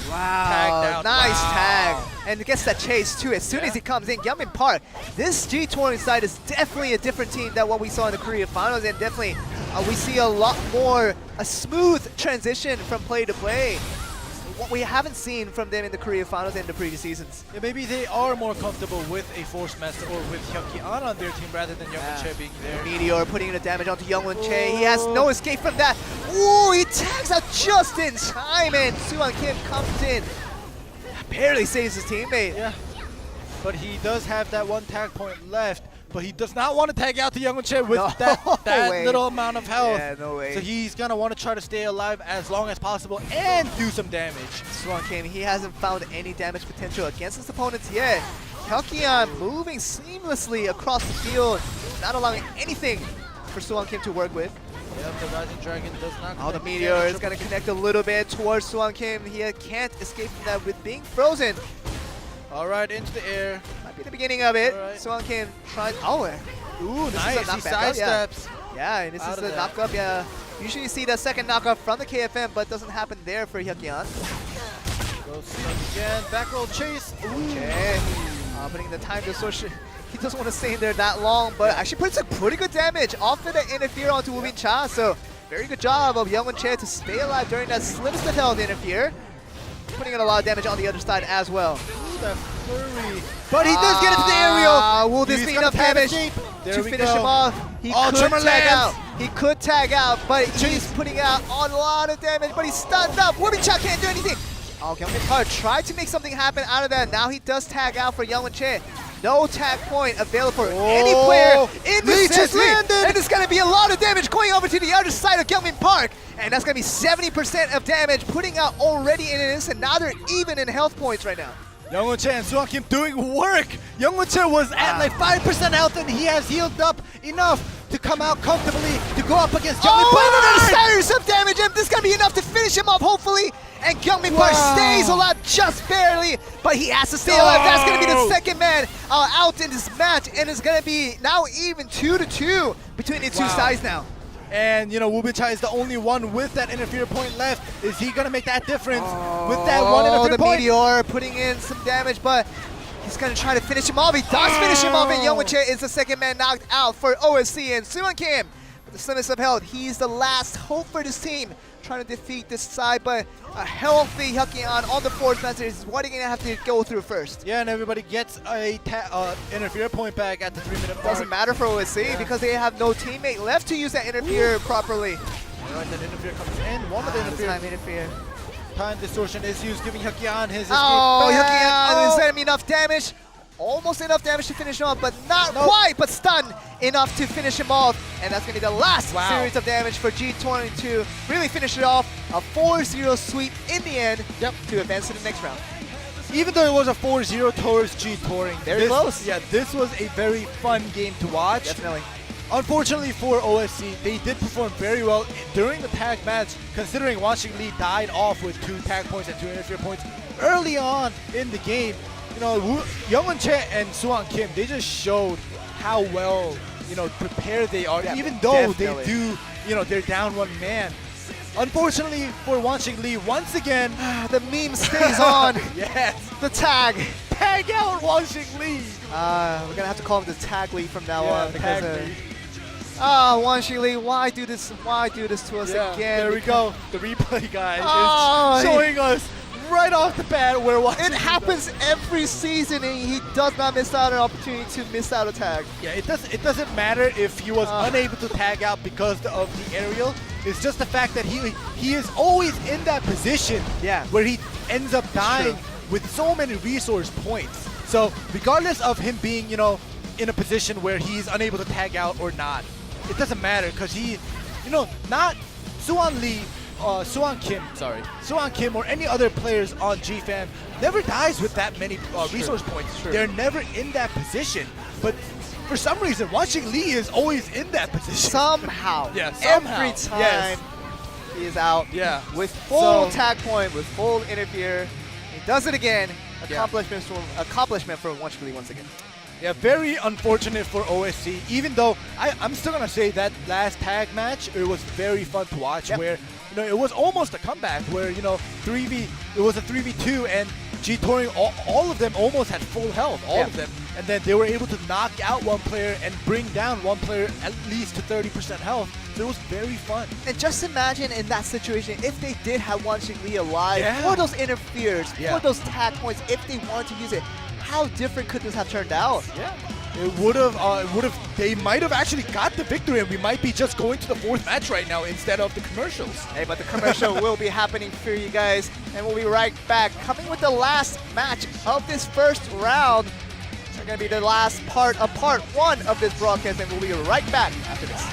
Wow, tagged out. Nice tag. And gets that chase too as soon as he comes in. Youngmin Park, this G20 side is definitely a different team than what we saw in the Korea Finals, and definitely we see a lot more a smooth transition from play to play. What we haven't seen from them in the Korea Finals and the previous seasons. Yeah, maybe they are more comfortable with a Force Master or with Hyuk-An on their team rather than Youngwon Che being there. Meteor putting in the damage onto Youngwon Che. He has no escape from that. Ooh, he tags out just in time, and Suwon Kim comes in. Barely saves his teammate. Yeah, but he does have that 1 tag point left. But he does not want to tag out to Youngwon Che with that little amount of health. Yeah, no way. So he's going to want to try to stay alive as long as possible and do some damage. Suwon Kim, he hasn't found any damage potential against his opponents yet. Hyuk-An moving seamlessly across the field, not allowing anything for Suwon Kim to work with. Yep, the Rising Dragon does not connect. The Meteor is going to connect a little bit towards Suwon Kim. He can't escape from that with being frozen. All right, into the air. Might be the beginning of it. Right. Suwon Kim tries. Ooh, nice. He sidesteps. Yeah, and this is the knockup. Yeah, usually you see the second knockup from the KFM, but doesn't happen there for Hyuk-An. Goes stuck again. Back roll chase. Okay. Putting the time to switch He doesn't want to stay in there that long, but actually puts a pretty good damage off of the interfere onto Woo Bin Cha. So very good job of Youngwon Che to stay alive during that slimmest of health interfere. Putting in a lot of damage on the other side as well. That flurry. But he does get into the aerial. Will this be enough damage to finish him off? He could tag out. He could tag out, but he's putting out a lot of damage, but he's stunned up. Woo Bin Cha can't do anything. Oh, Youngwon Park tried to make something happen out of that. Now he does tag out for Youngwon Che. No tag point available for any player in the just landed. And it's going to be a lot of damage going over to the other side of Youngwon Park. And that's going to be 70% of damage, putting out already in an instant. Now they're even in health points right now. Youngwon Che and Suwon Kim doing work. Youngwon Che was at like 5% health, and he has healed up enough to come out comfortably to go up against Youngwon Park. But another some damage, and this is going to be enough to finish him off, hopefully. And Youngwon Park stays alive just barely, but he has to stay alive. That's going to be the second man out in this match, and it's going to be now even 2-2 between the two sides now. And, you know, Woo Bin Cha is the only one with that interfere point left. Is he going to make that difference with that one interfere point? The Meteor putting in some damage, but he's going to try to finish him off. He does finish him off, and Youngwon Che is the second man knocked out for OSC. And Suwon Kim, with the slimmest of health, he's the last hope for this team, trying to defeat this side, but a healthy Hyukyeon on the fourth match is what he's going to have to go through first. Yeah, and everybody gets a interfere point back at the 3-minute mark. Doesn't matter for OSC because they have no teammate left to use that interfere properly. Alright, that interfere comes in. One of the interfere. Time distortion is used, giving Hyukyeon his escape. Hyukyeon is going to be enough damage. Almost enough damage to finish him off, but not quite, but stun enough to finish him off. And that's going to be the last series of damage for G-Touring to really finish it off. A 4-0 sweep in the end to advance to the next round. Even though it was a 4-0 towards G-Touring. Very close. Yeah, this was a very fun game to watch. Definitely. Unfortunately for OSC, they did perform very well during the tag match, considering Wanshik Lee died off with 2 tag points and 2 interfere points early on in the game. You know, Youngwon Che and Suwon Kim, they just showed how well, you know, prepared they are, even though they do, you know, they're down one man. Unfortunately for Wanshik Lee, once again, the meme stays on. Yes. The tag. Tag out Wanshik Lee. We're going to have to call him the Tag Lee from now on. Because, Wanshik Lee, why do this? Why do this to us again? There we go. The replay guy is showing us right off the bat where it happens every season, and he does not miss out on an opportunity to miss out a tag. Yeah, it doesn't matter if he was unable to tag out because of the aerial. It's just the fact that he is always in that position where he ends up dying with so many resource points. So regardless of him being, you know, in a position where he's unable to tag out or not, it doesn't matter because he, you know, not Suwon Kim or any other players on GFAM never dies with that many resource points. They're never in that position. But for some reason, Wanshik Lee is always in that position. Somehow. Yeah, somehow. Every time he is out with full tag point, with full interfere. He does it again. Accomplishment for Wanshik Lee once again. Yeah, very unfortunate for OSC, even though I'm still going to say that last tag match, it was very fun to watch, where, you know, it was almost a comeback where, you know, it was a 3v2 and G-Touring, all of them almost had full health, all of them. And then they were able to knock out one player and bring down one player at least to 30% health. So it was very fun. And just imagine in that situation, if they did have Wanshik Lee alive for those interferes, for those tag points, if they wanted to use it, how different could this have turned out? Yeah. It would have, they might have actually got the victory, and we might be just going to the 4th match right now instead of the commercials. Hey, but the commercial will be happening for you guys, and we'll be right back. Coming with the last match of this first round. It's going to be the last part of part 1 of this broadcast, and we'll be right back after this.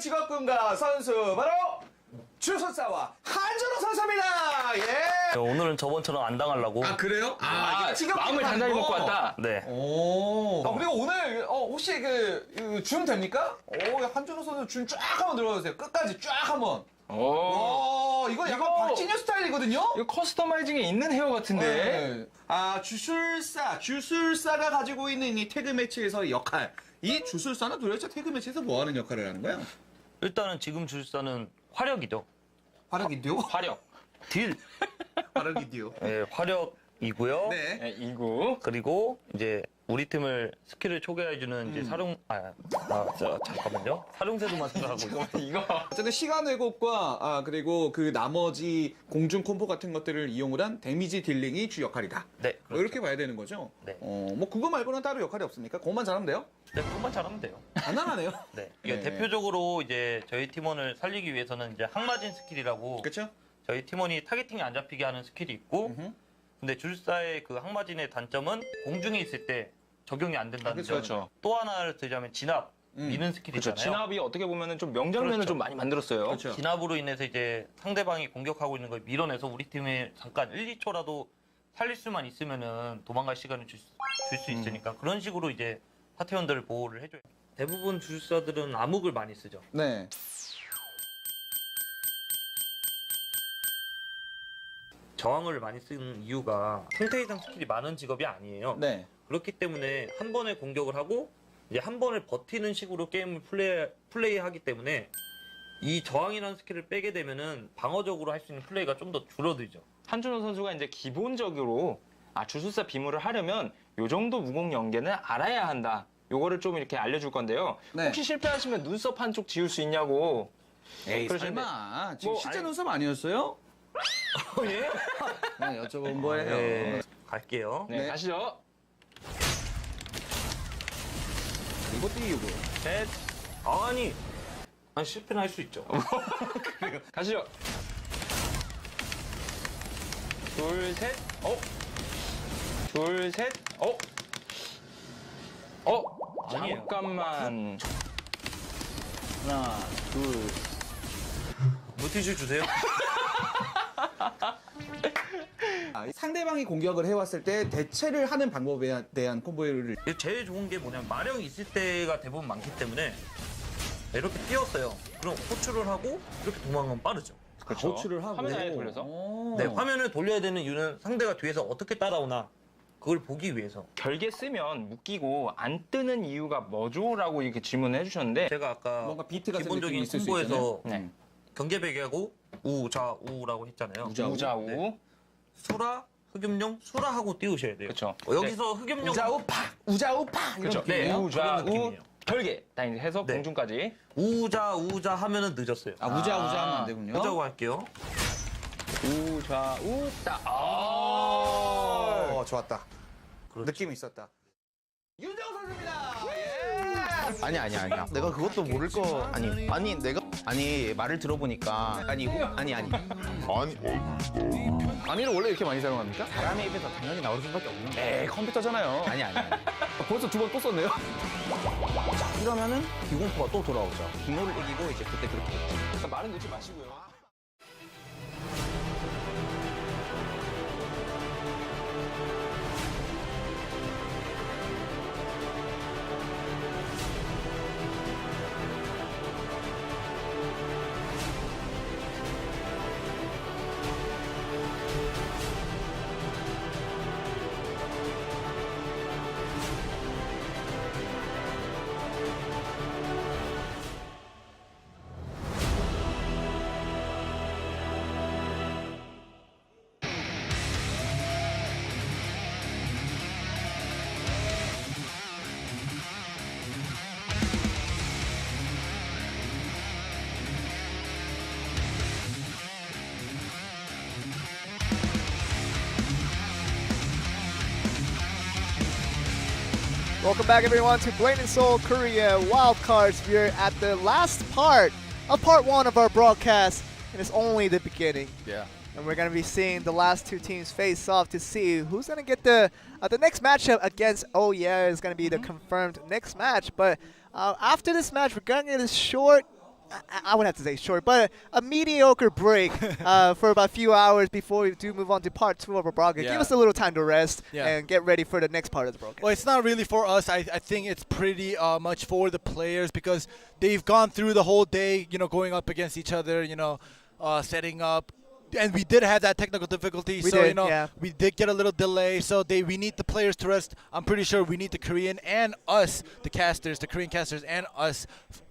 직업군가 선수 바로 주술사와 한준호 선수입니다. 예. 오늘은 저번처럼 안 당하려고. 아 그래요? 지금 마음을 단단히 먹고 왔다. 네. 오. 그리고 오늘 혹시 줌 됩니까? 한준호 선수 줌 쫙 한번 들어가주세요. 끝까지 쫙 한번. 와, 이거 약간 박진영 스타일이거든요? 이거 커스터마이징에 있는 헤어 같은데. 네. 주술사가 가지고 있는 이 태그 매치에서의 역할. 이 주술사는 도대체 태그 매치에서 뭐 하는 역할을 하는 거야? 일단은 지금 주술사는 화력이죠. 화력이요? 화력. 딜. 화력이요. 네, 화력이고요. 네. 2구. 그리고 이제 우리 팀을 스킬을 초기화해주는 이제 잠깐만요. 사룡새도만 생각하고 있어. 이거. 어쨌든 시간 왜곡과 그리고 그 나머지 공중 콤보 같은 것들을 이용을 한 데미지 딜링이 주 역할이다. 네. 뭐 이렇게 봐야 되는 거죠? 네. 뭐 그거 말고는 따로 역할이 없습니까? 그것만 잘하면 돼요? 네, 그것만 잘하면 돼요. 간단하네요. 네. 이게 네. 대표적으로 이제 저희 팀원을 살리기 위해서는 이제 항마진 스킬이라고. 그렇죠? 저희 팀원이 타겟팅이 안 잡히게 하는 스킬이 있고, 근데 주술사의 그 항마진의 단점은 공중에 있을 때 적용이 안 된다는 점. 그렇죠. 또 하나를 들자면 진압, 미는 스킬이 그렇죠. 있잖아요. 진압이 어떻게 보면은 좀 명장면을 그렇죠. 좀 많이 만들었어요. 그렇죠. 진압으로 인해서 이제 상대방이 공격하고 있는 걸 밀어내서 우리 팀에 잠깐 1, 2초라도 살릴 수만 있으면은 도망갈 시간을 줄 수 있으니까 그런 식으로 이제 파티원들을 보호를 해줘요. 대부분 주술사들은 암흑을 많이 쓰죠. 네. 저항을 많이 쓰는 이유가 상태 이상 스킬이 많은 직업이 아니에요. 네. 그렇기 때문에 한 번에 공격을 하고 이제 한 번을 버티는 식으로 게임을 플레이하기 때문에 이 저항이라는 스킬을 빼게 되면은 방어적으로 할 수 있는 플레이가 좀 더 줄어들죠. 한준호 선수가 이제 기본적으로 주술사 비물을 하려면 요 정도 무공 연계는 알아야 한다. 요거를 좀 이렇게 알려줄 건데요. 네. 혹시 실패하시면 눈썹 한쪽 지울 수 있냐고. 에이, 그러시는데 설마. 지금 뭐, 실제 아니- 눈썹 아니었어요? 예? 그냥 여쭤본 거예요. 네. 갈게요. 네, 가시죠. 이것도 이유고. 셋. 아니 실패는 할 수 있죠. 가시죠. 둘, 셋. 둘, 셋. 아니에요. 잠깐만. 하나, 둘. 물티슈 주세요. 상대방이 공격을 해왔을 때 대체를 하는 방법에 대한 콤보를 제일 좋은 게 뭐냐면 마령이 있을 때가 대부분 많기 때문에 이렇게 뛰었어요. 그럼 호출을 하고 이렇게 도망가면 빠르죠. 그렇죠. 호출을 하고. 화면 아예 돌려서. 네, 화면을 돌려야 되는 이유는 상대가 뒤에서 어떻게 따라오나 그걸 보기 위해서. 결계 쓰면 묶이고 안 뜨는 이유가 뭐죠? 라고 이렇게 질문을 해주셨는데 제가 아까 뭔가 비트가 기본적인 있을 수 콤보에서 있잖아요. 경계배기하고 우자우라고 했잖아요. 우자우. 네. 수라, 흑염룡, 수라하고 띄우셔야 돼요. 그렇죠. 여기서 흑염룡 우자우파 그렇죠. 네, 그런 우자우. 느낌이에요. 결계. 딱 이제 해서 네. 공중까지. 우자 하면은 늦었어요. 우자 하면 안 되군요. 우자우 할게요. 우자우 딱. 좋았다. 그렇죠. 느낌이 있었다. 윤정 선수입니다. 아니야. 내가 그것도 모를 거 아니 내가 말을 들어보니까 아니를 원래 이렇게 많이 사용합니까? 사람의 입에서 당연히 나올 수밖에 없는 거야. 에이, 컴퓨터잖아요. 아니. 벌써 두 번 또 썼네요. 자, 이러면은 비공포가 또 돌아오죠. 분노를 이기고 이제 그때 그렇게 했지. 말은 넣지 마시고요. Welcome back, everyone, to blade&soul Korea Wildcards. We're at the last part of part 1 of our broadcast, and it's only the beginning. Yeah. And we're going to be seeing the last two teams face off to see who's going to get the next matchup against. Oh yeah, is going to be the confirmed next match. But after this match, we're going to get a short I would have to say short, but a mediocre break for about a few hours before we do move on to part 2 of our broadcast. Give us a little time to rest and get ready for the next part of the broadcast. Well, it's not really for us. I think it's pretty much for the players because they've gone through the whole day, going up against each other, setting up. And we did have that technical difficulty, we did get a little delay. So we need the players to rest. I'm pretty sure we need the Korean and us, the casters, the Korean casters and us,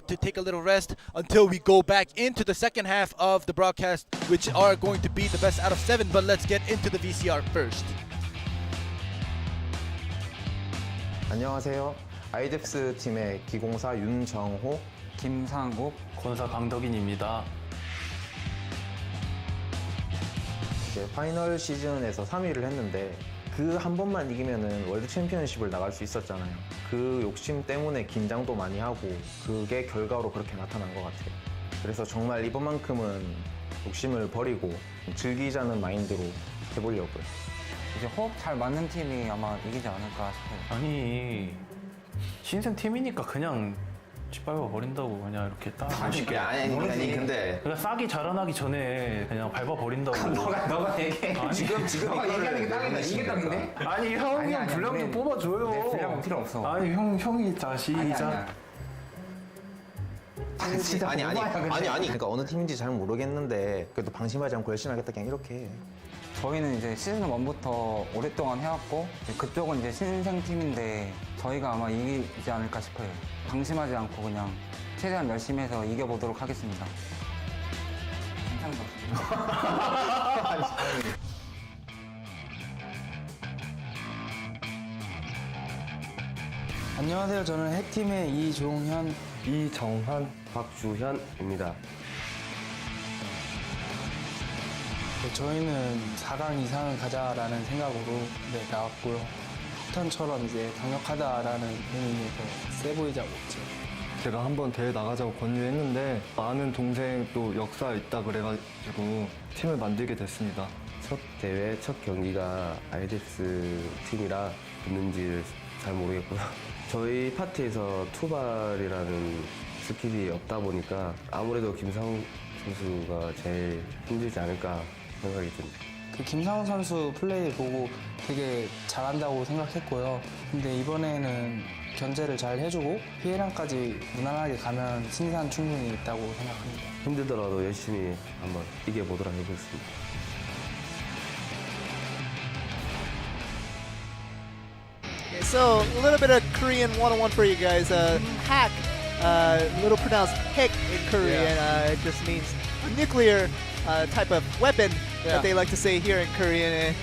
to take a little rest until we go back into the second half of the broadcast, which are going to be the best out of 7. But let's get into the VCR first. 안녕하세요. 아이뎁스 팀의 기공사 윤정호, 김상욱, 권사 강덕인입니다. 이제 파이널 시즌에서 3위를 했는데 그 한 번만 이기면은 월드 챔피언십을 나갈 수 있었잖아요. 그 욕심 때문에 긴장도 많이 하고 그게 결과로 그렇게 나타난 것 같아요. 그래서 정말 이번만큼은 욕심을 버리고 즐기자는 마인드로 해보려고요. 이제 호흡 잘 맞는 팀이 아마 이기지 않을까 싶어요. 아니 신생 팀이니까 그냥 짓밟아 버린다고 그냥 이렇게 딱 멋있게. 아니 근데 그냥 싹이 자라나기 전에 그냥 밟아 버린다고. 너가 얘기해. 지금 너가 얘기하는 게 딱이다. 이게 딱인데? 아니 형이 분량 좀 뽑아줘요. 내 분량은 필요 없어. 아니 형이 다시 시작. 아니 그러니까 어느 팀인지 잘 모르겠는데 그래도 방심하지 않고 열심히 하겠다 그냥 이렇게 해. 저희는 이제 시즌 1부터 오랫동안 해왔고 그쪽은 이제 신생팀인데 저희가 아마 이기지 않을까 싶어요. 방심하지 않고 그냥 최대한 열심히 해서 이겨보도록 하겠습니다. 안녕하세요. 저는 해팀의 이종현, 이정환, 박주현입니다. 저희는 4강 이상을 가자라는 생각으로 나왔고요. 폭탄처럼 이제 강력하다라는 의미에서 세 보이자고 했죠. 제가 한번 대회 나가자고 권유했는데 아는 동생 또 역사 있다 그래가지고 팀을 만들게 됐습니다. 첫 대회, 첫 경기가 아이뎁스 팀이라 붙는지를 잘 모르겠고요. 저희 파티에서 투발이라는 스킬이 없다 보니까 아무래도 김상욱 선수가 제일 힘들지 않을까 생각이 듭니다. 그 김상욱 선수 플레이 보고 되게 잘한다고 생각했고요. 근데 이번에는 견제를 잘 해주고 피해량까지 무난하게 가면 승산 충분히 있다고 생각합니다. 힘들더라도 열심히 한번 이겨보도록 하겠습니다. Okay, so a little bit of Korean 101 for you guys. Hack, little pronounced heck in Korean. It just means nuclear type of weapon that they like to say here in Korean.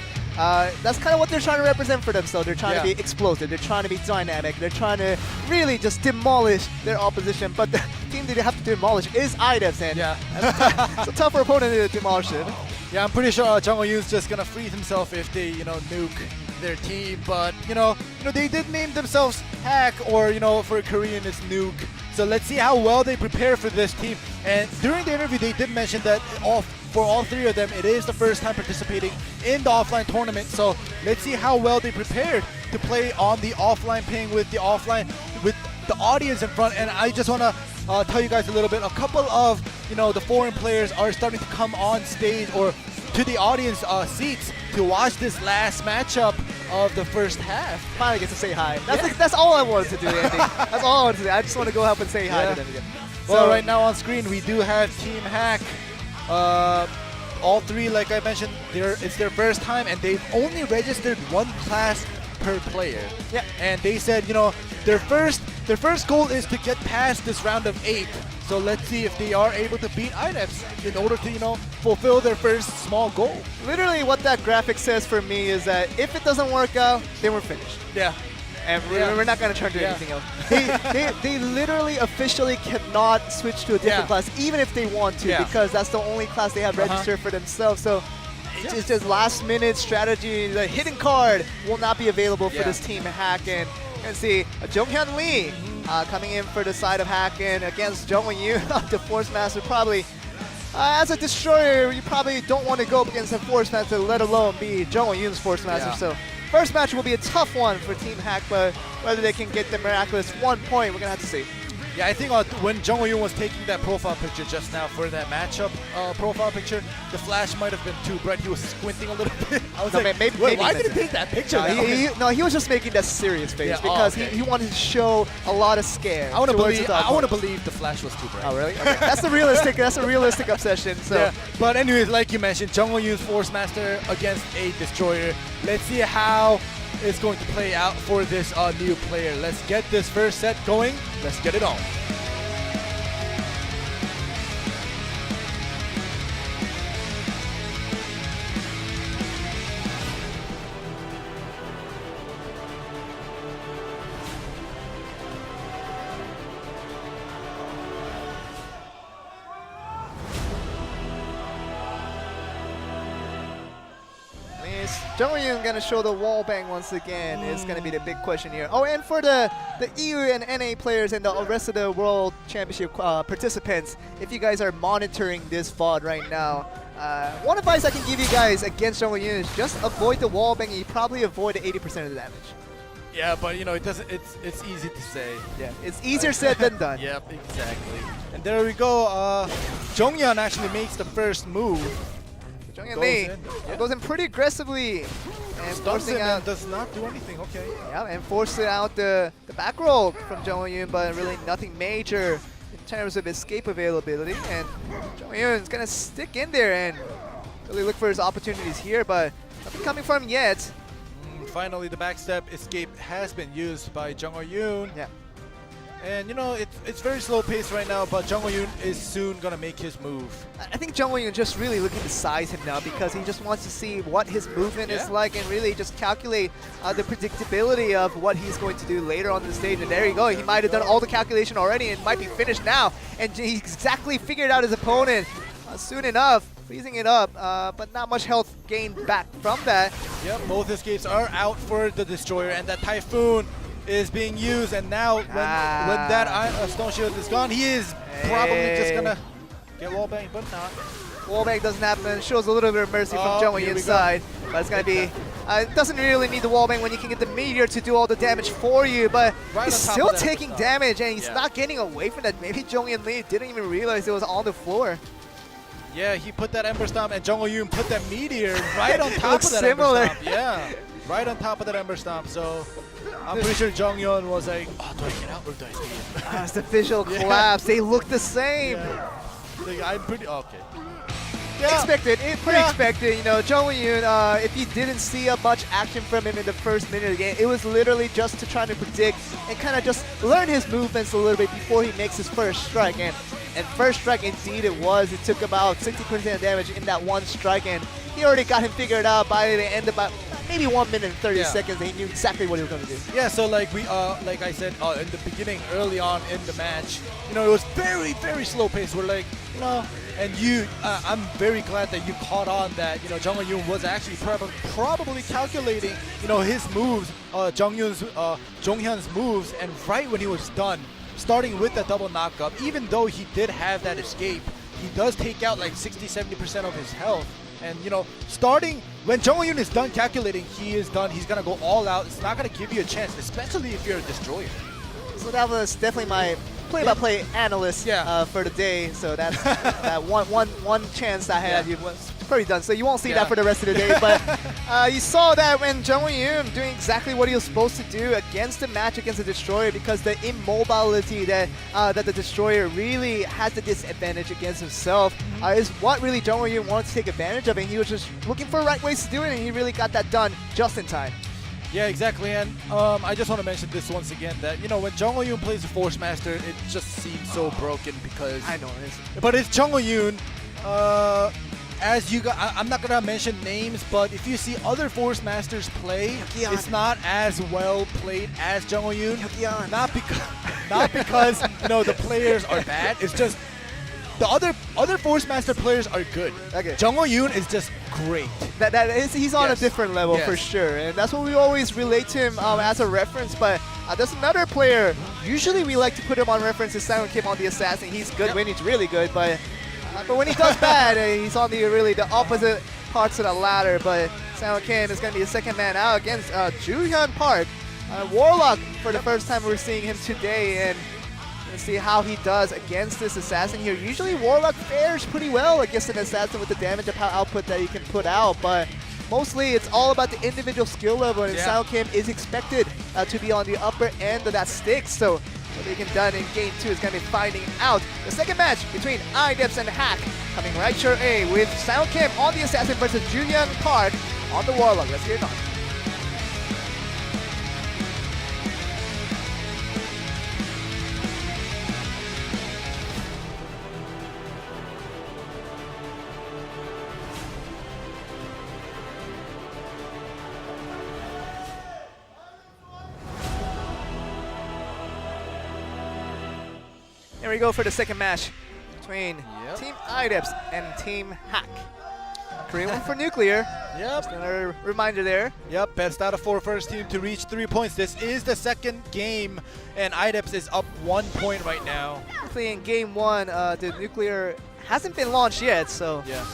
That's kind of what they're trying to represent for themselves. They're trying to be explosive. They're trying to be dynamic. They're trying to really just demolish their opposition. But the team that they have to demolish is IDEFs, and it's a tougher opponent to demolish it. Yeah, I'm pretty sure Jung Ho-yoon's just gonna freeze himself if they, nuke their team. But they did name themselves Hack, or for Korean it's Nuke. So let's see how well they prepare for this team. And during the interview, they did mention that for all three of them, it is the first time participating in the offline tournament. So let's see how well they prepared to play on the offline ping with the audience in front. And I just want to tell you guys a little bit. A couple of the foreign players are starting to come on stage or to the audience seats to watch this last matchup of the first half. Finally get to say hi. That's all I wanted to do, Andy. That's all I wanted to do. I just want to go up and say hi to them again. Well, right now on screen we do have Team Hack. All three, like I mentioned, it's their first time, and they've only registered one class per player. Yeah. And they said, their first goal is to get past this round of 8. So let's see if they are able to beat IDEFs in order to, fulfill their first small goal. Literally what that graphic says for me is that if it doesn't work out, then we're finished. Yeah. And we're not going to turn to anything else. They literally officially cannot switch to a different class, even if they want to, because that's the only class they have registered for themselves. So it's just last minute strategy. The hidden card will not be available for this team Hack. And you can see Jonghyun Lee coming in for the side of Hack and against Jung Won-yoon, the Force Master. Probably as a destroyer, you probably don't want to go up against a Force Master, let alone be Jung Won-yoon's Force Master. So first match will be a tough one for Team Hack, but whether they can get the miraculous 1 point, we're going to have to see. Yeah, I think when Jung Ho-yoon was taking that profile picture just now for that matchup profile picture, the flash might have been too bright. He was squinting a little bit. I was like, maybe why did he take that picture? No, he was just making that serious face because he wanted to show a lot of scare. I want to believe the flash was too bright. Oh, really? Okay. That's a realistic obsession. So, yeah. But anyways, like you mentioned, Jung Ho-yoon's Force Master against a Destroyer. Let's see how it's going to play out for this new player. Let's get this first set going. Let's get it on. Jung Ho-yoon gonna show the wall bang once again is gonna be the big question here. Oh, and for the EU and NA players and the rest of the World Championship participants, if you guys are monitoring this VOD right now, one advice I can give you guys against Jung Ho-yoon is just avoid the wall bang. You probably avoid 80% of the damage. Yeah, but you know it doesn't. It's easy to say. Yeah, it's easier said than done. Yep, exactly. And there we go. Jonghyun actually makes the first move. Goes in pretty aggressively and forcing out. Does not do anything. Okay. Yeah, and forcing out the back roll from Jung Ho-yoon, but really nothing major in terms of escape availability. And Jung Ho-yoon is gonna stick in there and really look for his opportunities here, but nothing coming from him yet. Finally, the backstep escape has been used by Jung Ho-yoon. Yeah. And you know, it's very slow paced right now, but Jung Ho-yoon is soon gonna make his move. I think Jung Ho-yoon just really looking to size him now because he just wants to see what his movement is like and really just calculate the predictability of what he's going to do later on the stage. And there you go, he might have done all the calculation already and might be finished now. And he exactly figured out his opponent soon enough, freezing it up, but not much health gained back from that. Yep, both escapes are out for the Destroyer, and that Typhoon is being used, and now when that Stone Shield is gone, he is probably just gonna get wallbang, but not. Wallbang doesn't happen, shows a little bit of mercy from Jung Ho-yoon's side, but it's gonna be, it doesn't really need the wallbang when you can get the Meteor to do all the damage for you, but he's still taking damage and he's not getting away from that. Maybe Jung Ho-yoon Lee didn't even realize it was on the floor. Yeah, he put that Ember Stomp and Jung Ho-yoon put that Meteor right on top of that Ember Stomp. Yeah, right on top of that Ember Stomp, so I'm pretty sure Jung Ho-yoon was like, oh, do I get out or do I stay in? It's the visual collapse. They look the same. Yeah. Like, I'm pretty, okay. Expected, pretty expected. You know, Jung Ho-yoon, if you didn't see much action from him in the first minute of the game, it was literally just to try to predict and kind of just learn his movements a little bit before he makes his first strike. And first strike, indeed it was. It took about 60% of damage in that one strike, and he already got him figured out by the end of about maybe 1 minute and 30 seconds. He knew exactly what he was going to do. Yeah, so like like I said in the beginning, early on in the match, you know, it was very, very slow pace. We're like, you know, and I'm very glad that you caught on that, you know, Jung Ho-yoon was actually probably calculating, you know, his moves, Jonghyun's moves, and right when he was done, starting with the double knockup, even though he did have that escape, he does take out like 60-70% of his health. And you know, starting when Jung Ho-yoon is done calculating, he is done. He's gonna go all out. It's not gonna give you a chance, especially if you're a Destroyer. So that was definitely my play-by-play analyst for the day. So that's that one chance I had. It was pretty done. So you won't see that for the rest of the day. But you saw that when Jung Ho-yoon doing exactly what he was supposed to do against the match against the Destroyer, because the immobility that the Destroyer really has the disadvantage against himself is what really Jung Ho-yoon wanted to take advantage of, and he was just looking for right ways to do it, and he really got that done just in time. Yeah, exactly, and I just want to mention this once again, that, you know, when Jung Ho-yoon plays a Force Master, it just seems so broken because... I know, but it's Jung Ho-yoon. As you got, I'm not gonna mention names, but if you see other Force Masters play, it's not as well played as Jung Ho-yoon. Not because you know the players are bad. It's just the other Force Master players are good. Okay. Jung Ho-yoon is just great. He's on a different level for sure, and that's what we always relate to him as a reference. But there's another player. Usually we like to put him on reference as Silent Kim on the Assassin. He's good when he's really good, but when he does bad, he's on the opposite parts of the ladder. But Silent Kim is going to be the second man out against Shinhancard Park. Warlock for the first time we're seeing him today, and Let's see how he does against this assassin here. Usually Warlock fares pretty well against an assassin with the damage output that he can put out, but mostly it's all about the individual skill level, and SoundKim is expected to be on the upper end of that stick. So what they can done in game 2 is going to be finding out. The second match between iDeps and Hack coming right here A with SoundKim on the assassin versus Shinhancard on the Warlock. Let's get it on. Here we go for the second match between Team iDeps and Team Hack. Korean one for Nuclear. Yep. Just another reminder there. Yep, best out of 4 first team to reach 3 points. This is the second game, and iDeps is up 1 point right now. Hopefully in game 1, the Nuclear hasn't been launched yet, so yeah.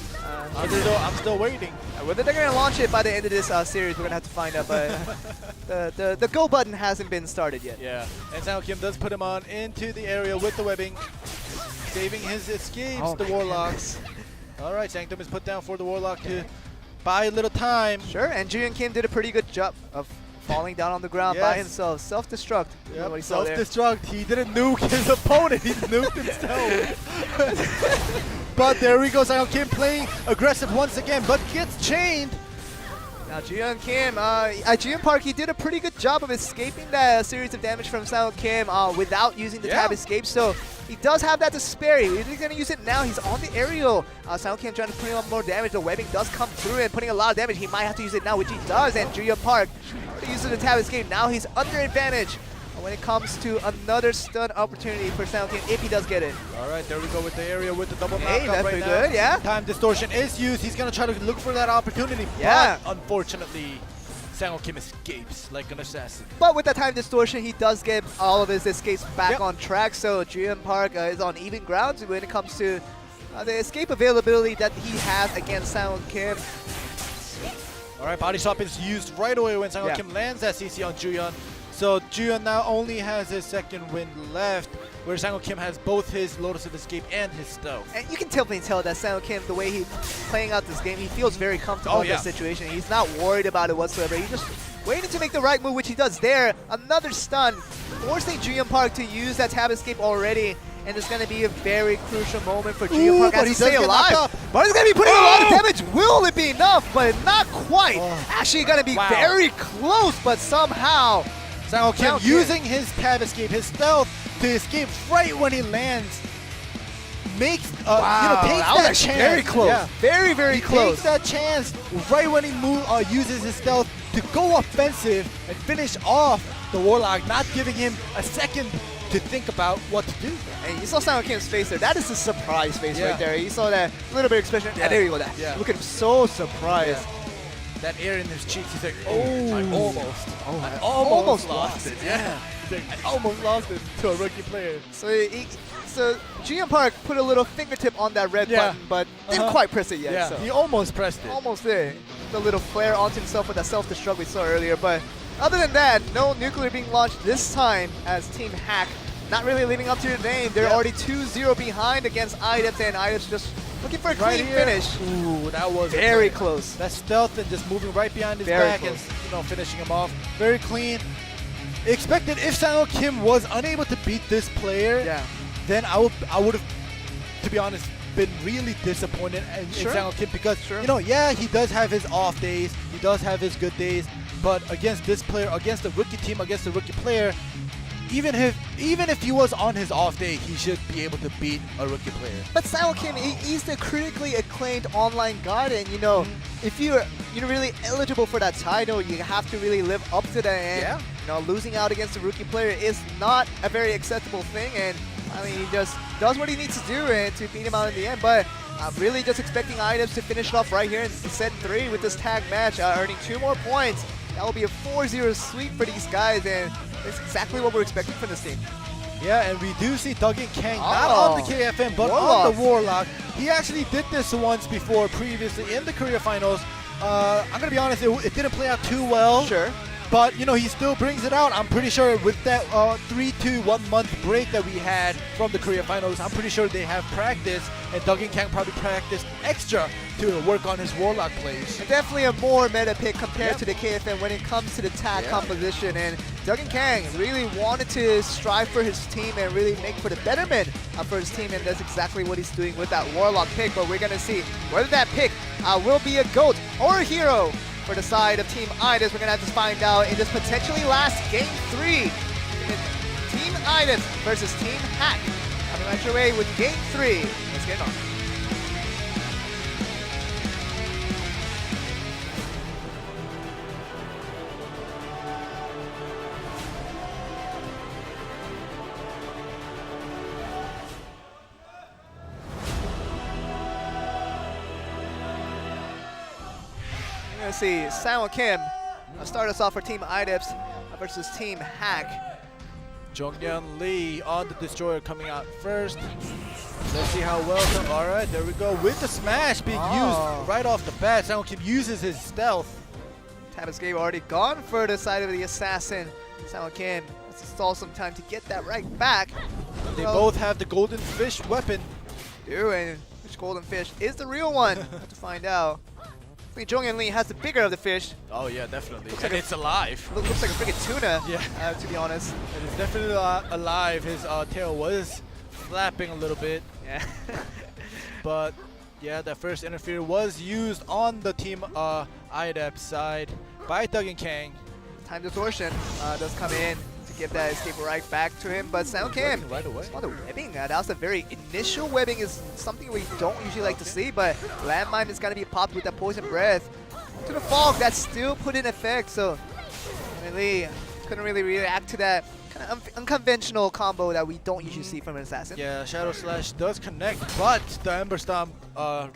I'm still waiting. Whether they're going to launch it by the end of this series, we're going to have to find out, but the go button hasn't been started yet. Yeah, and SoundKim does put him on into the area with the webbing, saving his escapes, the Warlocks. All right, Sanctum is put down for the Warlock to buy a little time. Sure, and Shinhancard did a pretty good job of falling down on the ground by himself. Self-destruct. Yep, self-destruct. He didn't nuke his opponent. He nuked himself. But there we go. SoundKim playing aggressive once again, but gets chained. Now Shinhancard, he did a pretty good job of escaping that series of damage from SoundKim without using the tab escape. So he does have that to spare. He's going to use it now. He's on the aerial. SoundKim trying to put on more damage. The webbing does come through and putting a lot of damage. He might have to use it now, which he does. And Shinhancard uses the tab escape. Now he's under advantage when it comes to another stun opportunity for SoundKim if he does get it. All right, there we go with the area with the double Hey, knockup that's right pretty now. good, yeah. Time distortion is used. He's going to try to look for that opportunity. Yeah. But unfortunately, SoundKim escapes like an assassin. But with that time distortion, he does get all of his escapes back on track. So Shinhancard is on even ground when it comes to the escape availability that he has against SoundKim. All right, body swap is used right away when SoundKim lands that CC on Juyeon. So Juyeon now only has his second wind left, where SoundKim has both his Lotus of Escape and his Stealth. And you can definitely tell that SoundKim, the way he's playing out this game, he feels very comfortable in this situation. He's not worried about it whatsoever. He's just waiting to make the right move, which he does there. Another stun, forcing Shinhancard to use that tab escape already. And it's going to be a very crucial moment for Shinhancard as he stay alive. But he's going to be putting a lot of damage. Will it be enough? But not quite. Actually going to be very close, but somehow SoundKim using his tab escape, his stealth, to escape right when he lands. Makes, takes that chance. Very close. Yeah. Very, very close. Takes that chance right when he uses his stealth to go offensive and finish off the Warlock, not giving him a second to think about what to do. And you saw SoundKim's face there. That is a surprise face right there. You saw that little bit of expression. Yeah. There you go. Look at him, so surprised. Yeah. That air in his cheeks. He's like, I almost lost it. Yeah. He's like, I almost lost it to a rookie player. So Shinhancard put a little fingertip on that red button, but didn't quite press it yet. Yeah, so. he almost pressed it. Almost there. The little flare onto himself with that self-destruct we saw earlier. But other than that, no Nuclear being launched this time as Team Hack. Not really living up to their name. They're already 2-0 behind against iDeps, and iDeps just looking for a clean finish. Ooh, that was very close. That stealth and just moving right behind his back and finishing him off. Very clean. Expected if SoundKim was unable to beat this player, then I would have, to be honest, been really disappointed in SoundKim because he does have his off days, he does have his good days, but against this player, against the rookie team, against the rookie player, even if he was on his off day, he should be able to beat a rookie player. But SoundKim, he's the critically acclaimed online god, and if you're really eligible for that title, you have to really live up to that. And losing out against a rookie player is not a very acceptable thing. And I mean, he just does what he needs to do and to beat him out in the end. But I'm really just expecting iDeps to finish it off right here in set 3 with this tag match, earning 2 more points. That will be a 4-0 sweep for these guys, and it's exactly what we're expecting from this team. Yeah, and we do see Duggan Kang not on the KFM, but on the Warlock. He actually did this once before previously in the Korea Finals. I'm going to be honest, it didn't play out too well. But, you know, he still brings it out. I'm pretty sure with that 3-1 month break that we had from the Korea finals, I'm pretty sure they have practice, and Duggan Kang probably practiced extra to work on his Warlock plays. And definitely a more meta pick compared to the KFN when it comes to the tag composition. And Duggan Kang really wanted to strive for his team and really make for the betterment for his team, and that's exactly what he's doing with that Warlock pick. But we're going to see whether that pick will be a GOAT or a hero for the side of Team Idis. We're going to have to find out in this potentially last Game 3. Team Idis versus Team Hack. Coming right your way with Game 3. Let's get it on. We're gonna see Sang Kim start us off for Team IDEPS versus Team Hack. Jonghyun Lee on the Destroyer coming out first. Let's see how well. Alright, there we go. With the smash being used right off the bat. Sang Kim uses his stealth. Tab escape already gone for the side of the assassin. Sang Kim has to stall some time to get that right back. They both have the golden fish weapon. And which golden fish is the real one? Have to find out. I think Jonghyun Lee has the bigger of the fish. Oh yeah, definitely. Looks and like it's alive. Looks like a freaking tuna. Yeah. To be honest. It is definitely alive. His tail was flapping a little bit. Yeah. But yeah, that first interfere was used on the Team IDEP side by Duggan Kang. Time distortion does come in to give that escape right back to him, but Sang Kim right away. On the webbing, that was the very initial webbing, is something we don't usually like to see, but landmine is gonna be popped with that poison breath to the fog that's still put in effect. So really couldn't really react to that kind of unconventional combo that we don't usually see from an assassin. Yeah, Shadow Slash does connect, but the Ember Stomp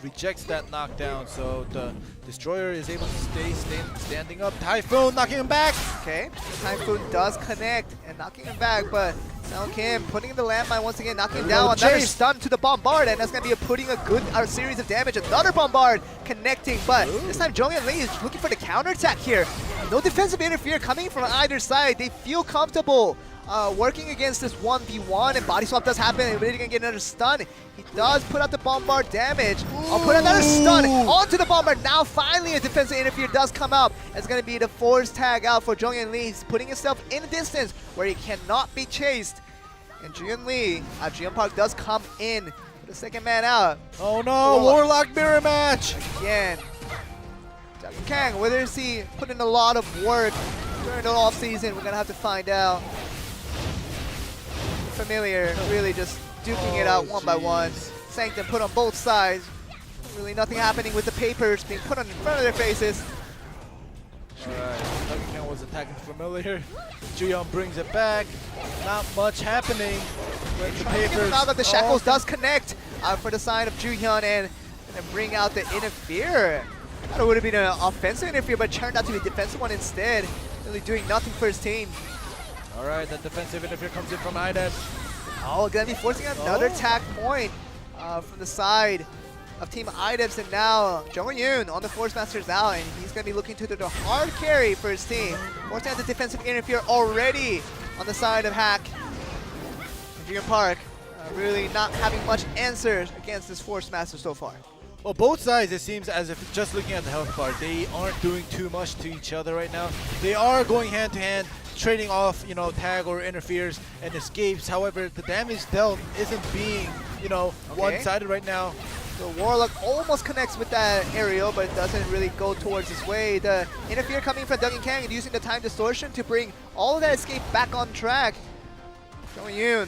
rejects that knockdown, so the Destroyer is able to stay standing up. Typhoon knocking him back. Okay, Typhoon does connect and knocking him back, but Sang Kim putting in the landmine once again, knocking down another stun to the Bombard, and that's going to be putting a good series of damage. Another Bombard connecting, but this time Jonghyun Lee is looking for the counterattack here. No defensive interfere coming from either side. They feel comfortable working against this 1v1, and body swap does happen, and really gonna get another stun. He does put out the Bombard damage. I'll put another stun onto the Bombard. Now finally a defensive interfere does come out. It's gonna be the force tag out for Jonghyun Lee. He's putting himself in a distance where he cannot be chased. And Juyun Lee, Jiyeon Park does come in with the second man out. Oh no, Warlock mirror match! Again. Duggan Kang, whether is he put in a lot of work during the off season, we're gonna have to find out. Familiar, really just duking it out one by one. Sanctum put on both sides. Really nothing happening with the papers being put on in front of their faces. Alright, Duggan Kang was attacking Familiar. Juyeon brings it back. Not much happening. The papers. Now that the shackles does connect for the side of Juyeon and bring out the interfere. I thought it would have been an offensive interfere, but turned out to be a defensive one instead. Really doing nothing for his team. Alright, that defensive interfere comes in from IDEP. Oh, gonna be forcing another tag point from the side of Team IDEPS, and now Jonghyun on the Force Masters out, and he's gonna be looking to do the hard carry for his team. Forcing out the defensive interfere already on the side of Hack. Jiyeon Park really not having much answers against this Force Master so far. Well, both sides, it seems as if just looking at the health bar, they aren't doing too much to each other right now. They are going hand to hand, trading off, you know, tag or interferes and escapes. However, the damage dealt isn't being, you know, one-sided right now. So Warlock almost connects with that aerial, but it doesn't really go towards his way. The interfere coming from Duggan Kang and using the time distortion to bring all of that escape back on track. Jonghyun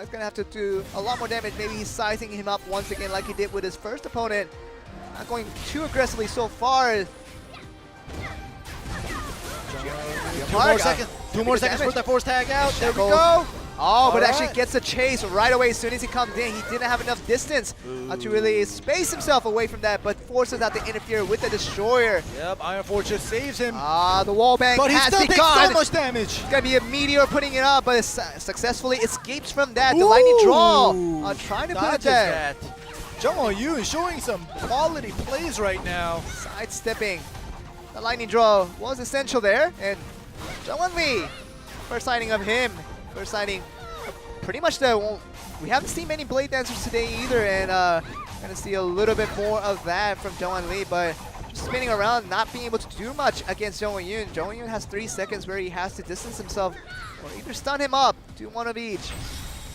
is going to have to do a lot more damage. Maybe he's sizing him up once again like he did with his first opponent. Not going too aggressively so far. Two more seconds for the force tag out. There we go. Oh, but actually gets a chase right away as soon as he comes in. He didn't have enough distance to really space himself away from that, but forces out to interfere with the Destroyer. Yep, Iron Fortress saves him. The wall bang but has he still begun. takes so much damage. It's going to be a meteor putting it up, but it successfully escapes from that. The lightning draw. Trying to put it there. Jonghyun showing some quality plays right now. Sidestepping. The lightning draw was essential there, and Jungwon Lee, first sighting of him. First sighting, pretty much we haven't seen many Blade Dancers today either, and gonna see a little bit more of that from Jungwon Lee, but just spinning around, not being able to do much against Jungwon Yoon. Jungwon Yoon has 3 seconds where he has to distance himself or either stun him up, do one of each.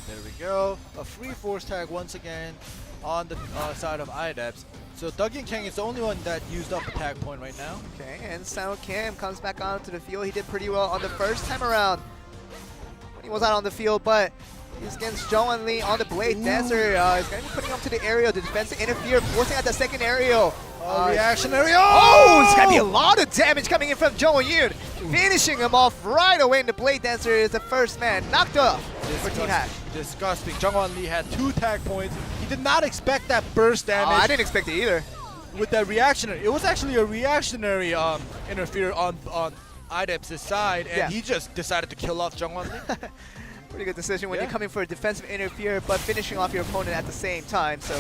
There we go. A free force tag once again on the side of IDEPS. So Dougie Kang is the only one that used up a tag point right now. Okay, and Sao Kim comes back onto the field. He did pretty well on the first time around when he was out on the field, but he's against Jungwon Lee on the Blade Dancer. He's going to be putting him to the aerial. The defense to interfere, forcing out the second aerial. Reactionary. Oh, it's going to be a lot of damage coming in from Jungwon Yoon. Finishing him off right away, and the Blade Dancer is the first man knocked off for Team Hack. Disgusting. Jungwon Lee had 2 tag points. He did not expect that burst damage. I didn't expect it either. With that reactionary. It was actually a reactionary interfere on IDEPS' side, and he just decided to kill off Jungwon Lee. Pretty good decision when you're coming for a defensive interfere, but finishing off your opponent at the same time. So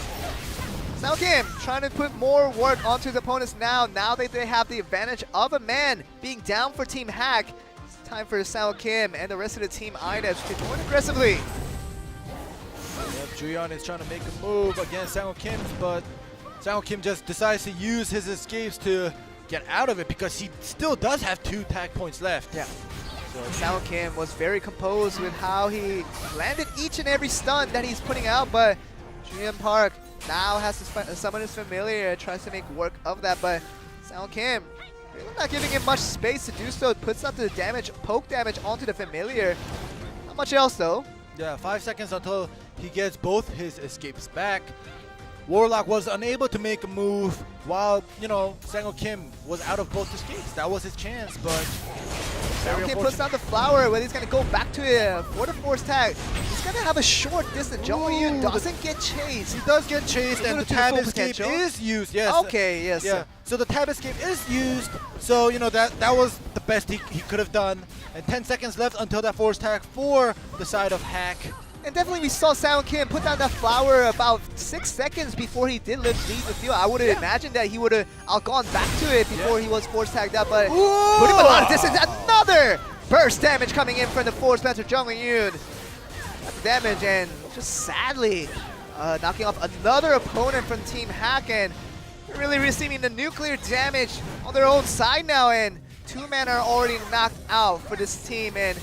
Sao Kim trying to put more work onto his opponents now that they have the advantage of a man being down for Team Hack. It's time for Sao Kim and the rest of the team IDEPS to join aggressively. Yep, Juyeon is trying to make a move against Sao Kim, but Sao Kim just decides to use his escapes to get out of it because he still does have 2 tag points left. Yeah. So Sao Kim was very composed with how he landed each and every stun that he's putting out, but Juyeon Park now has to summon his familiar, tries to make work of that, but Sao Kim really not giving him much space to do so. It puts out the damage, poke damage onto the familiar. Not much else though. Yeah, 5 seconds until he gets both his escapes back. Warlock was unable to make a move while, you know, Sao Kim was out of both escapes. That was his chance, but Sao Kim puts out the flower, where he's going to go back to it for the force tag. He's going to have a short distance. Jungwon Yoon doesn't get chased. He does get chased, and the tab escape is used. Yes. Okay, yes. Yeah. So the tab escape is used. So, you know, that was the best he could have done. And 10 seconds left until that force tag for the side of Hack. And definitely we saw Sao Kim put down that flower about 6 seconds before he did leave the field. I would have imagined that he would have gone back to it before he was force tagged up, but put him a lot of distance. Another burst damage coming in from the force master Jungwon Yoon. That's damage, and just sadly knocking off another opponent from Team Hack, and really receiving the nuclear damage on their own side now, and 2 men are already knocked out for this team, and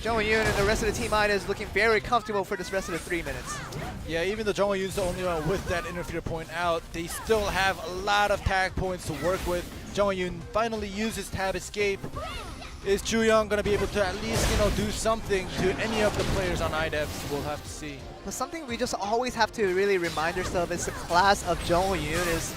Jungwon Yoon and the rest of the team is looking very comfortable for this rest of the 3 minutes. Yeah, even though Jungwon Yoon's the only one with that interfere point out, they still have a lot of tag points to work with. Jungwon Yoon finally uses tab escape. Is Juyeon going to be able to at least, you know, do something to any of the players on IDEPS? We'll have to see. But something we just always have to really remind ourselves is the class of Jungwon Yoon is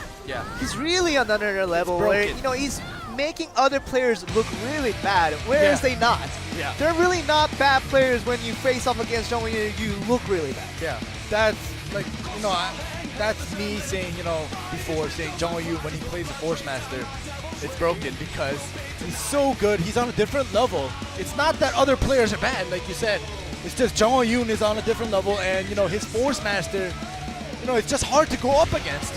he's really on another level where, you know, he's making other players look really bad, whereas they not. Yeah. They're really not bad players. When you face off against Jungwon Yoon, you look really bad. Yeah, that's like, you know, that's me saying, you know, before saying Jungwon Yoon when he plays the Force Master, it's broken because he's so good. He's on a different level. It's not that other players are bad, like you said. It's just Jungwon Yoon is on a different level, and, you know, his Force Master, you know, it's just hard to go up against.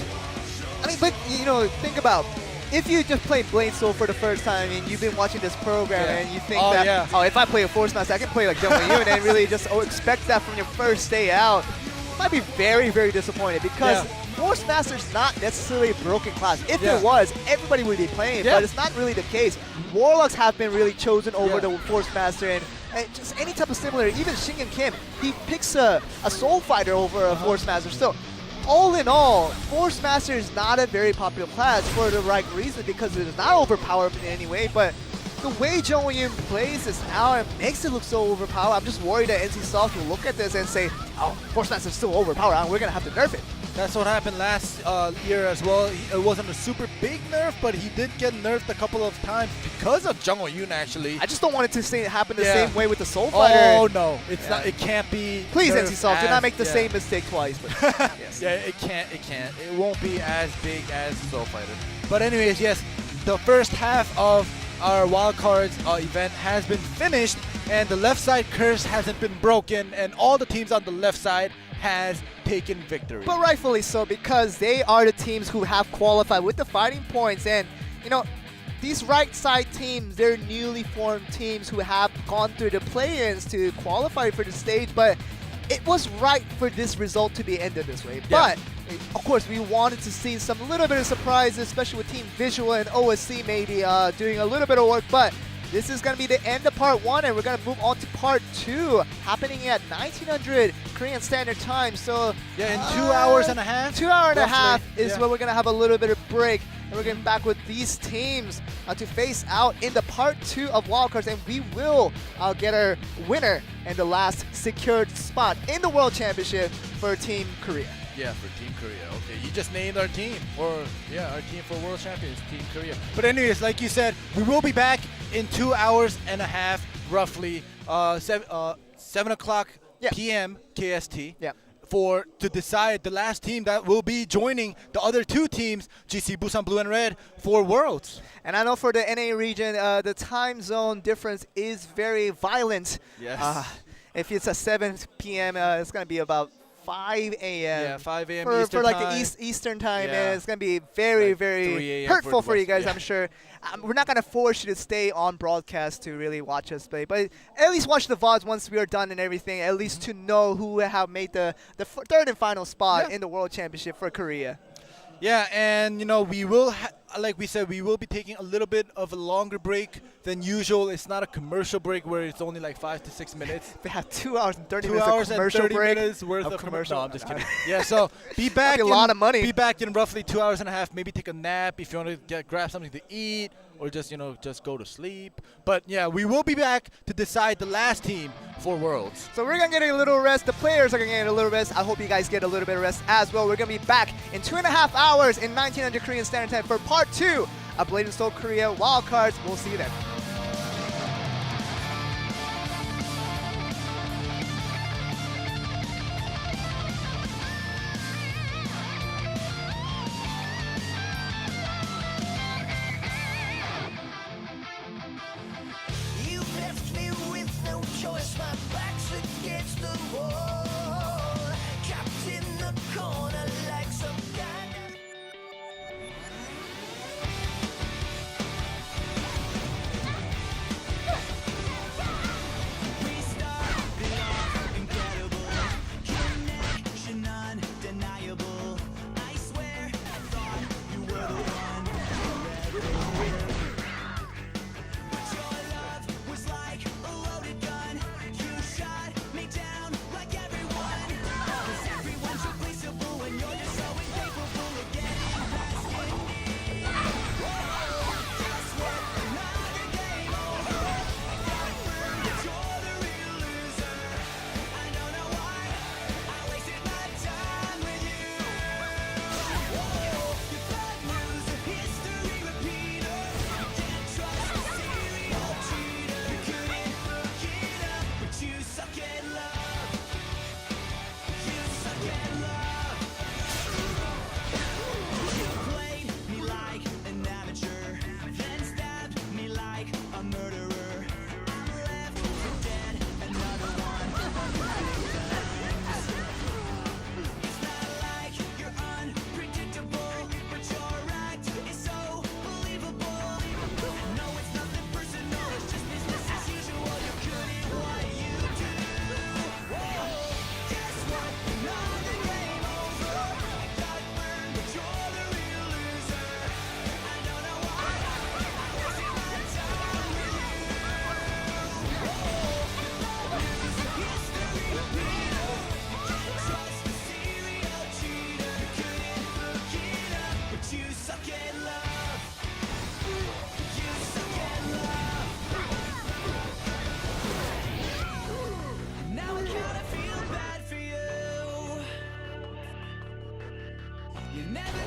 I mean, but, you know, think about, if you just played blade&soul for the first time and you've been watching this program and you think oh, if I play a Force Master, I can play like Jungwon Yoon and really just expect that from your first day out, you might be very, very disappointed because Force Master's not necessarily a broken class. If it was, everybody would be playing, but it's not really the case. Warlocks have been really chosen over the Force Master, and just any type of similar, even Shinhancard Kim, he picks a Soul Fighter over a Force Master. So all in all, Force Master is not a very popular class for the right reason, because it is not overpowered in any way, but the way Jungwon Yoon plays this now, it makes it look so overpowered. I'm just worried that NC Soft will look at this and say, oh, Force Master is still overpowered, we're going to have to nerf it. That's what happened last year as well. It wasn't a super big nerf, but he did get nerfed a couple of times because of Jungwon Yoon, actually. I just don't want it to happen the same way with the Soul Fighter. Oh, no. It's not. It can't be. Please, NC Soft, do not make the same mistake twice. But yes. Yeah, it can't. It won't be as big as Soul Fighter. But anyways, yes, the first half of our wildcards event has been finished, and the left side curse hasn't been broken, and all the teams on the left side has taken victory. But rightfully so, because they are the teams who have qualified with the fighting points, and, you know, these right side teams, they're newly formed teams who have gone through the play-ins to qualify for the stage, but it was right for this result to be ended this way. Yeah. But of course, we wanted to see some little bit of surprises, especially with Team Visual and OSC maybe doing a little bit of work. But this is going to be the end of part 1, and we're going to move on to part 2, happening at 1900 Korean Standard Time. So yeah, in 2 hours and a half. 2 hours and a half is yeah. where we're going to have a little bit of break. And we're getting back with these teams to face out in the part 2 of wildcards, and we will get our winner and the last secured spot in the World Championship for Team Korea. Yeah, for Team Korea. Okay, you just named our team, or yeah, our team for World Champions, Team Korea. But anyways, like you said, we will be back in 2 hours and a half, roughly 7 o'clock p.m. KST. Yeah. To decide the last team that will be joining the other 2 teams, GC Busan Blue and Red, for Worlds. And I know for the NA region, the time zone difference is very violent. Yes. If it's at 7 p.m., it's going to be about 5 a.m. Yeah, 5 a.m. for Eastern like time. the Eastern time, Yeah. and it's going to be very, Like 3 very a.m. hurtful for for the you guys, West. I'm sure. We're not going to force you to stay on broadcast to really watch us play, but at least watch the VODs once we are done and everything, at least to know who have made the third and final spot in the World Championship for Korea. Yeah, and you know, we will, like we said, we will be taking a little bit of a longer break than usual. It's not a commercial break where it's only like 5 to 6 minutes. We have 2 hours and 30 2 minutes hours of commercial and 30 break. minutes worth of commercial. No, I'm just kidding. Yeah, so be back. That'd be a lot of money. Be back in roughly 2 hours and a half. Maybe take a nap if you want to grab something to eat, or just just go to sleep. But yeah, we will be back to decide the last team for Worlds. So we're going to get a little rest. The players are going to get a little rest. I hope you guys get a little bit of rest as well. We're going to be back in 2.5 hours in 1900 Korean Standard Time for part 2 of Blade and Soul Korea Wildcards. We'll see you then. You left me with no choice, my back's against the wall, trapped in the corner like some kind of... We started off incredible, connection undeniable. I swear I thought you were the one forever. But your love was like a loaded gun. You shot me down like everyone. 'Cause everyone's replaceable when you're just so incapable of getting past me. Oh, guess what? Another game over. Got burned, but you're the real loser. I don't know why I wasted my time with you. Oh, you bad loser, history repeater. You can't trust a serial cheater. You couldn't look it up, but you suck at love. You suck at love. You played me like an amateur, then stabbed me like a murderer. I'm left for dead, another one. It's not like you're unpredictable, but your act is so believable. No, it's nothing personal, it's just business as usual. You're good at what you do. Whoa, guess what? Another game over. I got burned, but you're the real loser. I don't know why I wasted my time with you. Whoa, history repeater. You can't trust a serial cheater. You couldn't look it up, but you suck at love. You suck at love. Now I kinda feel bad for you. You never